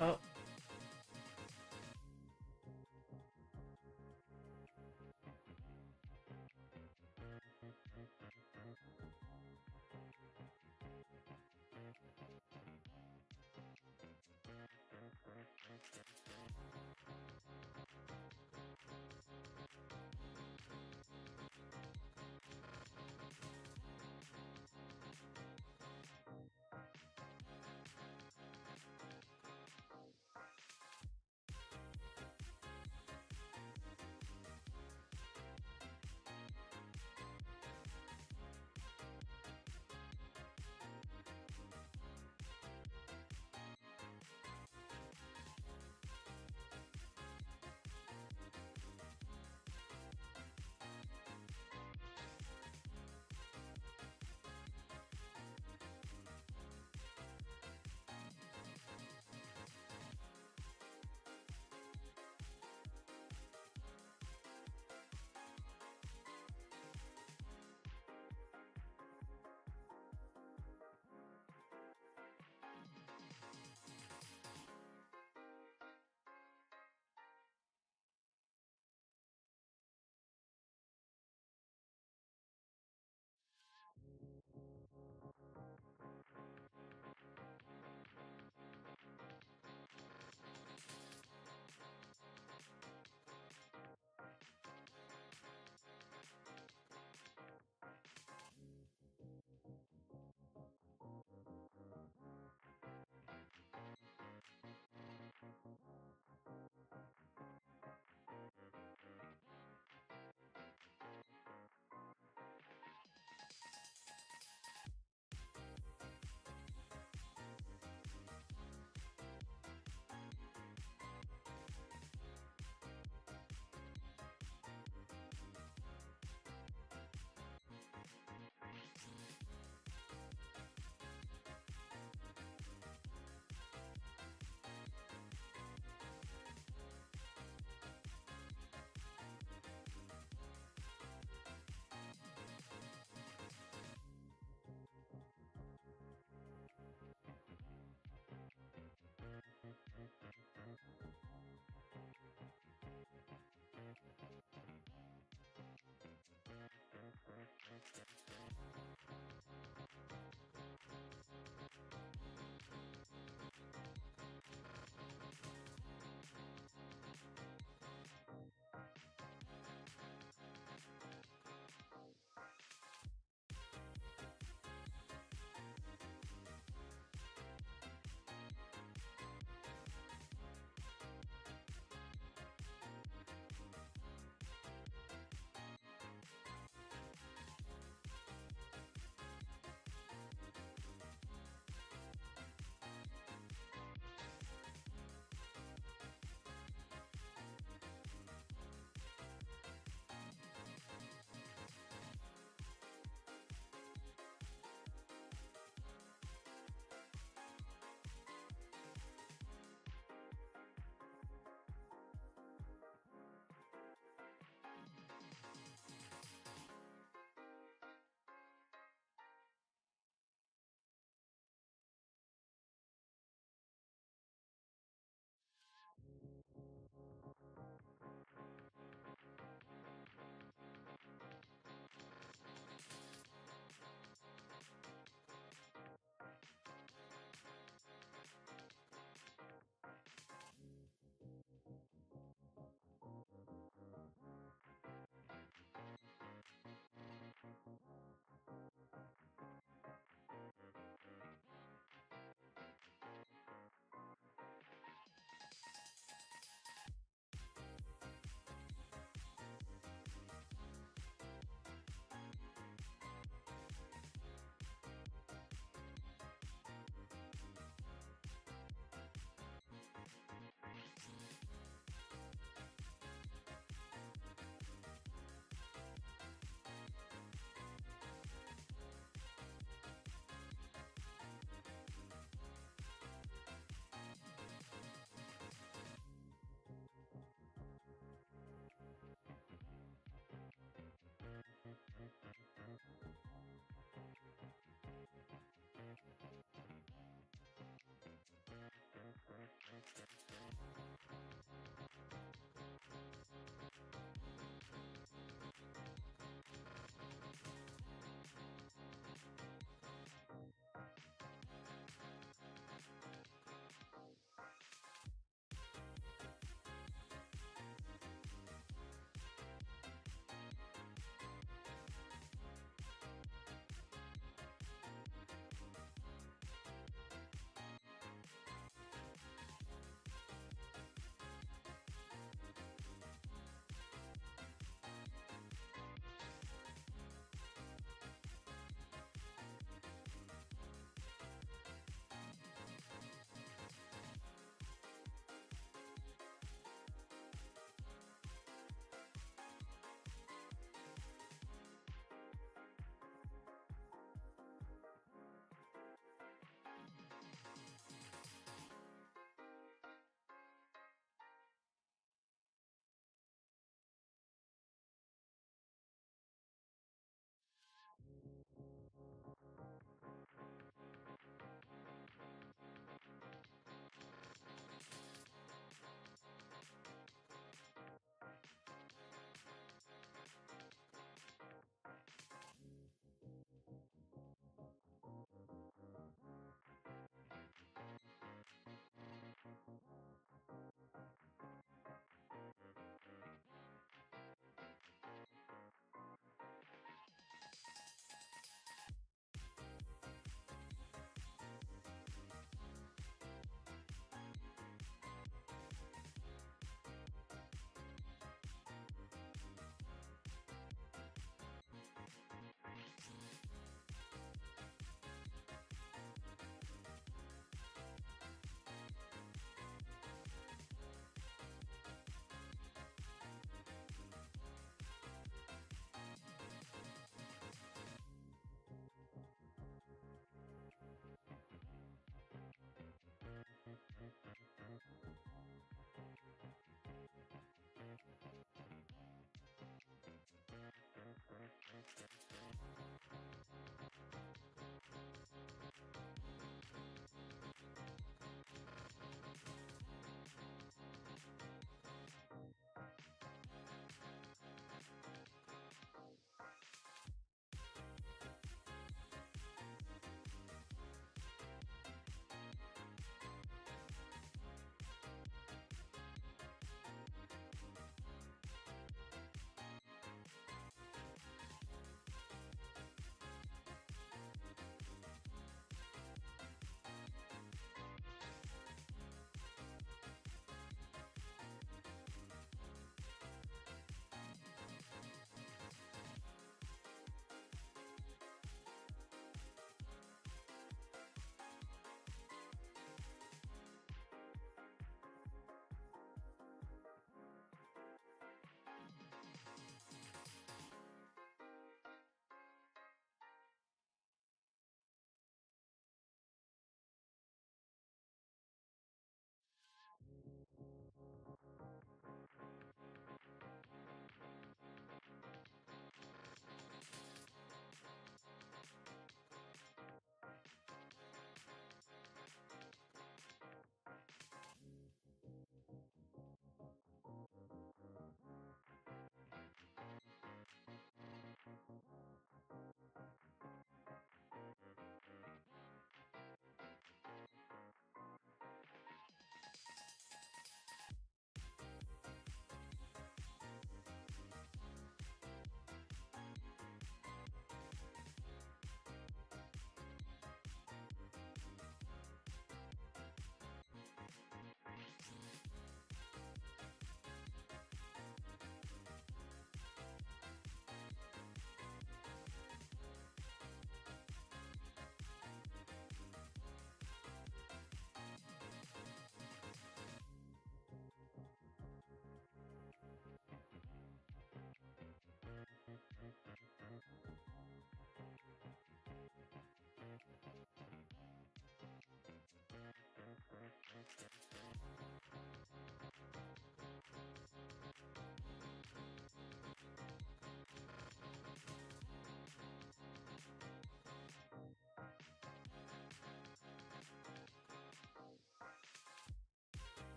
Oh,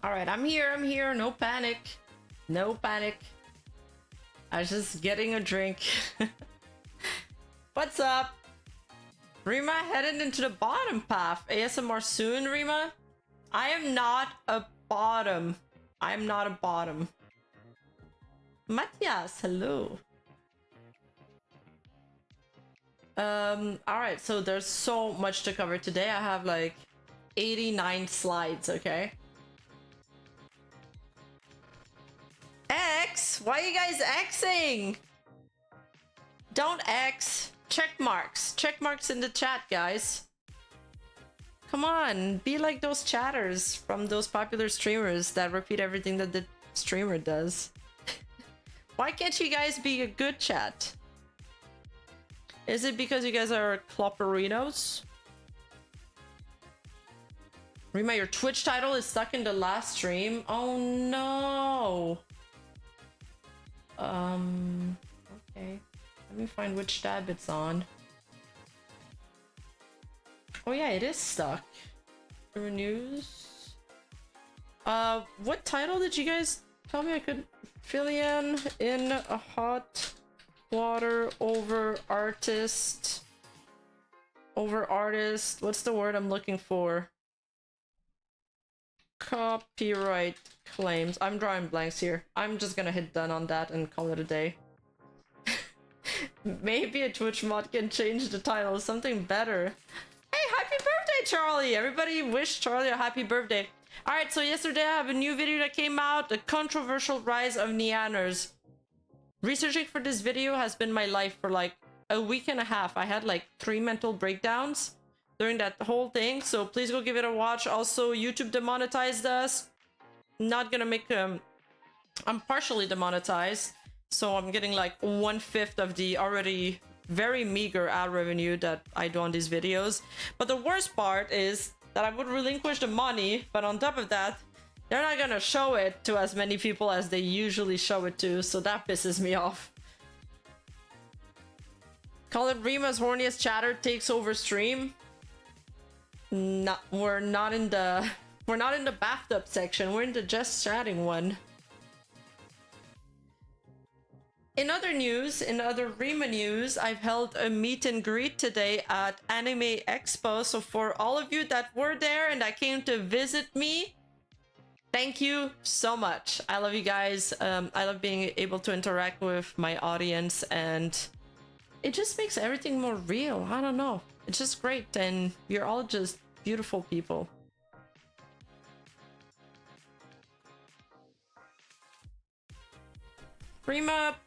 Alright, I'm here. No panic. No panic. I was just getting a drink. What's up? Rima headed into the bottom path. ASMR soon, Rima? I am not a bottom. I'm not a bottom. Matthias, hello. Alright, so there's so much to cover today. I have like 89 slides, okay? X? Why are you guys Xing? Don't X. Check marks. Check marks in the chat, guys. Come on, be like those chatters from those popular streamers that repeat everything that the streamer does. Why can't you guys be a good chat? Is it because you guys are clopperinos? Rima, your Twitch title is stuck in the last stream. Oh no. Okay. Let me find which tab it's on. Oh yeah, it is stuck. News. What title did you guys tell me I could? Filian in a hot water over artist. Over artist. What's the word I'm looking for? Copyright claims. I'm drawing blanks here. I'm just gonna hit done on that and call it a day. Maybe a Twitch mod can change the title. Something better. Hey, happy birthday, Charlie! Everybody wish Charlie a happy birthday. Alright, so yesterday I have a new video that came out. The controversial rise of Neanders. Researching for this video has been my life for like a week and a half. I had like 3 mental breakdowns during that whole thing, so please go give it a watch. Also, YouTube demonetized us. Not gonna make I'm partially demonetized, so I'm getting like 1/5 of the already very meager ad revenue that I do on these videos. But the worst part is that I would relinquish the money, but on top of that, they're not gonna show it to as many people as they usually show it to, so that pisses me off. Call it Rima's horniest chatter takes over stream. No, we're not in the bathtub section. We're in the just chatting one. In other news, in other Rima news, I've held a meet and greet today at Anime Expo. So for all of you that were there and that came to visit me, thank you so much. I love you guys. I love being able to interact with my audience, and it just makes everything more real. I don't know. It's just great, and you're all just beautiful people. Rima.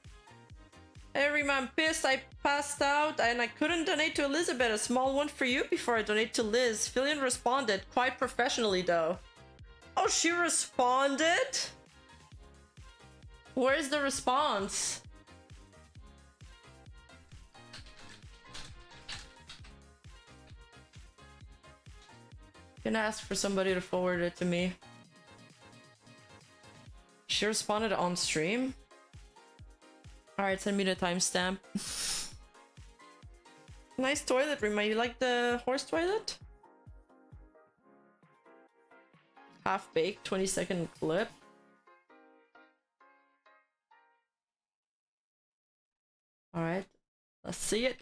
Hey Rima, I'm pissed. I passed out and I couldn't donate to Elizabeth. A small one for you before I donate to Liz. Filian responded quite professionally though. Oh, she responded? Where's the response? I'm gonna ask for somebody to forward it to me. She responded on stream? Alright, send me the timestamp. Nice toilet, Rima. You like the horse toilet? Half-baked, 20-second clip. Alright, let's see it.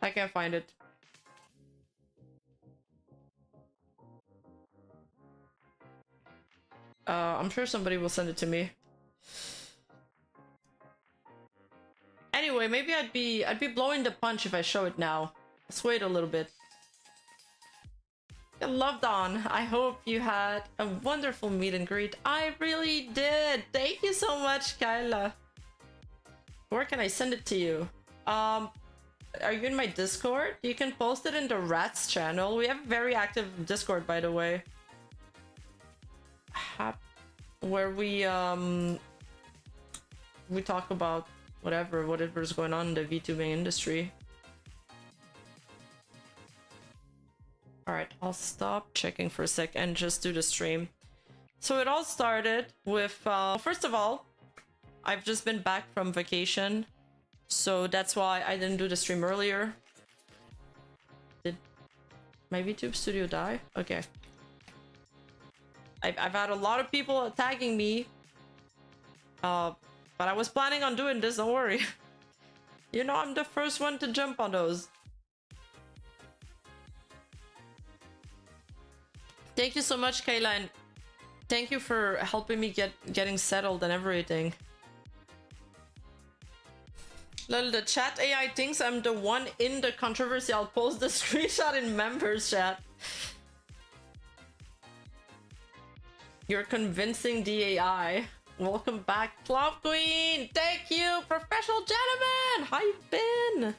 I can't find it. I'm sure somebody will send it to me. Anyway, maybe I'd be blowing the punch if I show it now. Let's wait a little bit. Loved on. I hope you had a wonderful meet and greet. I really did. Thank you so much, Kyla. Where can I send it to you? Are you in my Discord? You can post it in the Rats channel. We have a very active Discord, by the way. Where we talk about whatever's going on in the VTubing industry. Alright, I'll stop checking for a sec and just do the stream. So it all started with, first of all, I've just been back from vacation. So that's why I didn't do the stream earlier. Did my VTube studio die? Okay. I've had a lot of people attacking me. But I was planning on doing this, don't worry. You know, I'm the first one to jump on those. Thank you so much, Kayla, and thank you for helping me getting settled and everything. Lol, the chat AI thinks I'm the one in the controversy. I'll post the screenshot in members chat. You're convincing the AI. Welcome back, Cloud Queen. Thank you, professional gentlemen. How you been?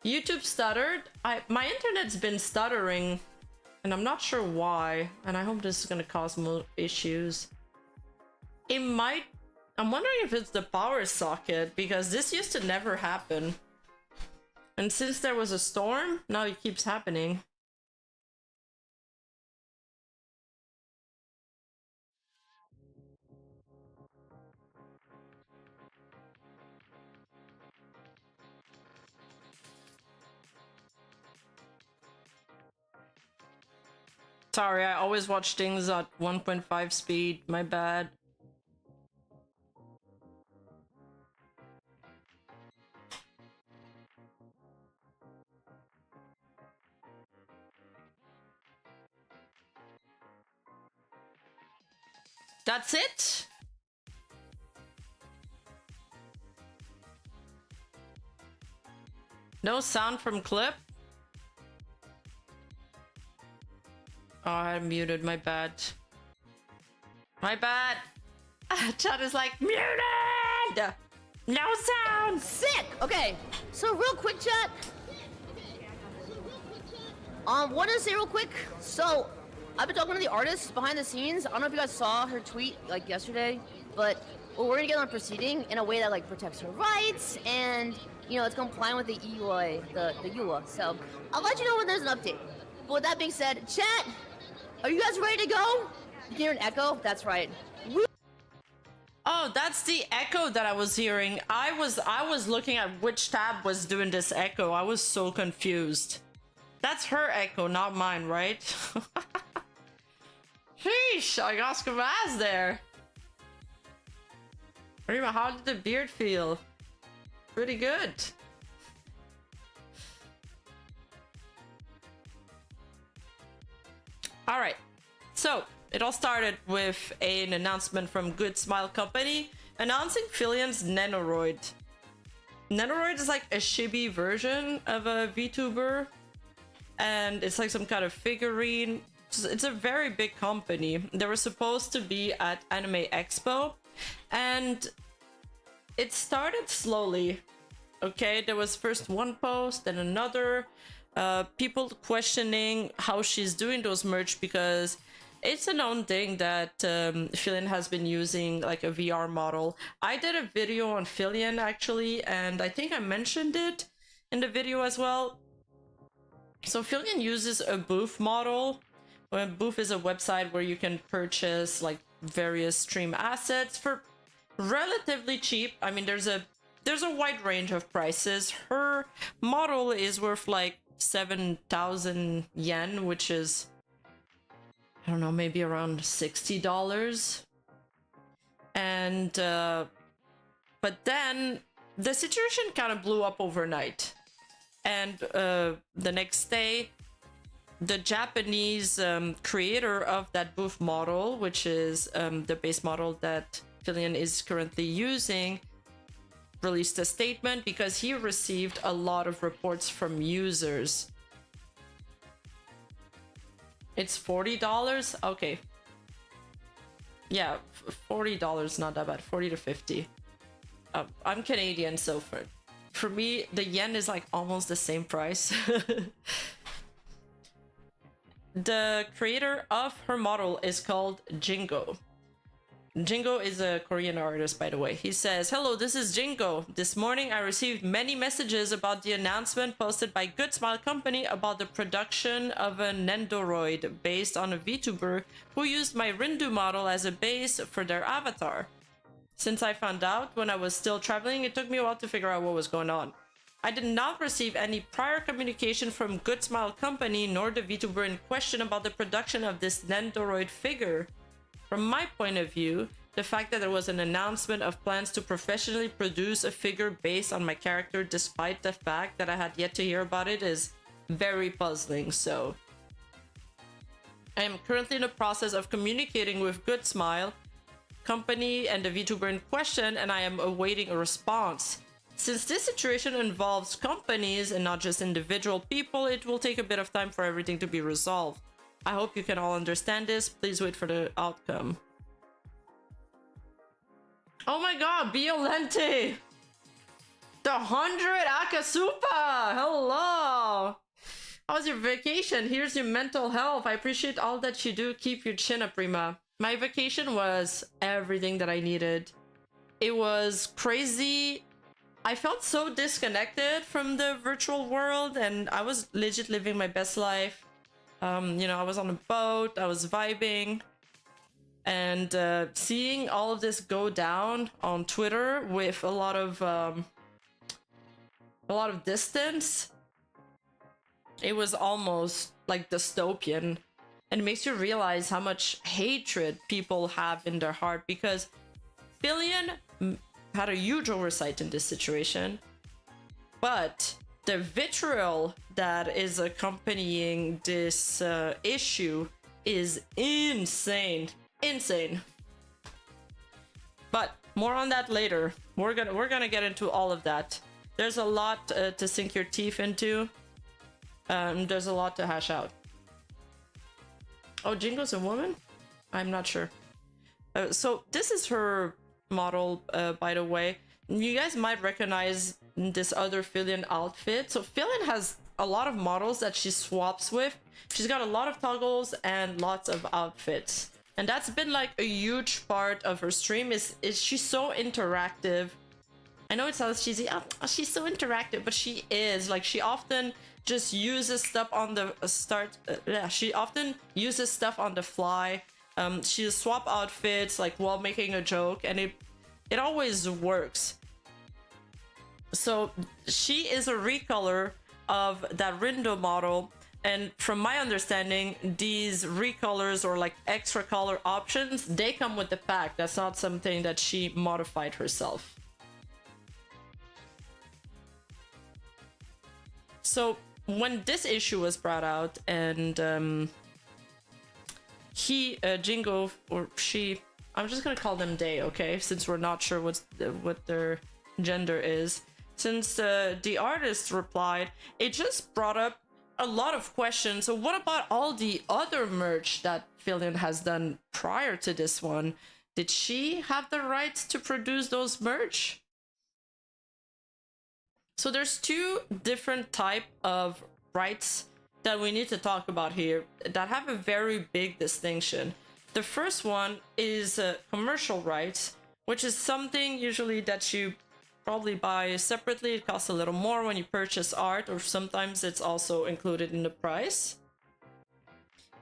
YouTube stuttered. My internet's been stuttering, and I'm not sure why. And I hope this is gonna cause more issues. It might. I'm wondering if it's the power socket, because this used to never happen. And since there was a storm, now it keeps happening. Sorry, I always watch things at 1.5 speed. My bad. That's it? No sound from clip? Oh, I muted, my bad. My bad! Chat is like, muted! No sound! Sick! Okay, so real quick, chat. Want to say real quick, so I've been talking to the artist behind the scenes. I don't know if you guys saw her tweet like yesterday, but we're gonna get on proceeding in a way that like protects her rights and, you know, it's compliant with the EUA, the EUA. So I'll let you know when there's an update. But with that being said, chat, are you guys ready to go? You hear an echo? That's right. Oh, that's the echo that I was hearing. I was looking at which tab was doing this echo. I was so confused. That's her echo, not mine, right? Sheesh, I got some ass there. Rima, how did the beard feel? Pretty good. All right, so it all started with an announcement from Good Smile Company announcing Filian's Nanoroid. Nanoroid is like a chibi version of a VTuber, and it's like some kind of figurine. It's a very big company. They were supposed to be at Anime Expo, and it started slowly. Okay, there was first one post, then another. People questioning how she's doing those merch, because it's a known thing that Filian has been using like a VR model. I did a video on Filian actually, and I think I mentioned it in the video as well. So Filian uses a booth model. Booth is a website where you can purchase like various stream assets for relatively cheap. I mean, there's a wide range of prices. Her model is worth like 7,000 yen, which is, I don't know, maybe around $60. And but then the situation kind of blew up overnight, and the next day the Japanese creator of that booth model, which is the base model that Filian is currently using, released a statement because he received a lot of reports from users. It's $40? Okay. Yeah, $40, not that bad. 40 to 50. I'm Canadian, so for me, the yen is like almost the same price. The creator of her model is called Jingo. Jingo is a Korean artist, by the way. He says, "Hello, this is Jingo. This morning I received many messages about the announcement posted by Good Smile Company about the production of a Nendoroid based on a VTuber who used my Rindu model as a base for their avatar. Since I found out when I was still traveling, it took me a while to figure out what was going on. I did not receive any prior communication from Good Smile Company nor the VTuber in question about the production of this Nendoroid figure. From my point of view, the fact that there was an announcement of plans to professionally produce a figure based on my character despite the fact that I had yet to hear about it is very puzzling. So I am currently in the process of communicating with Good Smile Company and the VTuber in question, and I am awaiting a response. Since this situation involves companies and not just individual people, it will take a bit of time for everything to be resolved. I hope you can all understand this. Please wait for the outcome." Oh my god, Biolente! The 100 Akasupa! Hello! How's your vacation? Here's your mental health. I appreciate all that you do. Keep your chin up, Rima. My vacation was everything that I needed. It was crazy. I felt so disconnected from the virtual world, and I was legit living my best life. You know, I was on a boat, I was vibing, and seeing all of this go down on Twitter with a lot of distance, it was almost like dystopian, and it makes you realize how much hatred people have in their heart, because Filian had a huge oversight in this situation, but the vitriol that is accompanying this issue is insane. But more on that later. We're gonna get into all of that. There's a lot to sink your teeth into. There's a lot to hash out. Oh, Jingo's a woman? I'm not sure. So this is her model, by the way. You guys might recognize this other Filian outfit. So Filian has a lot of models that she swaps with. She's got a lot of toggles and lots of outfits. And that's been like a huge part of her stream is she's so interactive. I know it sounds cheesy. Oh, she's so interactive, but she is. Like, she often just uses stuff on the she often uses stuff on the fly. She'll swap outfits like while making a joke, and it always works. So she is a recolor of that Rindo model, and from my understanding, these recolors or like extra color options, they come with the pack. That's not something that she modified herself. So when this issue was brought out, and Jingo, or she, I'm just gonna call them they, okay, since we're not sure what their gender is. Since the artist replied, it just brought up a lot of questions. So what about all the other merch that Filian has done prior to this one? Did she have the rights to produce those merch? So there's two different type of rights that we need to talk about here that have a very big distinction. The first one is commercial rights, which is something usually that you probably buy separately. It costs a little more when you purchase art, or sometimes it's also included in the price.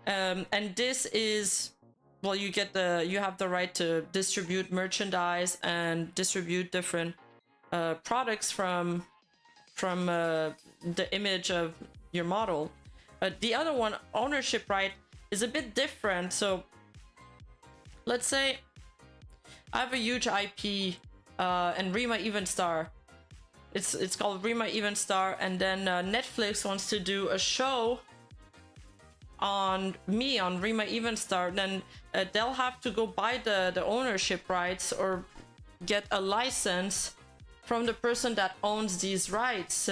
And this is, well, you have the right to distribute merchandise and distribute different products from the image of your model. The other one, ownership right, is a bit different. So let's say I have a huge IP and Rima Evenstar. It's called Rima Evenstar, and then Netflix wants to do a show on me, on Rima Evenstar. Then they'll have to go buy the ownership rights or get a license from the person that owns these rights.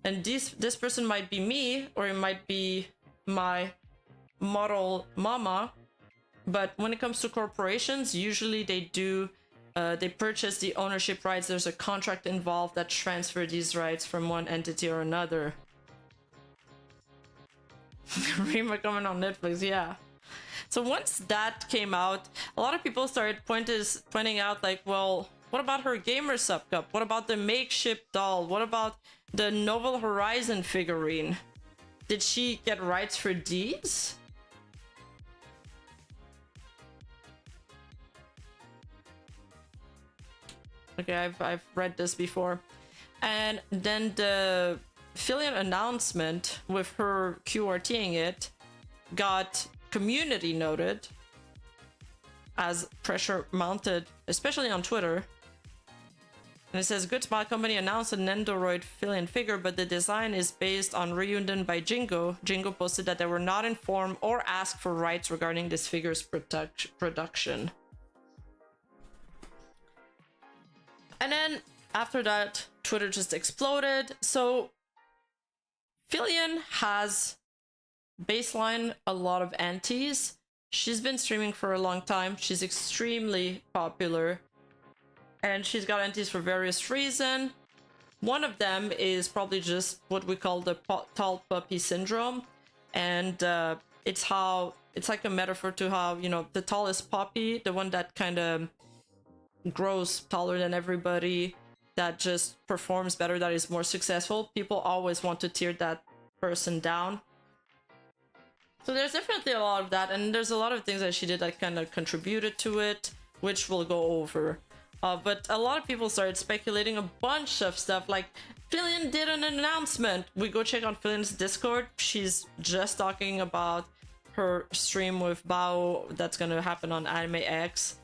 And this person might be me, or it might be my model mama. But when it comes to corporations, usually they purchase the ownership rights. There's a contract involved that transfer these rights from one entity or another. Rima coming on Netflix, yeah. So once that came out, a lot of people started pointing out like, well, what about her gamer sub cup? What about the makeshift doll? What about the Novel Horizon figurine? Did she get rights for these? Okay, I've read this before. And then the Filian announcement with her QRTing it got community noted as pressure mounted, especially on Twitter. And it says, Good Smile Company announced an Nendoroid Filian figure, but the design is based on Reunion by Jingo. Jingo posted that they were not informed or asked for rights regarding this figure's production. And then after that, Twitter just exploded. So Filian has baseline a lot of antis. She's been streaming for a long time. She's extremely popular. And she's got antis for various reasons. One of them is probably just what we call the tall puppy syndrome. And it's like a metaphor to how, you know, the tallest puppy, the one that kind of grows taller than everybody, that just performs better, that is more successful. People always want to tear that person down. So there's definitely a lot of that, and there's a lot of things that she did that kind of contributed to it, which we'll go over. But a lot of people started speculating a bunch of stuff, like Filian did an announcement. We go check on Filian's Discord. She's just talking about her stream with Bao that's gonna happen on Anime X.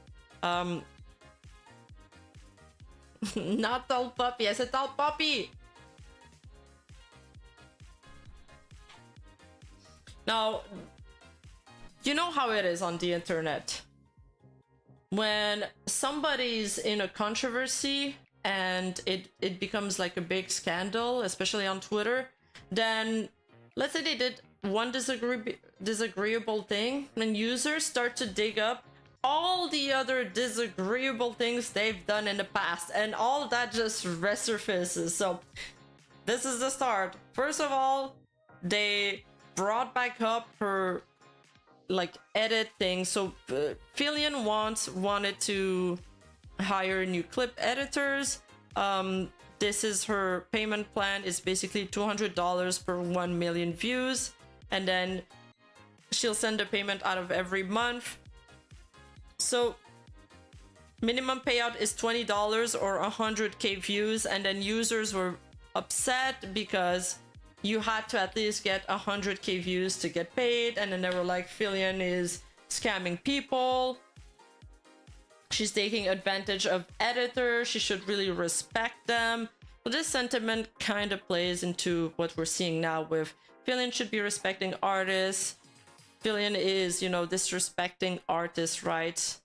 Not tall puppy, I said tall puppy! Now, you know how it is on the internet. When somebody's in a controversy and it becomes like a big scandal, especially on Twitter, then let's say they did one disagreeable thing, and users start to dig up all the other disagreeable things they've done in the past, and all that just resurfaces. So this is the start. First of all, they brought back up her like edit thing. So Filian wanted to hire new clip editors. This is her payment plan. It's basically $200 per 1 million views, and then she'll send a payment out of every month. So minimum payout is $20 or 100k views, and then users were upset because you had to at least get 100k views to get paid, and then they were like, Filian is scamming people. She's taking advantage of editors. She should really respect them. Well, this sentiment kind of plays into what we're seeing now with Filian should be respecting artists. Filian is, you know, disrespecting artists' rights.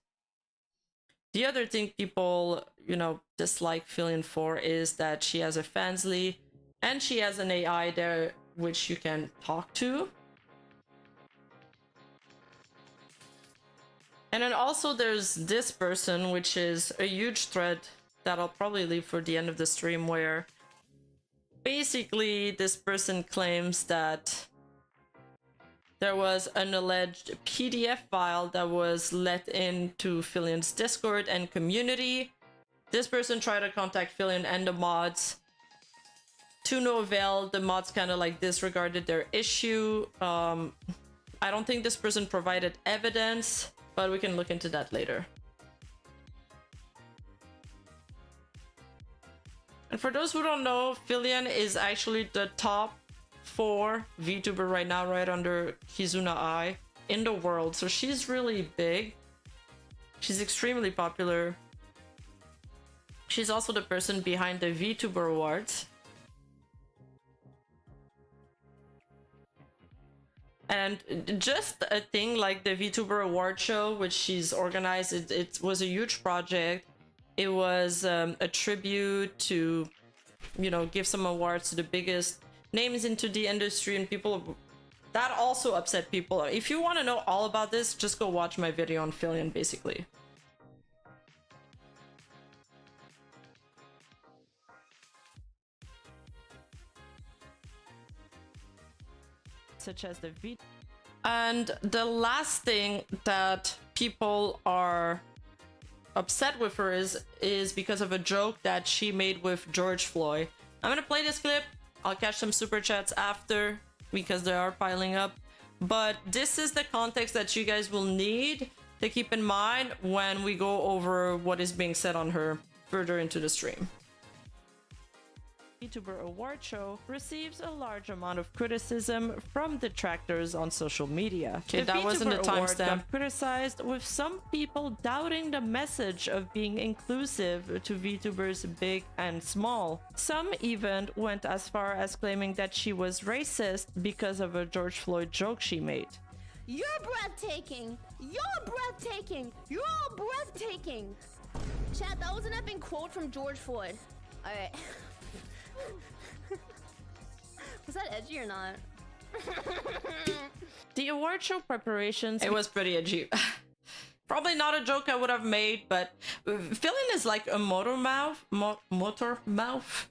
The other thing people, you know, dislike Filian for is that she has a fansly and she has an AI there which you can talk to. And then also there's this person, which is a huge thread that I'll probably leave for the end of the stream, where basically this person claims that there was an alleged PDF file that was let into Filian's Discord and community. This person tried to contact Filian and the mods. To no avail. The mods kind of like disregarded their issue. I don't think this person provided evidence, but we can look into that later. And for those who don't know, Filian is actually the top 4 VTuber right now, right under Kizuna Ai in the world. So she's really big. She's extremely popular. She's also the person behind the VTuber Awards. And just a thing like the VTuber Award show, which she's organized, it was a huge project. It was a tribute to, you know, give some awards to the biggest names into the industry, and people, that also upset people. If you want to know all about this, just go watch my video on Filian, basically. Such as the And the last thing that people are upset with her is because of a joke that she made with George Floyd. I'm gonna play this clip. I'll catch some super chats after because they are piling up. But this is the context that you guys will need to keep in mind when we go over what is being said on her further into the stream. VTuber award show receives a large amount of criticism from detractors on social media. Okay, that wasn't a timestamp. Criticized, with some people doubting the message of being inclusive to VTubers big and small. Some even went as far as claiming that she was racist because of a George Floyd joke she made. You're breathtaking! You're breathtaking! You're all breathtaking! Chat, that was an epic quote from George Floyd. Alright. Was that edgy or not? The award show preparations... It was pretty edgy. Probably not a joke I would have made, but Filian is like a motor mouth.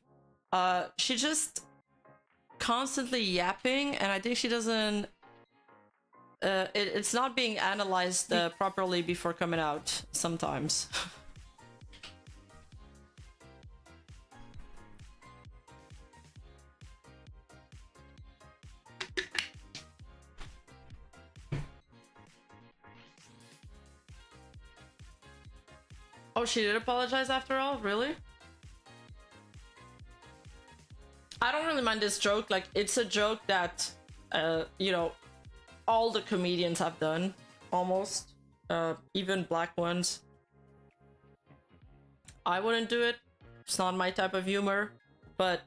She just constantly yapping, and I think she doesn't... it's not being analyzed properly before coming out sometimes. Oh, she did apologize after all? Really? I don't really mind this joke. Like, it's a joke that, you know, all the comedians have done, almost. Even black ones. I wouldn't do it. It's not my type of humor. But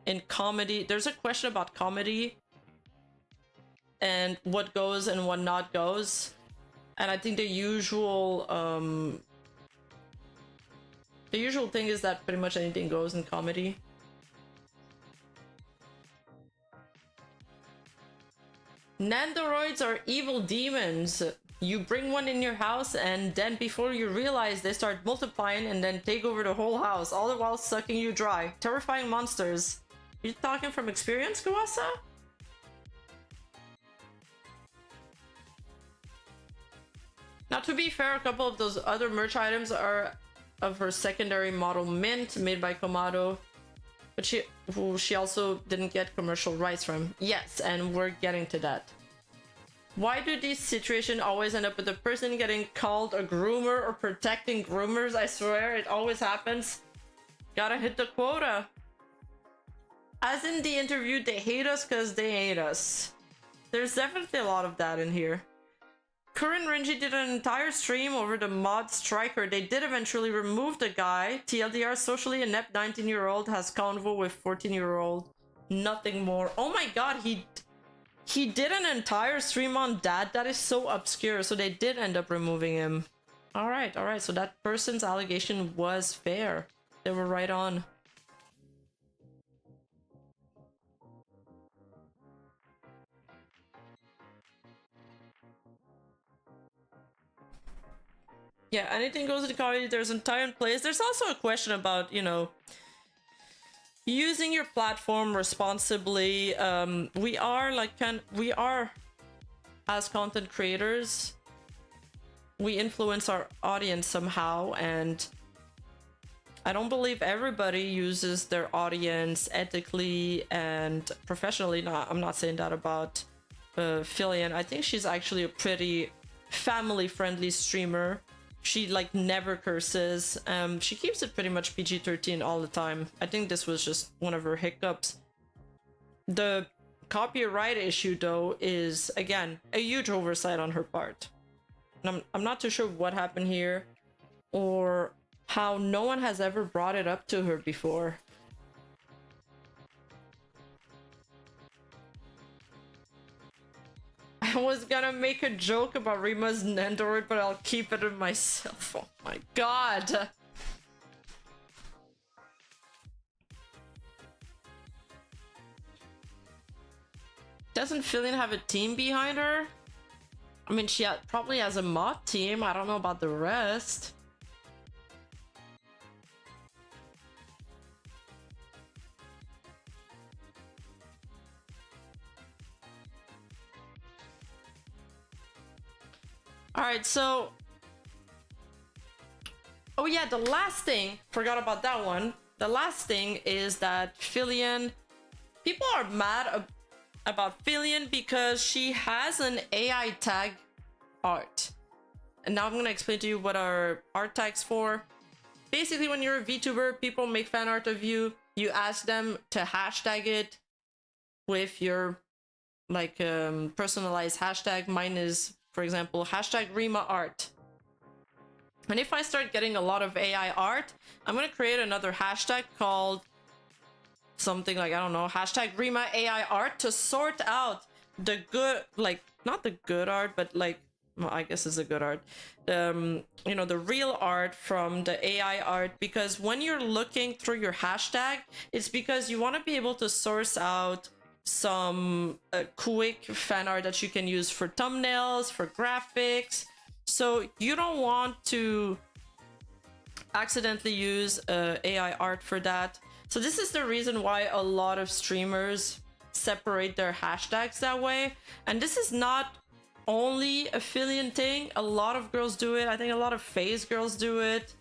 in comedy, there's a question about comedy and what goes and what not goes. And I think the usual thing is that pretty much anything goes in comedy. Nandoroids are evil demons. You bring one in your house and then before you realize they start multiplying and then take over the whole house, all the while sucking you dry. Terrifying monsters. You talking from experience, Kawasa? Now, to be fair, a couple of those other merch items are of her secondary model Mint, made by Komodo, but she also didn't get commercial rights from. Yes, and we're getting to that. Why do these situations always end up with the person getting called a groomer or protecting groomers? I swear, it always happens. Gotta hit the quota. As in the interview, they hate us because they hate us. There's definitely a lot of that in here. Current Renji did an entire stream over the mod Striker. They did eventually remove the guy. TLDR, socially inept 19-year-old has convo with 14-year-old. Nothing more. Oh my god, he did an entire stream on that. That is so obscure. So they did end up removing him. Alright, alright. So that person's allegation was fair. They were right on. Yeah, anything goes in comedy. There's a time and place. There's also a question about, you know, using your platform responsibly. We are as content creators, we influence our audience somehow, and I don't believe everybody uses their audience ethically and professionally. No, I'm not saying that about Filian. I think she's actually a pretty family-friendly streamer. She like never curses. She keeps it pretty much PG-13 all the time. I think this was just one of her hiccups. The copyright issue though is again a huge oversight on her part. And I'm not too sure what happened here or how no one has ever brought it up to her before. I was gonna make a joke about Rima's Nandoroid, but I'll keep it to myself. Oh my god! Doesn't Filian have a team behind her? I mean, she probably has a mod team. I don't know about the rest. All right, so oh yeah, the last thing, forgot about that one. The last thing is that Filian, people are mad about Filian because she has an AI tag art. And now I'm gonna explain to you what are art tags for. Basically, when you're a VTuber, people make fan art of you. You ask them to hashtag it with your like personalized hashtag. Mine is, for example, hashtag Rima art. And if I start getting a lot of AI art, I'm gonna create another hashtag called something like, I don't know, hashtag Rima AI art to sort out the good, like not the good art, but like, well, I guess it's a good art. You know, the real art from the AI art, because when you're looking through your hashtag, it's because you want to be able to source out some quick fan art that you can use for thumbnails, for graphics. So you don't want to accidentally use AI art for that. So this is the reason why a lot of streamers separate their hashtags that way. And this is not only a Filian thing. A lot of girls do it. I think a lot of FaZe girls do it.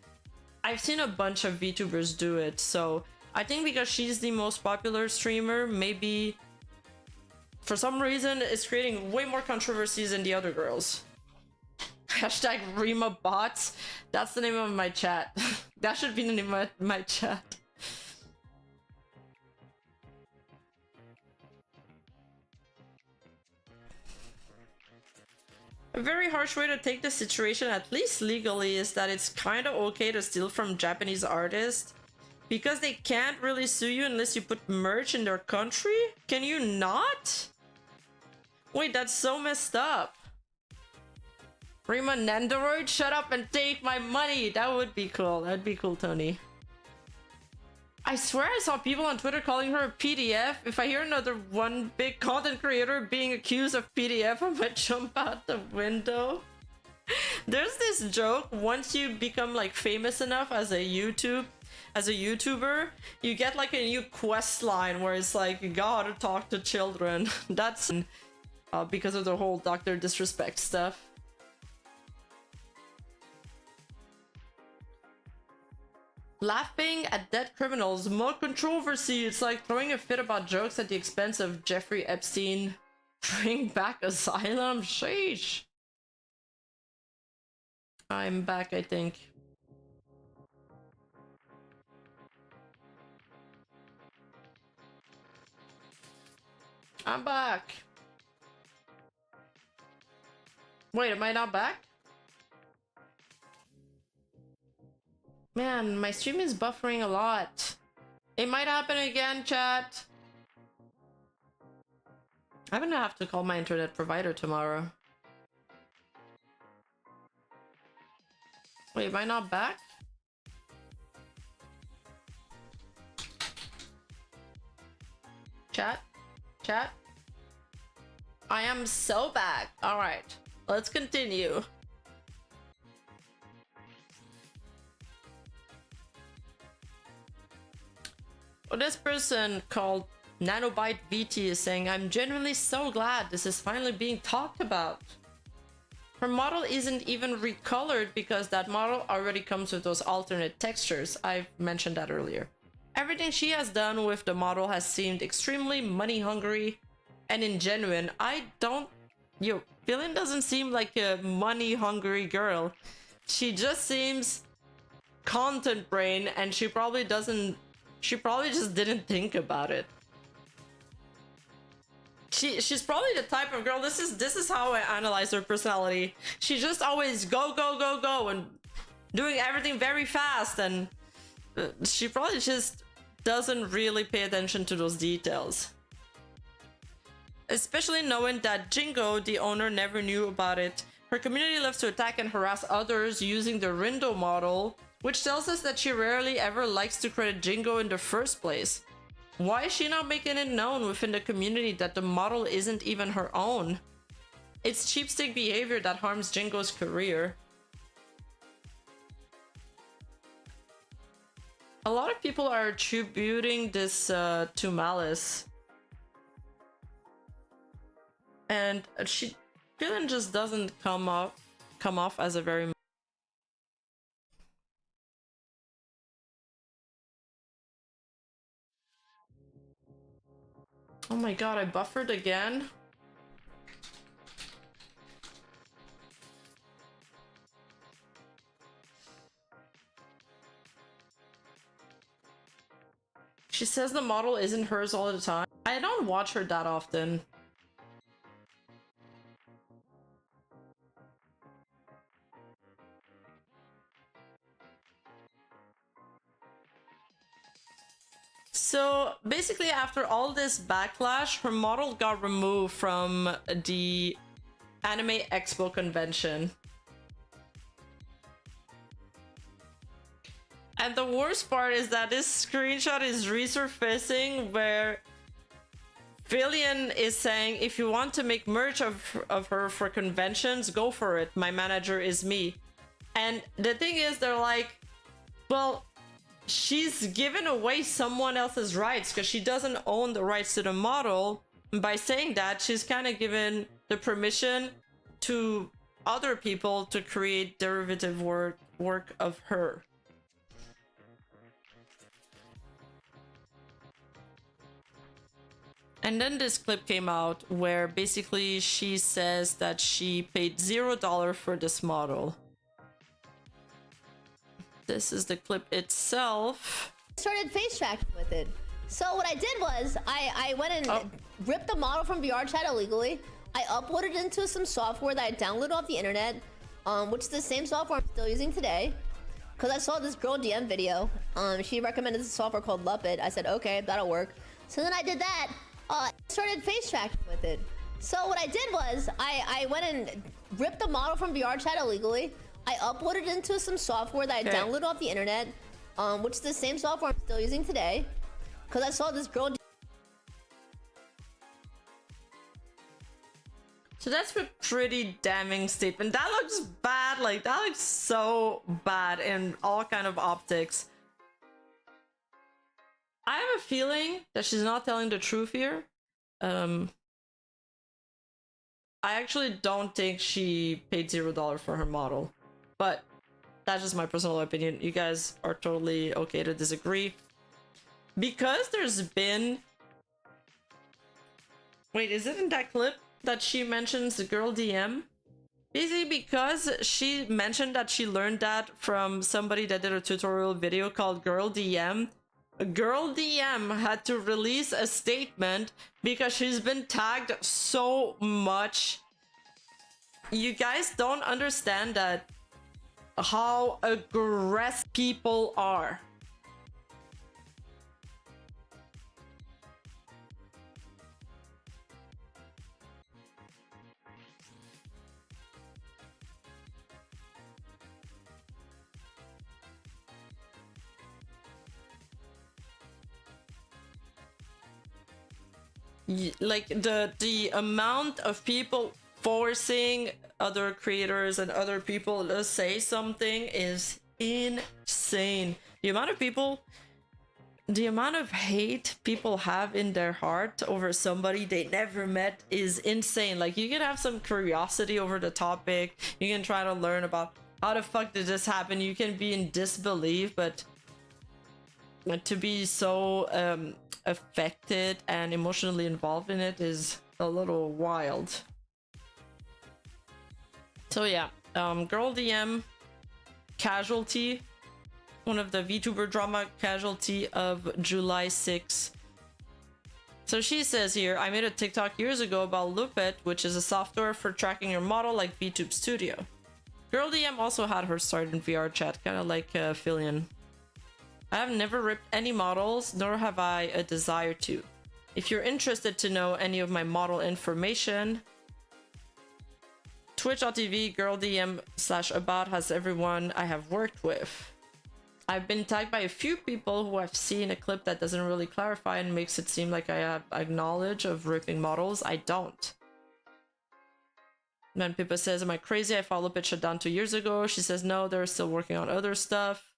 I've seen a bunch of VTubers do it. So I think because she's the most popular streamer, maybe for some reason it's creating way more controversies than the other girls. Hashtag Rima bots. That's the name of my chat. That should be the name of my chat. A very harsh way to take the situation, at least legally, is that it's kind of okay to steal from Japanese artists because they can't really sue you unless you put merch in their country. Can you not? Wait, that's so messed up. Rima Nandoroid, shut up and take my money. That would be cool. That'd be cool, Tony. I swear I saw people on Twitter calling her a PDF. If I hear another one big content creator being accused of PDF, I might jump out the window. There's this joke, once you become like famous enough as a YouTuber, you get like a new quest line where it's like, you gotta talk to children. That's because of the whole Dr. Disrespect stuff. Laughing at dead criminals, more controversy. It's like throwing a fit about jokes at the expense of Jeffrey Epstein. Bring back asylum? Sheesh. I'm back, I think. I'm back. Wait, am I not back? Man, my stream is buffering a lot. It might happen again, chat. I'm gonna have to call my internet provider tomorrow. Wait, am I not back? Chat? Chat? I am so back. Alright, let's continue. Well, this person called Nanobyte VT is saying, I'm genuinely so glad this is finally being talked about. Her model isn't even recolored because that model already comes with those alternate textures. I've mentioned that earlier. Everything she has done with the model has seemed extremely money hungry and ingenuine. Filian doesn't seem like a money hungry girl. She just seems content brain, and she probably just didn't think about it. She's probably the type of girl, this is how I analyze her personality. She just always go, go, go, go, and doing everything very fast, and she probably just doesn't really pay attention to those details. Especially knowing that Jingo, the owner, never knew about it. Her community loves to attack and harass others using the Rindo model, which tells us that she rarely ever likes to credit Jingo in the first place. Why is she not making it known within the community that the model isn't even her own? It's cheapstick behavior that harms Jingo's career. A lot of people are attributing this to malice. And Filian just doesn't come come off as a very... Oh my god, I buffered again? She says the model isn't hers all the time. I don't watch her that often. So basically after all this backlash, her model got removed from the Anime Expo convention. And the worst part is that this screenshot is resurfacing where Filian is saying, if you want to make merch of her for conventions, go for it. My manager is me. And the thing is, they're like, well, she's given away someone else's rights because she doesn't own the rights to the model. And by saying that, she's kind of given the permission to other people to create derivative work of her. And then this clip came out where basically she says that she paid $0 for this model. This is the clip itself. Started face tracking with it. So what I did was I went and ripped the model from VRChat illegally. I uploaded it into some software that I downloaded off the internet, which is the same software I'm still using today. Because I saw this girl DM video. She recommended this software called Luppet. I said, okay, that'll work. So then I did that. Started face tracking with it. So what I did was I went and ripped the model from VRChat illegally. I uploaded it into some software that I downloaded off the internet, which is the same software I'm still using today. Because I saw this girl. So that's a pretty damning statement. That looks bad. Like, that looks so bad in all kind of optics. I have a feeling that she's not telling the truth here. I actually don't think she paid $0 for her model, but that's just my personal opinion. You guys are totally okay to disagree. Because there's been... Wait, is it in that clip that she mentions the girl DM? Basically because she mentioned that she learned that from somebody that did a tutorial video called Girl DM. Girl DM had to release a statement because she's been tagged so much. You guys don't understand that how aggressive people are. Like the amount of people forcing other creators and other people to say something is insane. The amount of people, the amount of hate people have in their heart over somebody they never met is insane. Like, you can have some curiosity over the topic, you can try to learn about how the fuck did this happen, you can be in disbelief, but to be so affected and emotionally involved in it is a little wild. So yeah, girl DM casualty, one of the VTuber drama casualty of July 6th. So she says here, I made a TikTok years ago about Luppet, which is a software for tracking your model like VTube Studio. Girl DM also had her start in VRChat, kind of like Filian. I have never ripped any models, nor have I a desire to. If you're interested to know any of my model information, twitch.tv girldm/about has everyone I have worked with. I've been tagged by a few people who have seen a clip that doesn't really clarify and makes it seem like I have knowledge of ripping models. I don't. Then Pippa says, am I crazy? I followed it shut down 2 years ago. She says, no, they're still working on other stuff.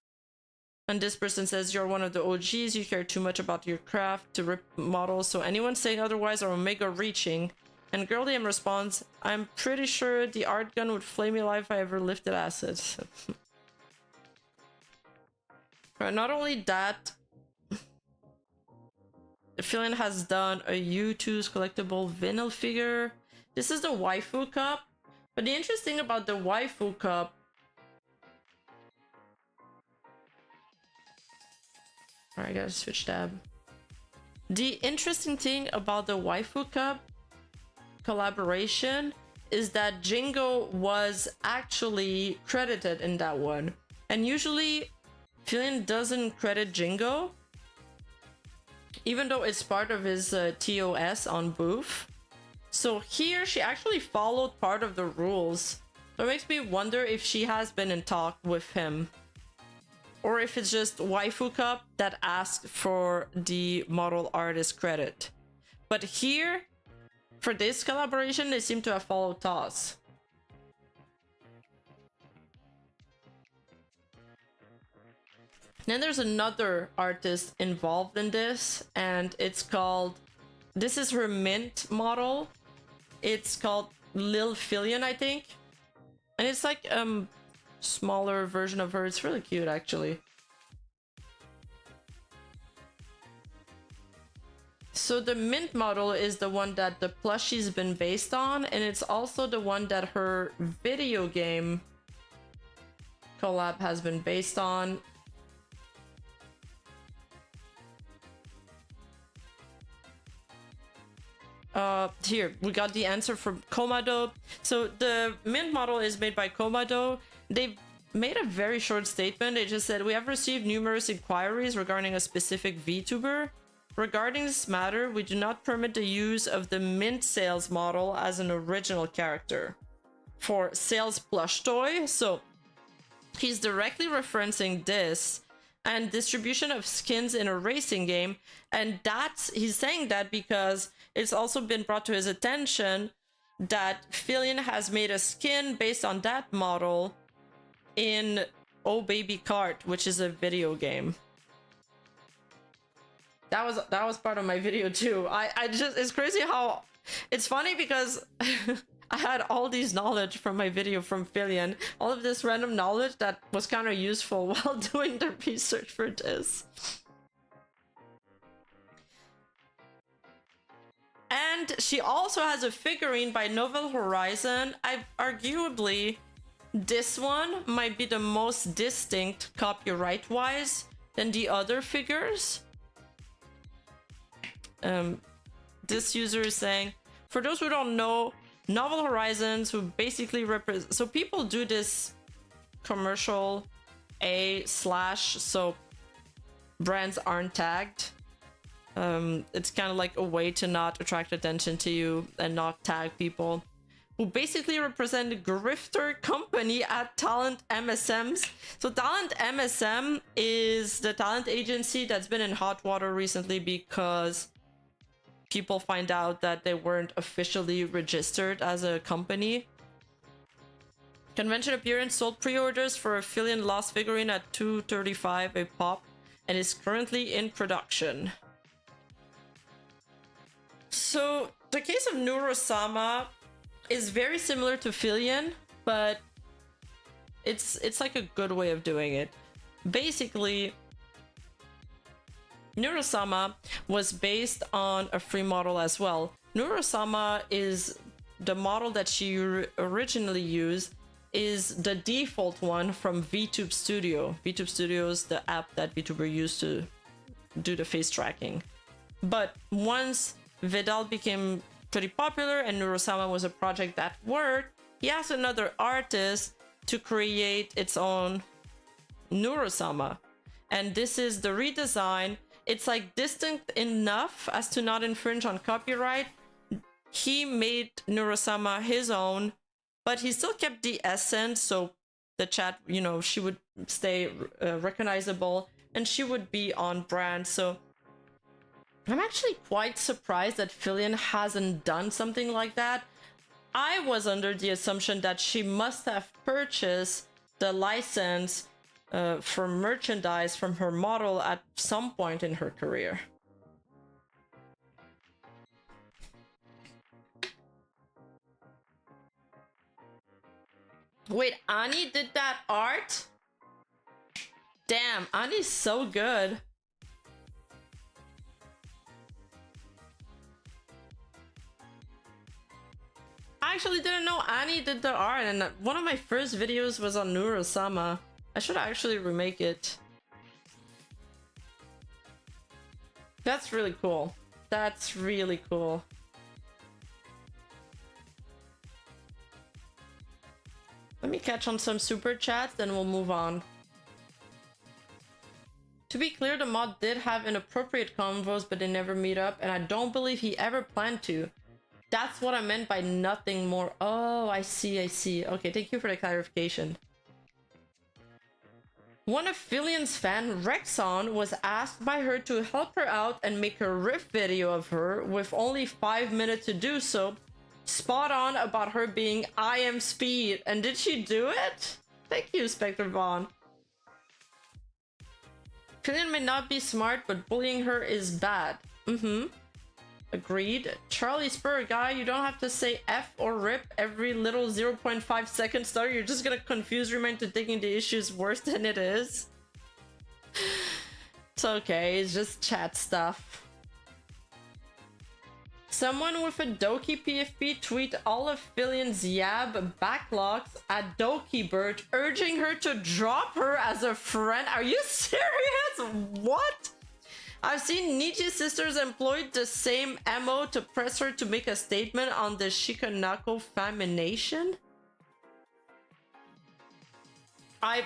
And this person says, you're one of the OGs, you care too much about your craft to rip models, so anyone saying otherwise are omega reaching And Girliam responds, I'm pretty sure the art gun would flame me alive if I ever lifted acid. Right, not only that, Filian has done a U2's collectible vinyl figure. This is the waifu cup. But the interesting about the waifu cup... Alright, I gotta switch tab. The interesting thing about the waifu cup collaboration is that Jingo was actually credited in that one. And usually Filian doesn't credit Jingo, even though it's part of his TOS on Booth. So here she actually followed part of the rules. So it makes me wonder if she has been in talk with him, or if it's just Waifu Cup that asked for the model artist credit. But here, for this collaboration, they seem to have followed TOS. Then there's another artist involved in this, and it's called... This is her mint model. It's called Lil Filian, I think. And it's like smaller version of her. It's really cute, actually. So the mint model is the one that the plushie's been based on, and it's also the one that her video game collab has been based on. Here, we got the answer from Komado. So the mint model is made by Komado. They've made a very short statement. They just said, we have received numerous inquiries regarding a specific VTuber. Regarding this matter, we do not permit the use of the mint sales model as an original character for sales plush toy. So he's directly referencing this and distribution of skins in a racing game. And he's saying that because it's also been brought to his attention that Filian has made a skin based on that model in Oh Baby Cart, which is a video game. That was part of my video too. I just, it's crazy how it's funny because I had all these knowledge from my video from Filian, all of this random knowledge that was kind of useful while doing the research for this. And she also has a figurine by Novel Horizon. Arguably, this one might be the most distinct copyright-wise than the other figures. This user is saying, for those who don't know, Novel Horizons, who basically represent... So people do this commercial / so brands aren't tagged. It's kind of like a way to not attract attention to you and not tag people who basically represent a grifter company at Talent MSMs. So Talent MSM is the talent agency that's been in hot water recently because people find out that they weren't officially registered as a company. Convention appearance sold pre-orders for a Filian Lost figurine at $235 a pop and is currently in production. So the case of Nurosama is very similar to Filian, but it's like a good way of doing it. Basically, Nurosama was based on a free model as well. Nurosama is the model that she originally used, is the default one from VTube Studio. VTube Studio is the app that VTuber used to do the face tracking. But once Vidal became pretty popular and Nurosama was a project that worked, he asked another artist to create its own Nurosama. And this is the redesign. It's like distinct enough as to not infringe on copyright. He made Nurosama his own, but he still kept the essence. So the chat, you know, she would stay recognizable and she would be on brand. So I'm actually quite surprised that Filian hasn't done something like that. I was under the assumption that she must have purchased the license for merchandise from her model at some point in her career. Wait, Ani did that art? Damn, Ani's so good. I actually didn't know Ani did the art, and one of my first videos was on Nuro-sama. I should actually remake it. That's really cool. That's really cool. Let me catch on some super chats, then we'll move on. To be clear, the mod did have inappropriate convos, but they never meet up, and I don't believe he ever planned to. That's what I meant by nothing more. Oh, I see, I see. Okay, thank you for the clarification. One of Filian's fan, Rexon, was asked by her to help her out and make a riff video of her with only 5 minutes to do so. Spot on about her being I am speed. And did she do it? Thank you, Spectre Vaughn. Filian may not be smart, but bullying her is bad. Agreed. Charlie Spur, guy, you don't have to say F or RIP every little 0.5 second stutter. You're just gonna confuse Rima into thinking the issue's worse than it is. It's okay, it's just chat stuff. Someone with a Doki PFP tweet all of Filian's Yab backlogs at Doki Bird, urging her to drop her as a friend. Are you serious? What? I've seen Nietzsche sisters employed the same MO to press her to make a statement on the Shikanako famination. I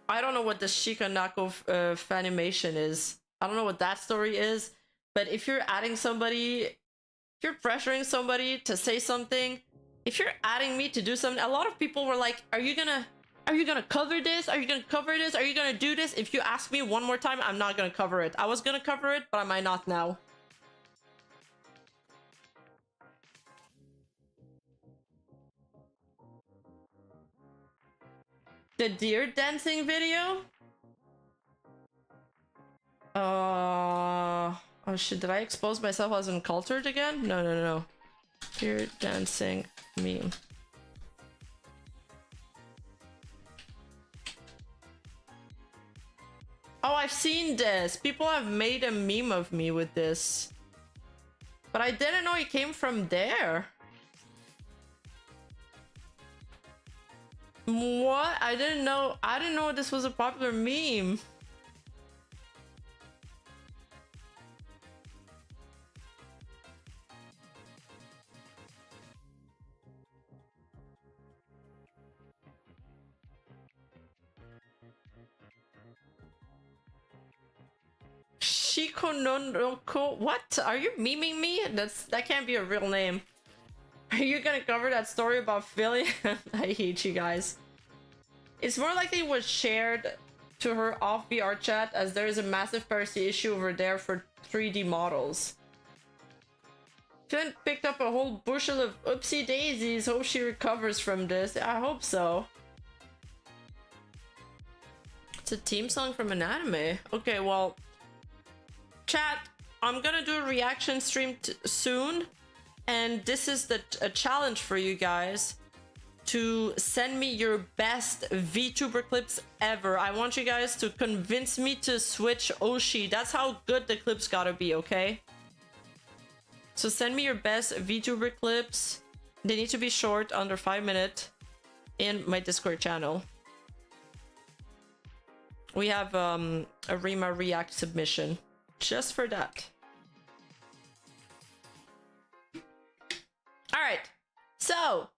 don't know what the Shikanako fanimation is. I don't know what that story is. But if you're adding somebody, if you're pressuring somebody to say something, if you're adding me to do something, a lot of people were like, are you gonna cover this? Are you gonna cover this? Are you gonna do this? If you ask me one more time, I'm not gonna cover it. I was gonna cover it, but I might not now. The deer dancing video? Oh shit, did I expose myself as uncultured again? No. Deer dancing meme. Oh, I've seen this. People have made a meme of me with this. But I didn't know it came from there. What? I didn't know this was a popular meme. Shikononoko? What? Are you memeing me? That can't be a real name. Are you gonna cover that story about Philly? I hate you guys. It's more likely it was shared to her off VR chat, as there is a massive piracy issue over there for 3D models. Flint picked up a whole bushel of oopsie daisies. Hope she recovers from this. I hope so. It's a theme song from an anime. Okay, well, chat, I'm gonna do a reaction stream soon, and this is a challenge for you guys to send me your best VTuber clips ever. I want you guys to convince me to switch Oshi. That's how good the clips gotta be, okay? So send me your best VTuber clips. They need to be short, under 5 minutes, in my Discord channel. We have a Rima React submission just for that. All right, so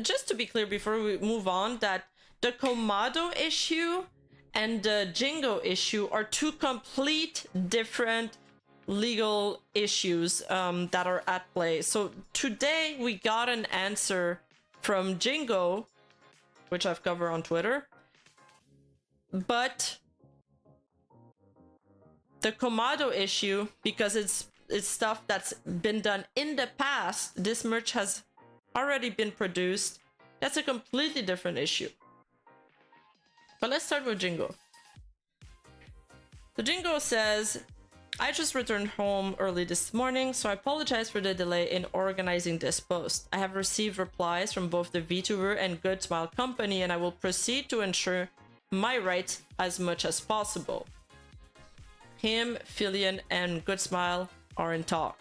just to be clear before we move on, that the Komado issue and the Jingo issue are two complete different legal issues that are at play. So today we got an answer from Jingo, which I've covered on Twitter, but the Komado issue, because it's stuff that's been done in the past, this merch has already been produced, that's a completely different issue. But let's start with Jingo. So Jingo says, I just returned home early this morning, so I apologize for the delay in organizing this post. I have received replies from both the VTuber and Good Smile company, and I will proceed to ensure my rights as much as possible. Him, Filian, and Good Smile are in talk.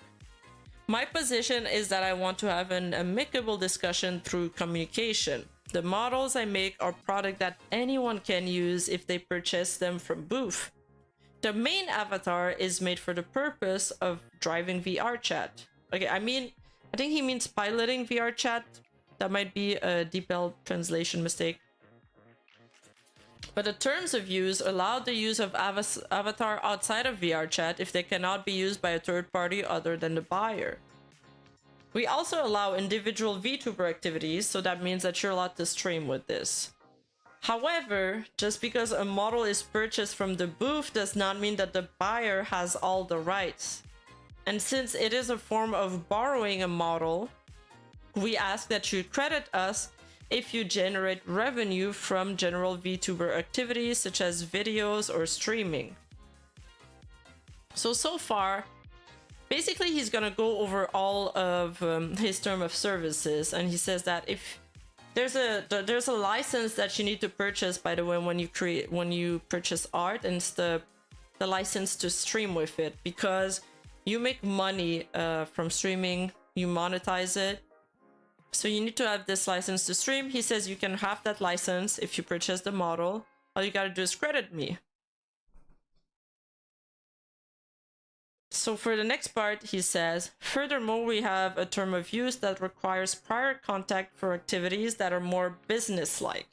My position is that I want to have an amicable discussion through communication. The models I make are product that anyone can use if they purchase them from Booth. The main avatar is made for the purpose of driving VR chat. Okay, I think he means piloting VR chat. That might be a DeepL translation mistake. But the terms of use allow the use of avatar outside of VR chat if they cannot be used by a third party other than the buyer. We also allow individual VTuber activities, so that means that you're allowed to stream with this. However, just because a model is purchased from the booth does not mean that the buyer has all the rights. And since it is a form of borrowing a model, we ask that you credit us if you generate revenue from general VTuber activities such as videos or streaming. So far, basically he's gonna go over all of his term of services, and he says that if there's a license that you need to purchase, by the way, when you purchase art, and it's the license to stream with it, because you make money from streaming, you monetize it. So you need to have this license to stream. He says you can have that license if you purchase the model. All you gotta do is credit me. So for the next part, he says, furthermore, we have a term of use that requires prior contact for activities that are more business-like.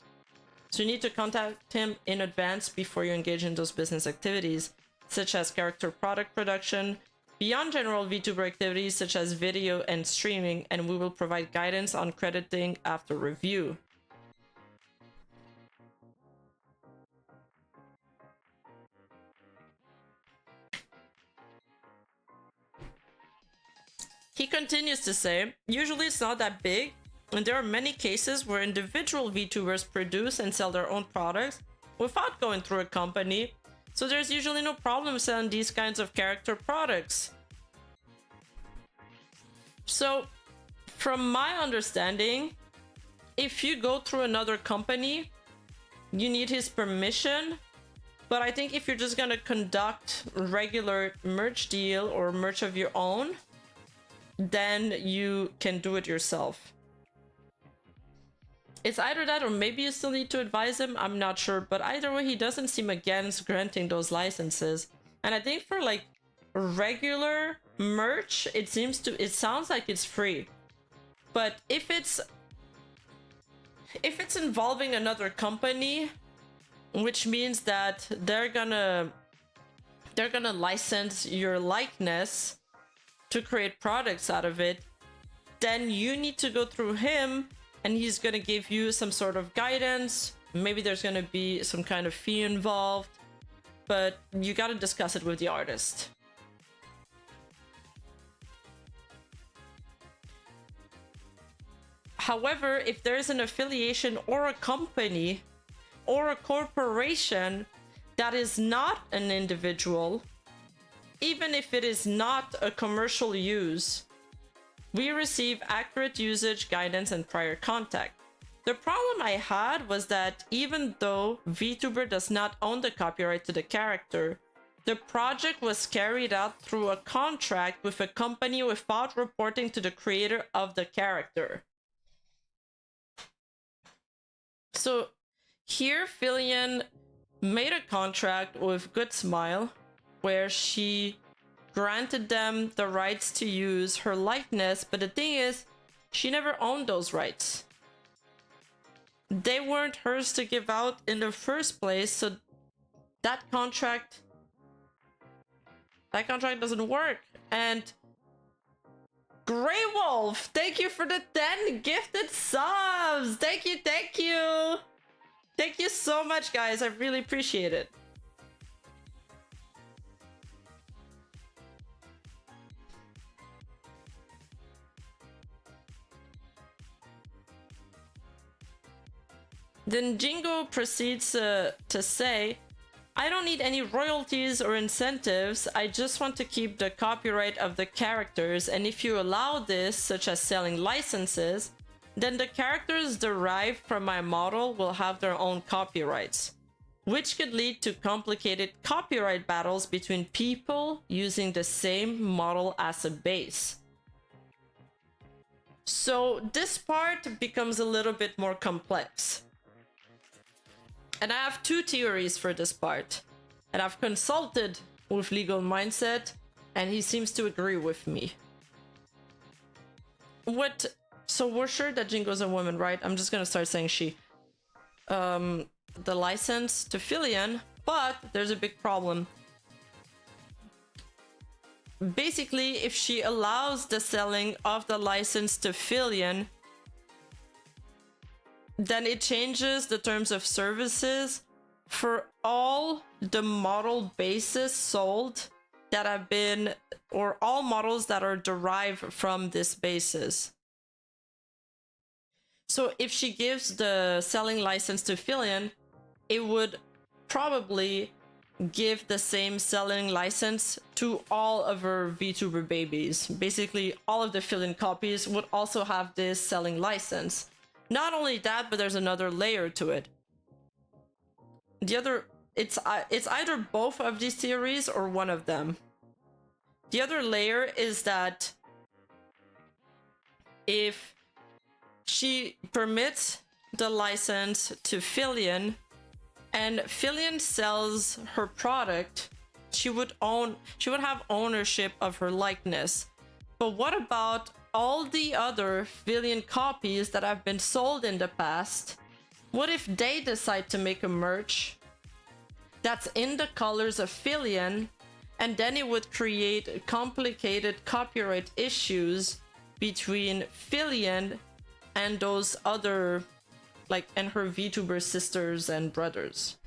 So you need to contact him in advance before you engage in those business activities, such as character product production, beyond general VTuber activities such as video and streaming, and we will provide guidance on crediting after review. He continues to say, usually it's not that big, and there are many cases where individual VTubers produce and sell their own products without going through a company, so there's usually no problem selling these kinds of character products. So, from my understanding, if you go through another company, you need his permission, but I think if you're just gonna conduct regular merch deal or merch of your own, then you can do it yourself. It's either that or maybe you still need to advise him, I'm not sure, but either way he doesn't seem against granting those licenses. And I think for like regular merch, it sounds like it's free. But if it's involving another company, which means that they're gonna license your likeness to create products out of it, then you need to go through him and he's gonna give you some sort of guidance. Maybe there's gonna be some kind of fee involved, but you gotta discuss it with the artist. However, if there's an affiliation or a company or a corporation that is not an individual, even if it is not a commercial use, we receive accurate usage guidance and prior contact. The problem I had was that even though VTuber does not own the copyright to the character, the project was carried out through a contract with a company without reporting to the creator of the character. So here Filian made a contract with Good Smile where she granted them the rights to use her likeness, but the thing is, she never owned those rights. They weren't hers to give out in the first place, so that contract doesn't work. And Grey Wolf, thank you for the 10 gifted subs! Thank you, thank you! Thank you so much, guys, I really appreciate it. Then Jingo proceeds to say, I don't need any royalties or incentives. I just want to keep the copyright of the characters, and if you allow this, such as selling licenses, then the characters derived from my model will have their own copyrights, which could lead to complicated copyright battles between people using the same model as a base. So this part becomes a little bit more complex. And I have two theories for this part. And I've consulted with Legal Mindset, and he seems to agree with me. So we're sure that Jingo's a woman, right? I'm just gonna start saying she. The license to Filian, but there's a big problem. Basically, if she allows the selling of the license to Filian, then it changes the terms of services for all the model bases sold that have been, or all models that are derived from this basis. So if she gives the selling license to Filian, it would probably give the same selling license to all of her VTuber babies. Basically, all of the Filian copies would also have this selling license. Not only that, but there's another layer to it. It's either both of these theories or one of them. The other layer is that if she permits the license to Filian, and Filian sells her product, she would have ownership of her likeness. But what about all the other Filian copies that have been sold in the past? What if they decide to make a merch that's in the colors of Filian, and then it would create complicated copyright issues between Filian and those other, like, and her VTuber sisters and brothers.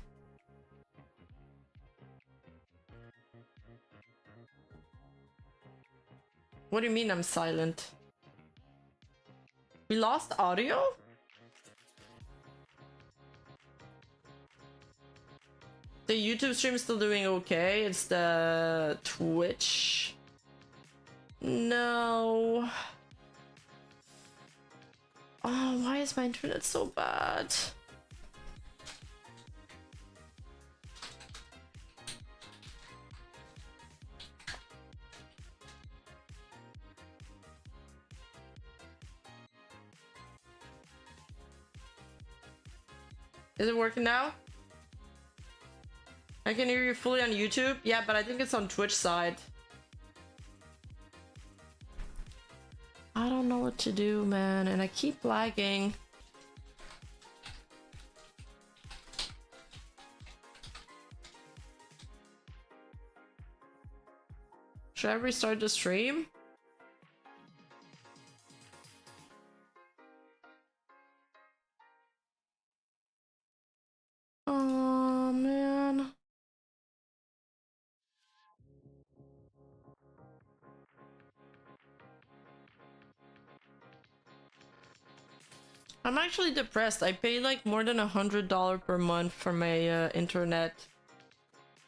What do you mean I'm silent? We lost audio? The YouTube stream is still doing okay. It's the Twitch. No. Oh, why is my internet so bad? Is it working now? I can hear you fully on YouTube. Yeah, but I think it's on Twitch side. I don't know what to do, man, and I keep lagging. Should I restart the stream? Oh, man. I'm actually depressed. I pay like more than $100 per month for my internet.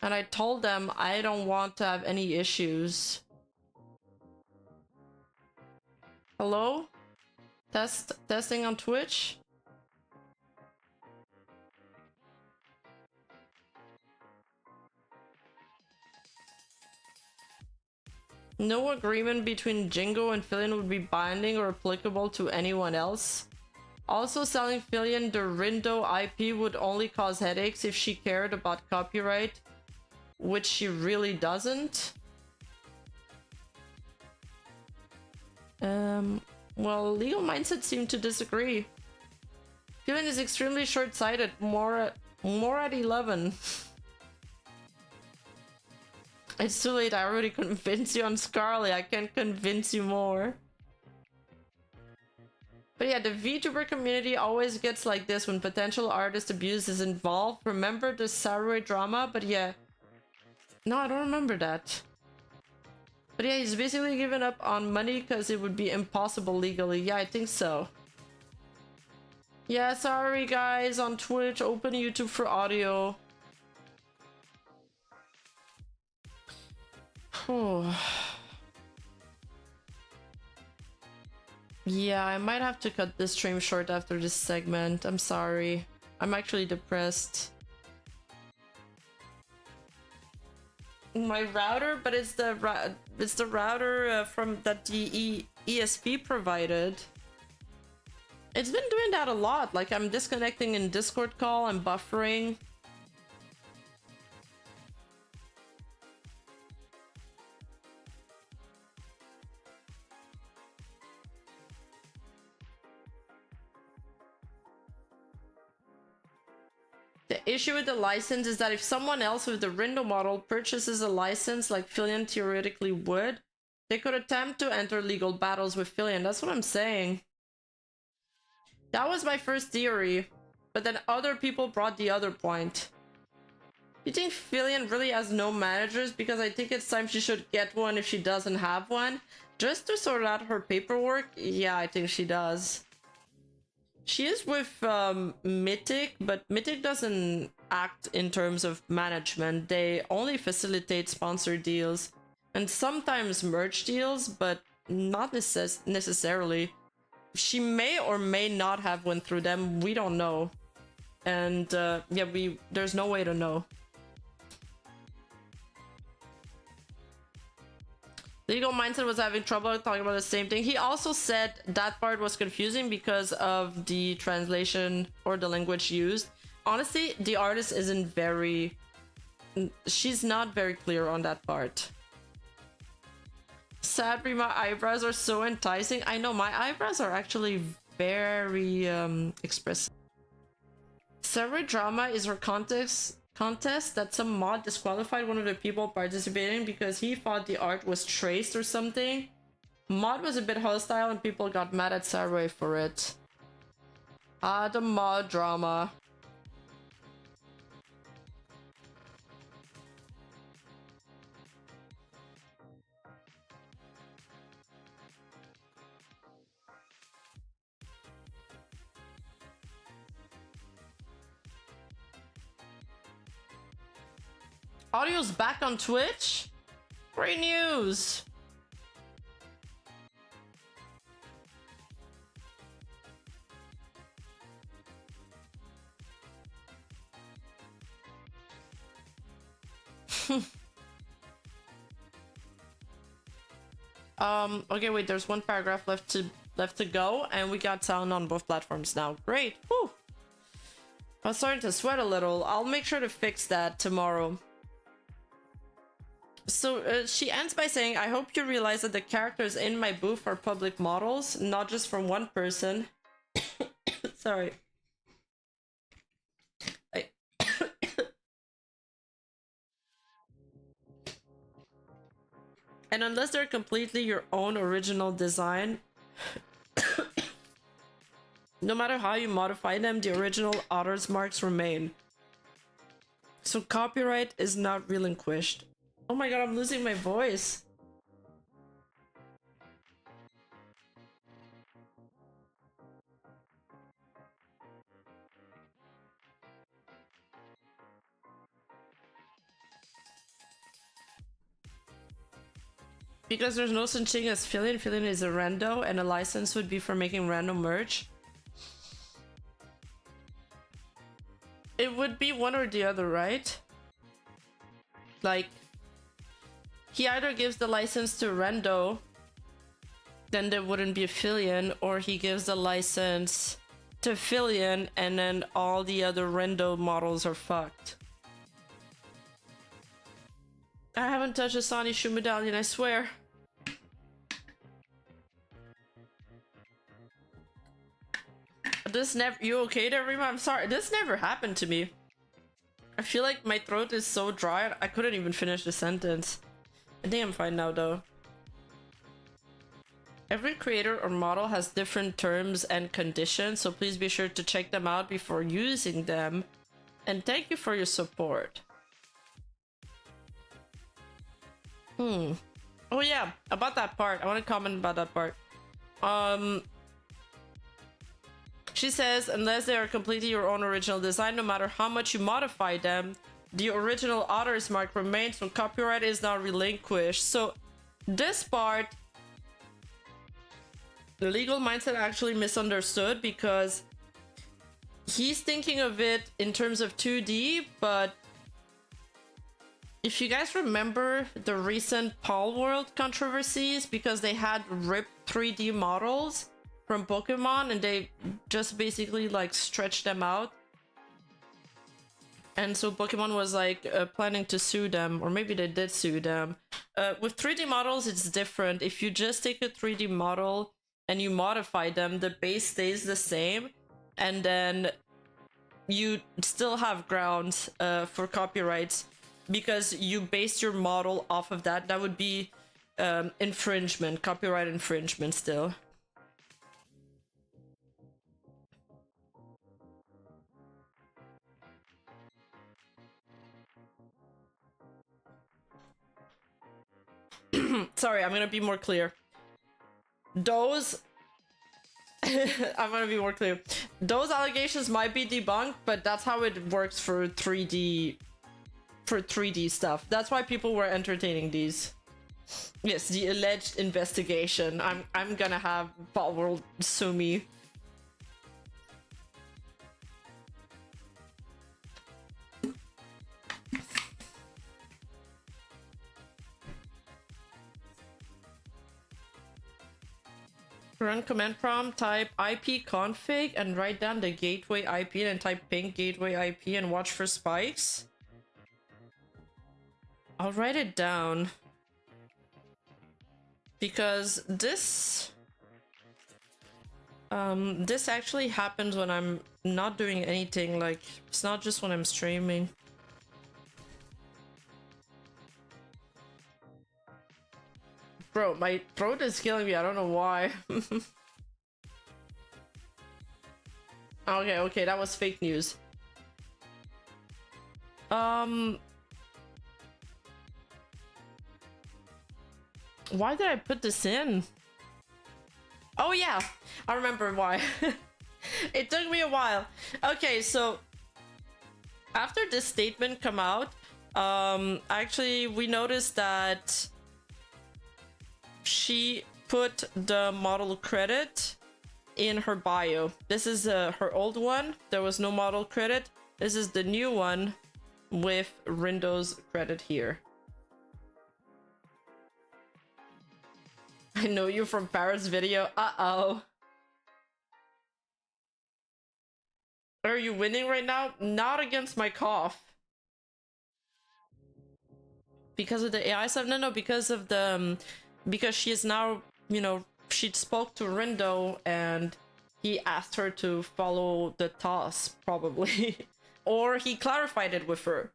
And I told them I don't want to have any issues. Hello? Testing on Twitch? No agreement between Jingo and Filian would be binding or applicable to anyone else. Also, selling Filian the Rindo IP would only cause headaches if she cared about copyright, which she really doesn't. Well, Legal Mindset seemed to disagree. Filian is extremely short-sighted, more at 11. It's too late, I already convinced you on Scarlet, I can't convince you more. But yeah, the VTuber community always gets like this when potential artist abuse is involved. Remember the Saruai drama? But yeah. No, I don't remember that. But yeah, he's basically given up on money because it would be impossible legally. Yeah, I think so. Yeah, sorry guys, on Twitch, open YouTube for audio. Yeah, I might have to cut this stream short after this segment. I'm sorry. I'm actually depressed. My router, but it's the router from that the ESP provided. It's been doing that a lot. Like, I'm disconnecting in Discord call, I'm buffering. The issue with the license is that if someone else with the Rindo model purchases a license like Filian theoretically would, they could attempt to enter legal battles with Filian. That's what I'm saying. That was my first theory, but then other people brought the other point. You think Filian really has no managers? Because I think it's time she should get one if she doesn't have one. Just to sort out her paperwork? Yeah, I think she does. She is with Mythic, but Mythic doesn't act in terms of management. They only facilitate sponsor deals and sometimes merch deals, but not necessarily. She may or may not have went through them. We don't know. And yeah, there's no way to know. Legal Mindset was having trouble talking about the same thing. He also said that part was confusing because of the translation or the language used. Honestly, the artist isn't very... She's not very clear on that part. Sadly, my eyebrows are so enticing. I know, my eyebrows are actually very expressive. Several drama is her contest that some mod disqualified one of the people participating because he thought the art was traced or something. Mod was a bit hostile and people got mad at Sarway for it. Ah, the mod drama. Audio's back on Twitch? Great news! Okay, wait, there's one paragraph left to go, and we got sound on both platforms now. Great! Whew! I was starting to sweat a little. I'll make sure to fix that tomorrow. So she ends by saying, I hope you realize that the characters in my booth are public models, not just from one person. Sorry. And unless they're completely your own original design, no matter how you modify them, the original author's marks remain. So copyright is not relinquished. Oh my god, I'm losing my voice. Because there's no such thing as Filian. Filian is a rando, and a license would be for making random merch. It would be one or the other, right? Like, he either gives the license to rando, then there wouldn't be a Filian, or he gives the license to Filian, and then all the other rando models are fucked. I haven't touched a Sani shoe medallion, I swear. This never— you okay there, Rima? I'm sorry, this never happened to me. I feel like my throat is so dry, I couldn't even finish the sentence. I think I'm fine now though. Every creator or model has different terms and conditions, so please be sure to check them out before using them. And thank you for your support. Oh yeah, about that part. I want to comment about that part. She says, unless they are completely your own original design, no matter how much you modify them, the original author's mark remains, so copyright is now relinquished. So this part, the legal mindset actually misunderstood, because he's thinking of it in terms of 2D, but if you guys remember the recent Pal World controversies, because they had ripped 3D models from Pokemon and they just basically like stretched them out. And so Pokemon was like planning to sue them, or maybe they did sue them. With 3D models, it's different. If you just take a 3D model and you modify them, the base stays the same, and then you still have grounds for copyrights because you base your model off of that. That would be infringement, copyright infringement still. Sorry, I'm gonna be more clear. Those I'm gonna be more clear. Those allegations might be debunked, but that's how it works for 3D stuff. That's why people were entertaining these. Yes, the alleged investigation. I'm gonna have Ball World sue me. Run command prompt, type ipconfig and write down the gateway IP, and then type ping gateway IP and watch for spikes. I'll write it down because this actually happens when I'm not doing anything. Like, it's not just when I'm streaming. Bro, my throat is killing me. I don't know why. Okay, that was fake news. Why did I put this in? Oh yeah, I remember why. It took me a while. Okay, so after this statement come out, actually we noticed that she put the model credit in her bio. This is her old one. There was no model credit. This is the new one with Rindo's credit here. I know you from Paris video. Uh-oh. Are you winning right now? Not against my cough. Because of the AI stuff? No, because of the... because she is now, you know, she spoke to Rindo and he asked her to follow the task, probably. Or he clarified it with her.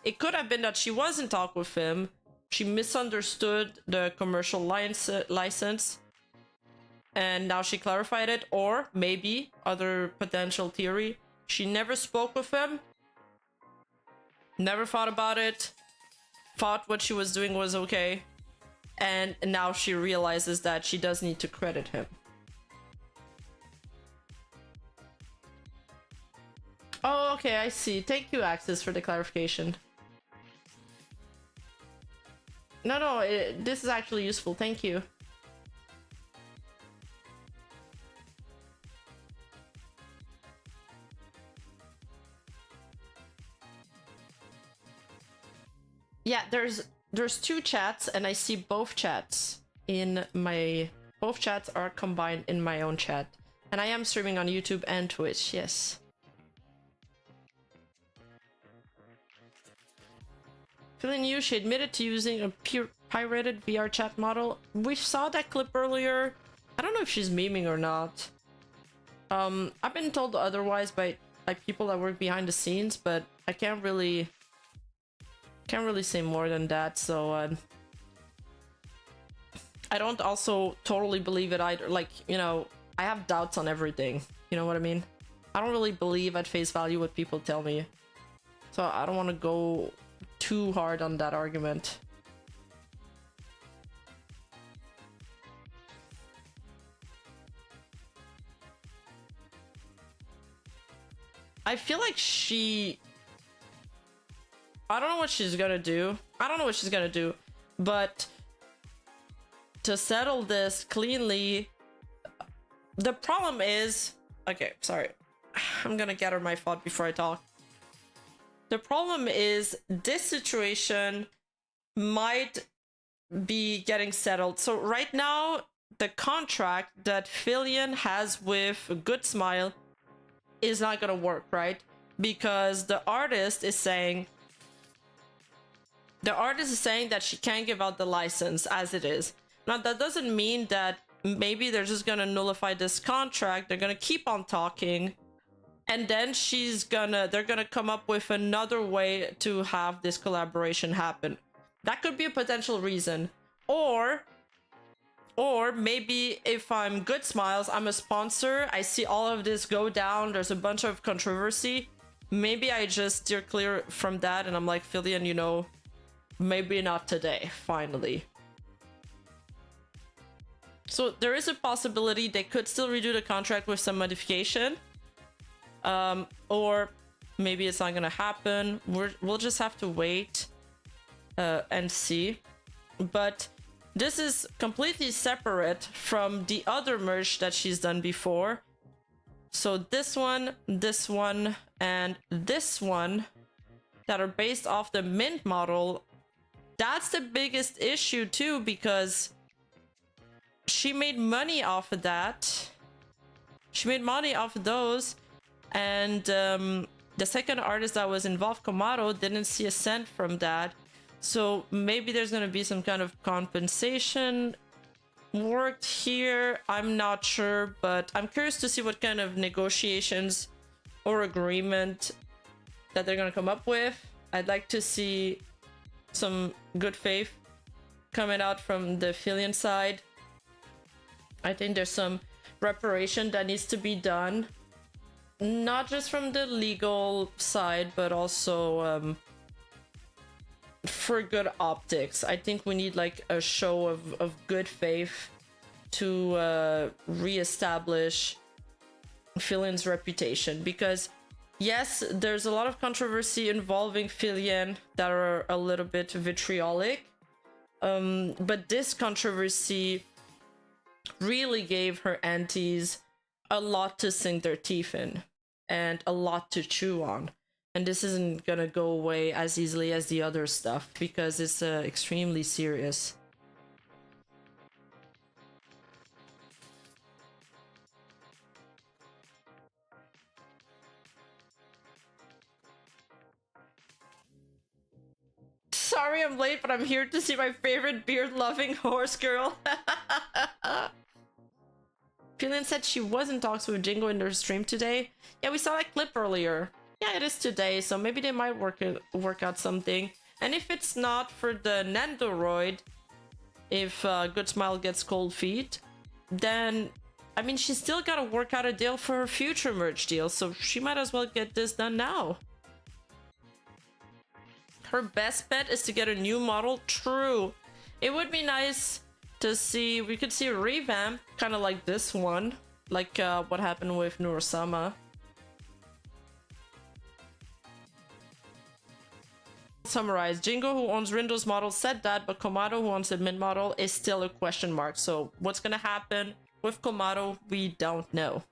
It could have been that she was in talk with him, she misunderstood the commercial license, and now she clarified it. Or maybe, other potential theory, she never spoke with him, never thought about it, thought what she was doing was okay, and now she realizes that she does need to credit him. Oh, okay, I see. Thank you, Axis, for the clarification. No, this is actually useful. Thank you. Yeah, there's two chats, and I see both chats in my... both chats are combined in my own chat. And I am streaming on YouTube and Twitch, yes. Filian, she admitted to using a pirated VR chat model. We saw that clip earlier. I don't know if she's memeing or not. I've been told otherwise by people that work behind the scenes, but I can't really say more than that, so I don't also totally believe it either. Like, you know, I have doubts on everything, you know what I mean? I don't really believe at face value what people tell me, so I don't want to go too hard on that argument. I feel like she I don't know what she's gonna do. I don't know what she's gonna do, but to settle this cleanly, the problem is, okay, sorry, I'm gonna gather my thought before I talk. The problem is this situation might be getting settled. So right now, the contract that Filian has with Good Smile is not gonna work, right? Because the artist is saying that she can't give out the license as it is. Now that doesn't mean that maybe they're just gonna nullify this contract. They're gonna keep on talking, and then they're gonna come up with another way to have this collaboration happen. That could be a potential reason. Or maybe if I'm Good Smiles, I'm a sponsor, I see all of this go down, there's a bunch of controversy, maybe I just steer clear from that and I'm like, Filian, you know, maybe not today, finally. So there is a possibility they could still redo the contract with some modification. Or maybe it's not gonna happen. We'll just have to wait and see. But this is completely separate from the other merge that she's done before. So this one, and this one that are based off the mint model, that's the biggest issue too, because she made money off of that. She made money off of those, and the second artist that was involved, Komato, didn't see a cent from that. So maybe there's going to be some kind of compensation worked here. I'm not sure, but I'm curious to see what kind of negotiations or agreement that they're going to come up with. I'd like to see some good faith coming out from the Filian side. I think there's some reparation that needs to be done, not just from the legal side, but also for good optics. I think we need like a show of good faith to re-establish Filian's reputation, because yes, there's a lot of controversy involving Filian that are a little bit vitriolic, but this controversy really gave her aunties a lot to sink their teeth in and a lot to chew on. And this isn't gonna go away as easily as the other stuff because it's extremely serious. Sorry I'm late, but I'm here to see my favorite beard-loving horse girl. Filian said she was in talks with Jingo in their stream today. Yeah, we saw that clip earlier. Yeah, it is today, so maybe they might work out something. And if it's not for the Nandoroid, if Good Smile gets cold feet, then I mean she's still gotta work out a deal for her future merge deal, so she might as well get this done now. Her best bet is to get a new model. True. It would be nice to see, we could see a revamp, kind of like this one, like what happened with Nurasama. Summarize. Jingo, who owns Rindo's model, said that, but Komato, who owns the mint model, is still a question mark. So what's gonna happen with Komato, we don't know.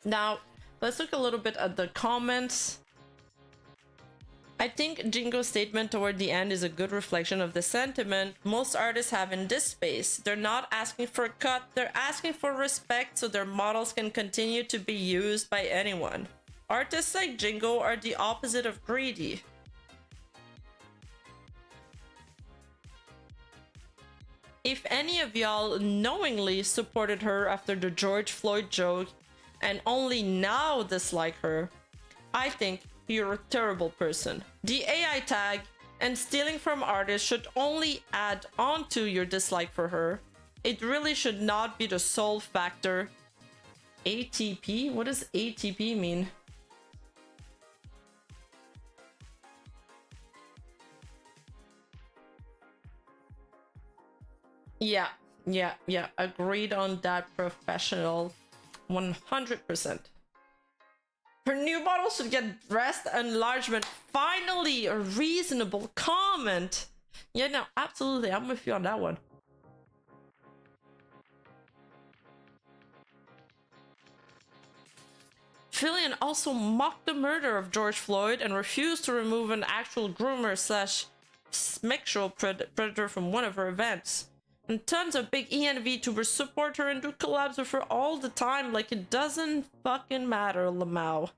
Now, let's look a little bit at the comments. I think Jingo's statement toward the end is a good reflection of the sentiment most artists have in this space. They're not asking for a cut, they're asking for respect so their models can continue to be used by anyone. Artists like Jingo are the opposite of greedy. If any of y'all knowingly supported her after the George Floyd joke and only now dislike her, I think you're a terrible person. The AI tag and stealing from artists should only add on to your dislike for her. It really should not be the sole factor. ATP? What does ATP mean? Yeah. Agreed on that, professional. 100%. Her new model should get breast enlargement. Finally, a reasonable comment. Yeah, no, absolutely. I'm with you on that one. Filian also mocked the murder of George Floyd and refused to remove an actual groomer slash sexual predator from one of her events. And tons of big EN VTubers support her and do collabs with her all the time, like it doesn't fucking matter, Lamau.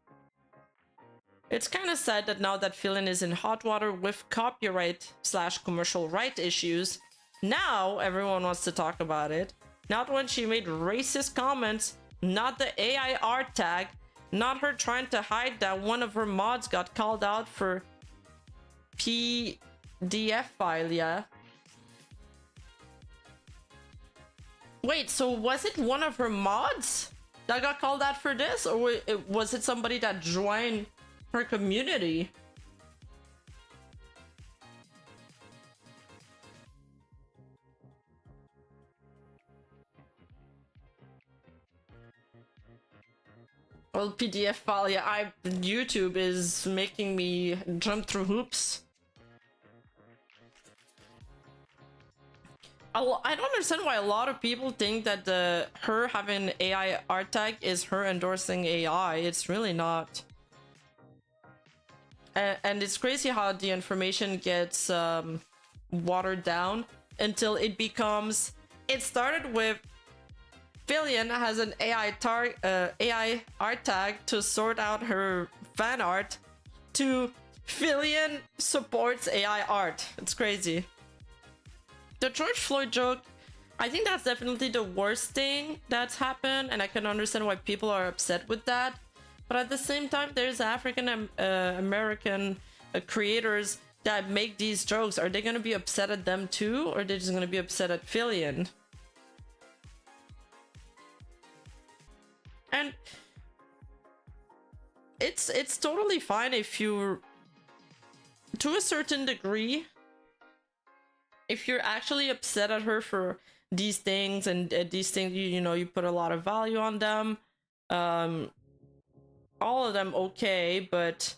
It's kind of sad that now that Filian is in hot water with copyright slash commercial right issues, now everyone wants to talk about it. Not when she made racist comments, not the AI art tag, not her trying to hide that one of her mods got called out for PDF file, yeah. Wait, so was it one of her mods that got called out for this? Or was it somebody that joined her community? Well, PDF file, yeah, YouTube is making me jump through hoops. I don't understand why a lot of people think that her having AI art tag is her endorsing AI. It's really not. And it's crazy how the information gets watered down until it becomes... It started with Filian has an AI art tag to sort out her fan art to Filian supports AI art. It's crazy. The George Floyd joke, I think that's definitely the worst thing that's happened, and I can understand why people are upset with that. But at the same time, there's African American creators that make these jokes. Are they going to be upset at them too, or are they just going to be upset at Filian? And it's totally fine if you're, to a certain degree, if you're actually upset at her for these things, and these things, you know, you put a lot of value on them, all of them okay, but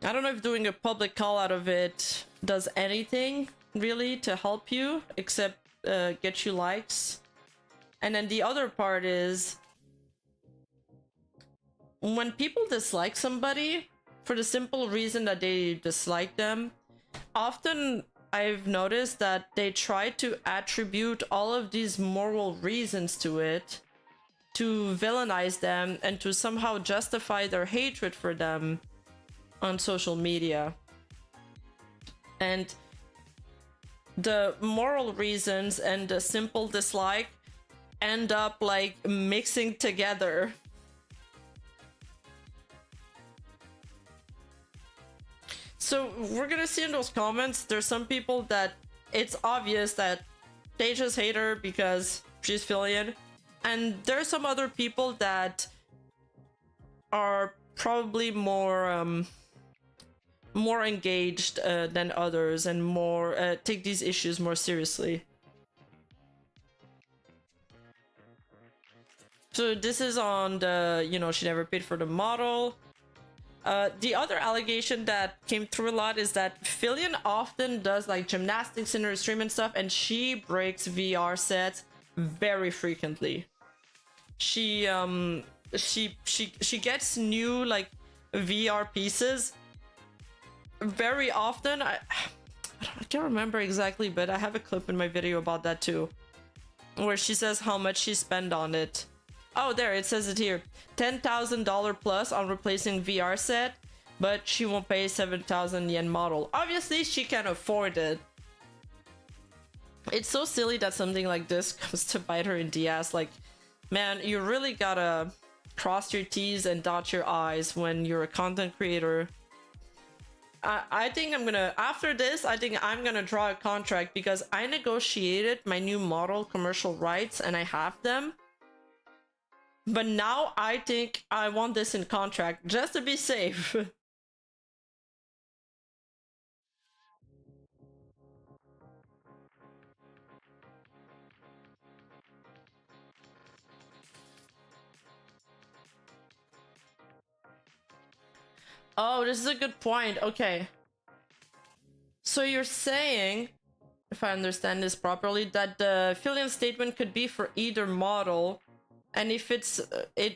I don't know if doing a public call out of it does anything really to help you except get you likes. And then the other part is, when people dislike somebody for the simple reason that they dislike them, often I've noticed that they try to attribute all of these moral reasons to it, to villainize them, and to somehow justify their hatred for them on social media. And the moral reasons and the simple dislike end up like mixing together. So we're gonna see in those comments, there's some people that it's obvious that they just hate her because she's Filian, and there's some other people that are probably more more engaged than others, and more take these issues more seriously. So this is on the, you know, she never paid for the model. The other allegation that came through a lot is that Filian often does like gymnastics in her stream and stuff, and she breaks VR sets very frequently. She gets new like VR pieces very often. I can't remember exactly, but I have a clip in my video about that too, where she says how much she spent on it. Oh, there, it says it here. $10,000 plus on replacing VR set, but she won't pay 7,000 yen model. Obviously, she can afford it. It's so silly that something like this comes to bite her in the ass. Like, man, you really gotta cross your T's and dot your I's when you're a content creator. I think I'm gonna, after this, I think I'm gonna draw a contract, because I negotiated my new model commercial rights and I have them. But now I think I want this in contract just to be safe. Oh, this is a good point. Okay. So you're saying, if I understand this properly, that the Filian statement could be for either model, and if it's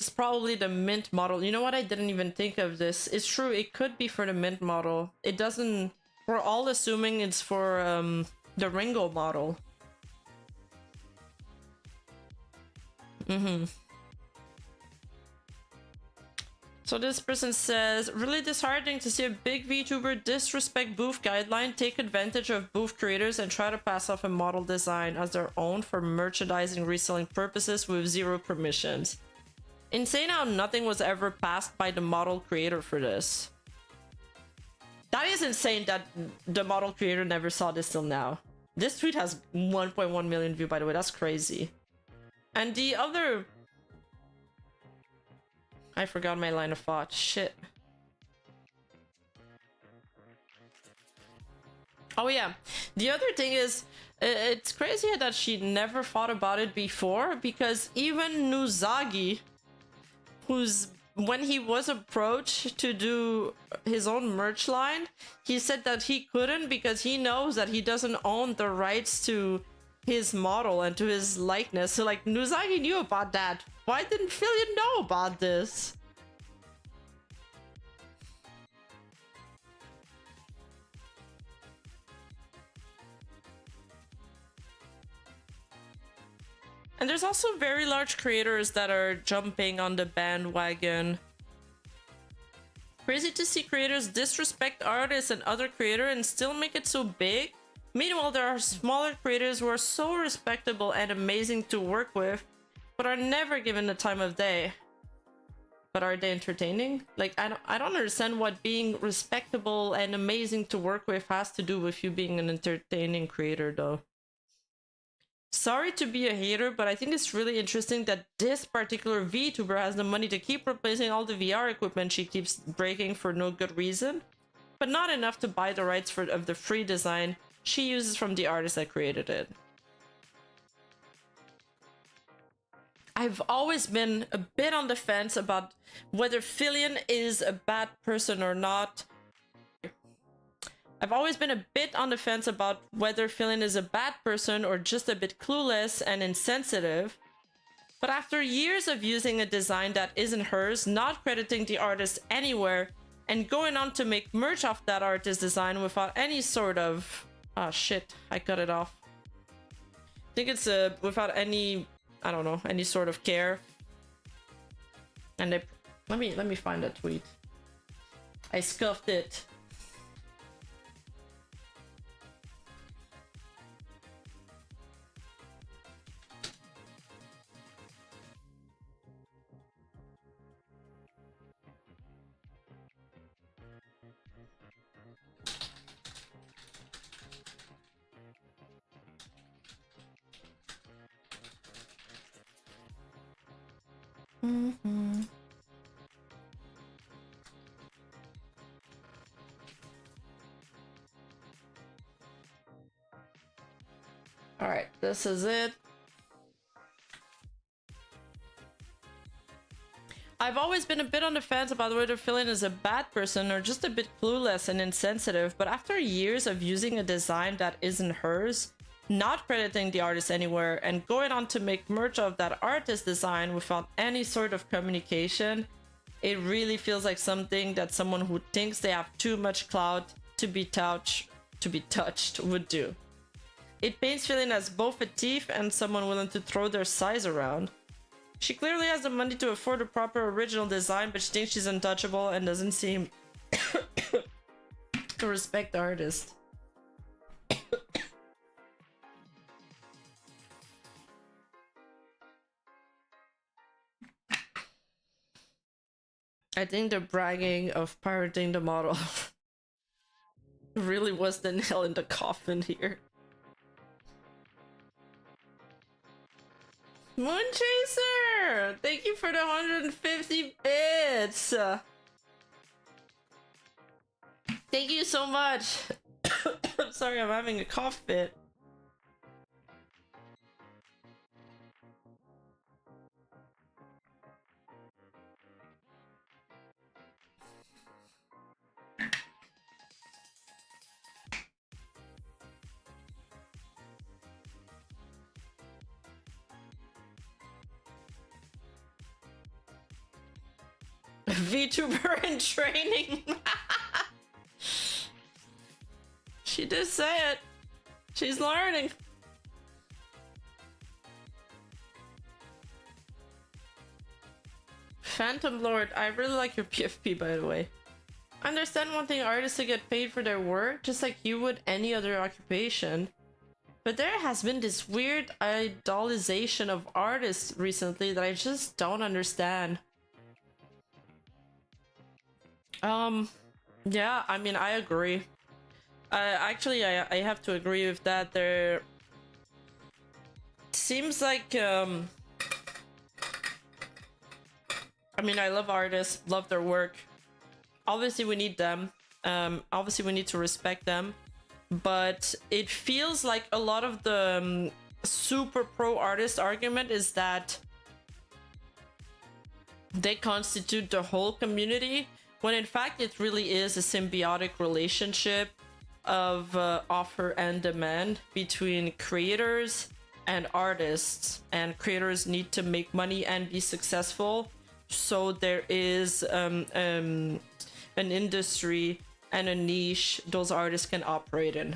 probably the mint model. You know what? I didn't even think of this. It's true. It could be for the mint model. It doesn't. We're all assuming it's for the Ringo model. So this person says, really disheartening to see a big VTuber disrespect booth guideline, take advantage of booth creators, and try to pass off a model design as their own for merchandising reselling purposes with zero permissions. Insane how nothing was ever passed by the model creator for this. That is insane that the model creator never saw this till now. This tweet has 1.1 million views, by the way. That's crazy. And the other... I forgot my line of thought. Shit. Oh yeah. The other thing is, it's crazy that she never thought about it before, because even Nuzagi, when he was approached to do his own merch line, he said that he couldn't because he knows that he doesn't own the rights to his model and to his likeness. So like, Nuzagi knew about that. Why didn't Filian know about this? And there's also very large creators that are jumping on the bandwagon. Crazy to see creators disrespect artists and other creators and still make it so big. Meanwhile, there are smaller creators who are so respectable and amazing to work with, but are never given the time of day. But are they entertaining? Like, I don't understand what being respectable and amazing to work with has to do with you being an entertaining creator, though. Sorry to be a hater, but I think it's really interesting that this particular VTuber has the money to keep replacing all the VR equipment she keeps breaking for no good reason, but not enough to buy the rights of the free design she uses from the artist that created it. I've always been a bit on the fence about whether Filian is a bad person or not. I've always been a bit on the fence about whether Filian is a bad person or just a bit clueless and insensitive. But after years of using a design that isn't hers, not crediting the artist anywhere, and going on to make merch off that artist's design without any sort of... Ah, shit, I cut it off. I think it's without any... I don't know, any sort of care. And they... Let me find that tweet. I scuffed it. Alright, this is it. I've always been a bit on the fence about whether Filian is a bad person or just a bit clueless and insensitive, but after years of using a design that isn't hers, not crediting the artist anywhere, and going on to make merch of that artist's design without any sort of communication, it really feels like something that someone who thinks they have too much clout to be touched would do. It paints Filian as both a thief and someone willing to throw their size around. She clearly has the money to afford a proper original design, but she thinks she's untouchable and doesn't seem to respect the artist. I think the bragging of pirating the model really was the nail in the coffin here. Moonchaser! Thank you for the 150 bits! Thank you so much! I'm sorry, I'm having a cough fit. VTuber in training. She did say it. She's learning. Phantom Lord, I really like your PFP, by the way. I understand wanting artists to get paid for their work, just like you would any other occupation. But there has been this weird idolization of artists recently that I just don't understand. Yeah, I mean, I agree. Actually, I have to agree with that. There seems like, I mean, I love artists, love their work. Obviously, we need them. Obviously, we need to respect them. But it feels like a lot of the super pro artist argument is that they constitute the whole community, when in fact it really is a symbiotic relationship of offer and demand between creators and artists. And creators need to make money and be successful, so there is an industry and a niche those artists can operate in.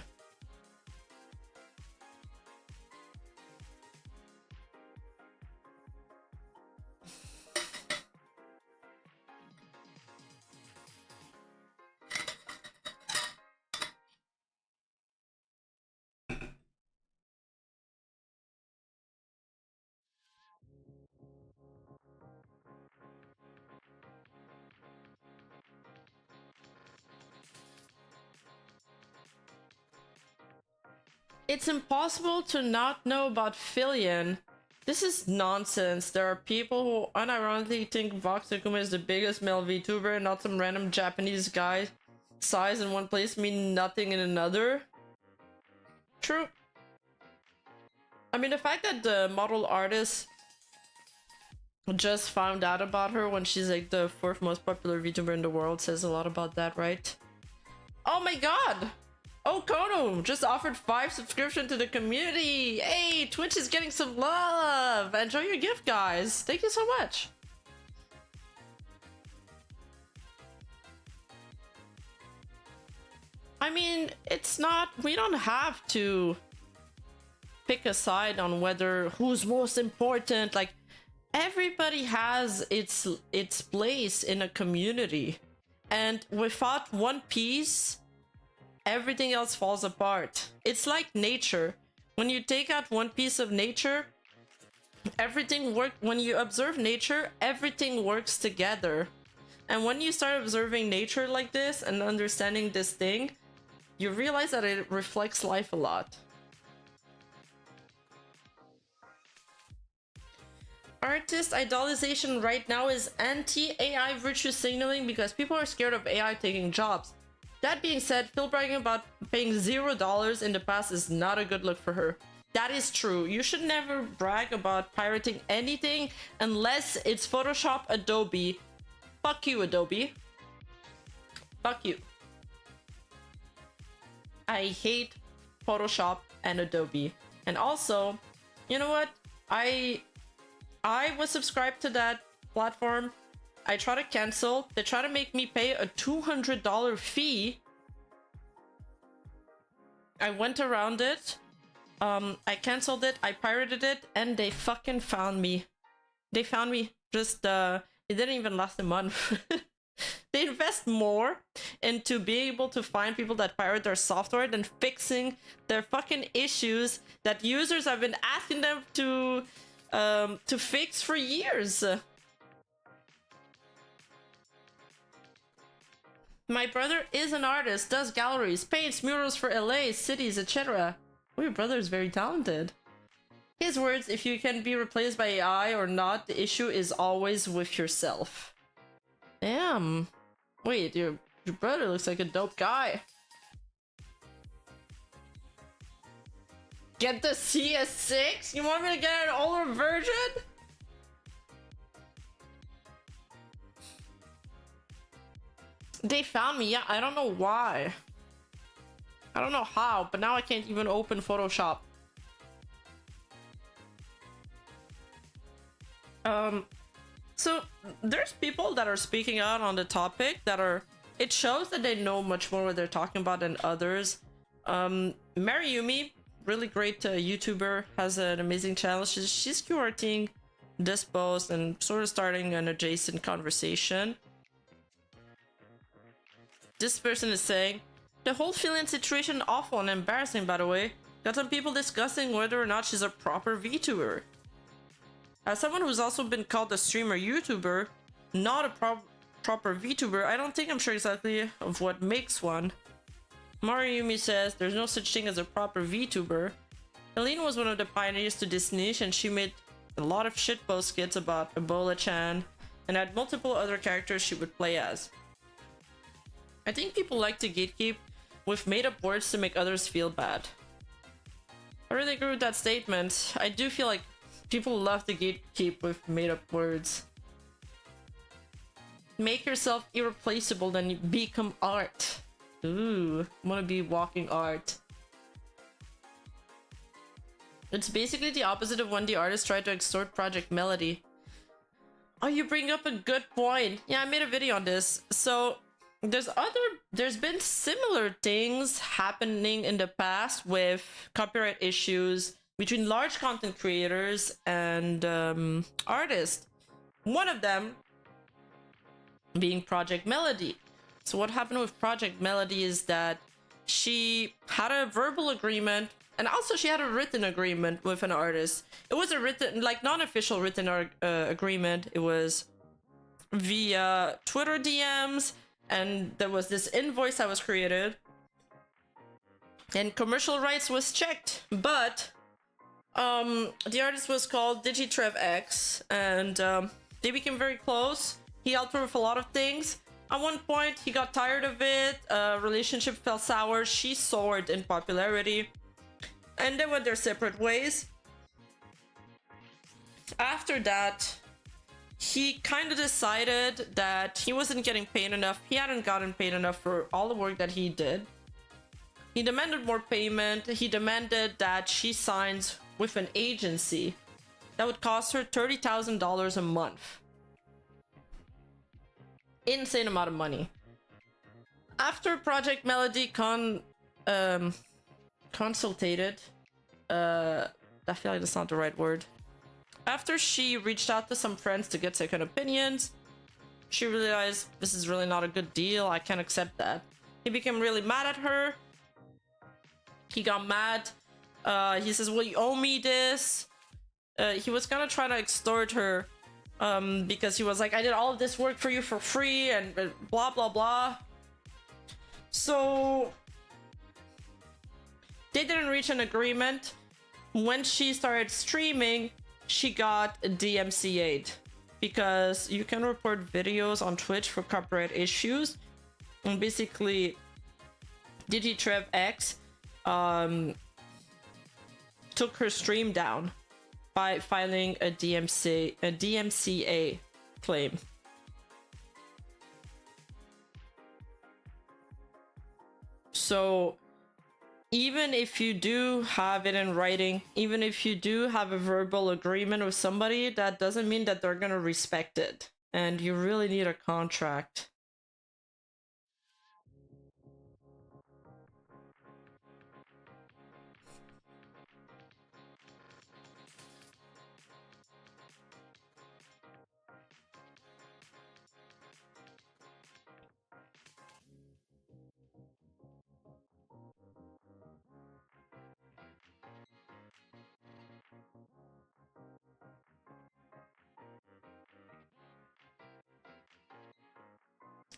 It's impossible to not know about Filian. This is nonsense. There are people who unironically think Vox Akuma is the biggest male VTuber and not some random Japanese guy. Size in one place mean nothing in another. True. I mean, the fact that the model artist just found out about her when she's like the 4th most popular VTuber in the world says a lot about that, right? Oh my god! Oh, Kono just offered 5 subscription to the community. Hey, Twitch is getting some love. Enjoy your gift, guys. Thank you so much. I mean, it's not, we don't have to pick a side on whether who's most important. Like, everybody has its place in a community, and without one piece, everything else falls apart. It's like nature. When you take out one piece of nature, everything works. When you observe nature, everything works together. And when you start observing nature like this and understanding this thing, you realize that it reflects life a lot. Artist idolization right now is anti-AI virtue signaling because people are scared of AI taking jobs. That being said, Phil bragging about paying $0 in the past is not a good look for her. That is true. You should never brag about pirating anything unless it's Photoshop, Adobe. Fuck you, Adobe. Fuck you. I hate Photoshop and Adobe. And also, you know what? I was subscribed to that platform. I try to cancel. They try to make me pay a $200 fee. I went around it. I canceled it. I pirated it, and they fucking found me. They found me. Just it didn't even last a month. They invest more into being able to find people that pirate their software than fixing their fucking issues that users have been asking them to fix for years. My brother is an artist, does galleries, paints murals for LA, cities, etc. Oh, your brother is very talented. His words, if you can be replaced by AI or not, the issue is always with yourself. Damn. Wait, your brother looks like a dope guy. Get the CS6? You want me to get an older version? They found me, yeah, I don't know why. I don't know how, but now I can't even open Photoshop. So there's people that are speaking out on the topic that are, it shows that they know much more what they're talking about than others. Mariyumi, really great YouTuber, has an amazing channel. She's curating this post and sort of starting an adjacent conversation. This person is saying, the whole Filian situation awful and embarrassing, by the way. Got some people discussing whether or not she's a proper VTuber. As someone who's also been called a streamer YouTuber, not a proper VTuber, I don't think I'm sure exactly of what makes one. Mariyumi says there's no such thing as a proper VTuber. Helene was one of the pioneers to this niche, and she made a lot of shitpost skits about Ebola-chan and had multiple other characters she would play as. I think people like to gatekeep with made-up words to make others feel bad. I really agree with that statement. I do feel like people love to gatekeep with made-up words. Make yourself irreplaceable, then you become art. Ooh, I wanna be walking art. It's basically the opposite of when the artist tried to extort Project Melody. Oh, you bring up a good point. Yeah, I made a video on this. So there's been similar things happening in the past with copyright issues between large content creators and artists. One of them being Project Melody. So what happened with Project Melody is that she had a verbal agreement, and also she had a written agreement with an artist. It was a written, like non-official written agreement. It was via Twitter DMs, and there was this invoice that was created, and commercial rights was checked, but the artist was called DigiTrevX, and they became very close. He helped her with a lot of things. At one point, he got tired of it, relationship fell sour, she soared in popularity, and they went their separate ways. After that, he kind of decided that he wasn't getting paid enough. He hadn't gotten paid enough for all the work that he did. He demanded more payment. He demanded that she signs with an agency that would cost her $30,000 a month. Insane amount of money. After Project Melody consultated, I feel like that's not the right word. After she reached out to some friends to get second opinions, she realized this is really not a good deal. I can't accept that. He became really mad at her. He got mad. He says, well, you owe me this. He was kind of trying to extort her because he was like, I did all of this work for you for free and blah, blah, blah. So they didn't reach an agreement. When she started streaming, she got DMCA'd because you can report videos on Twitch for copyright issues. And basically, DigiTrevX took her stream down by filing a DMCA claim. So even if you do have it in writing, even if you do have a verbal agreement with somebody, that doesn't mean that they're gonna respect it. And you really need a contract.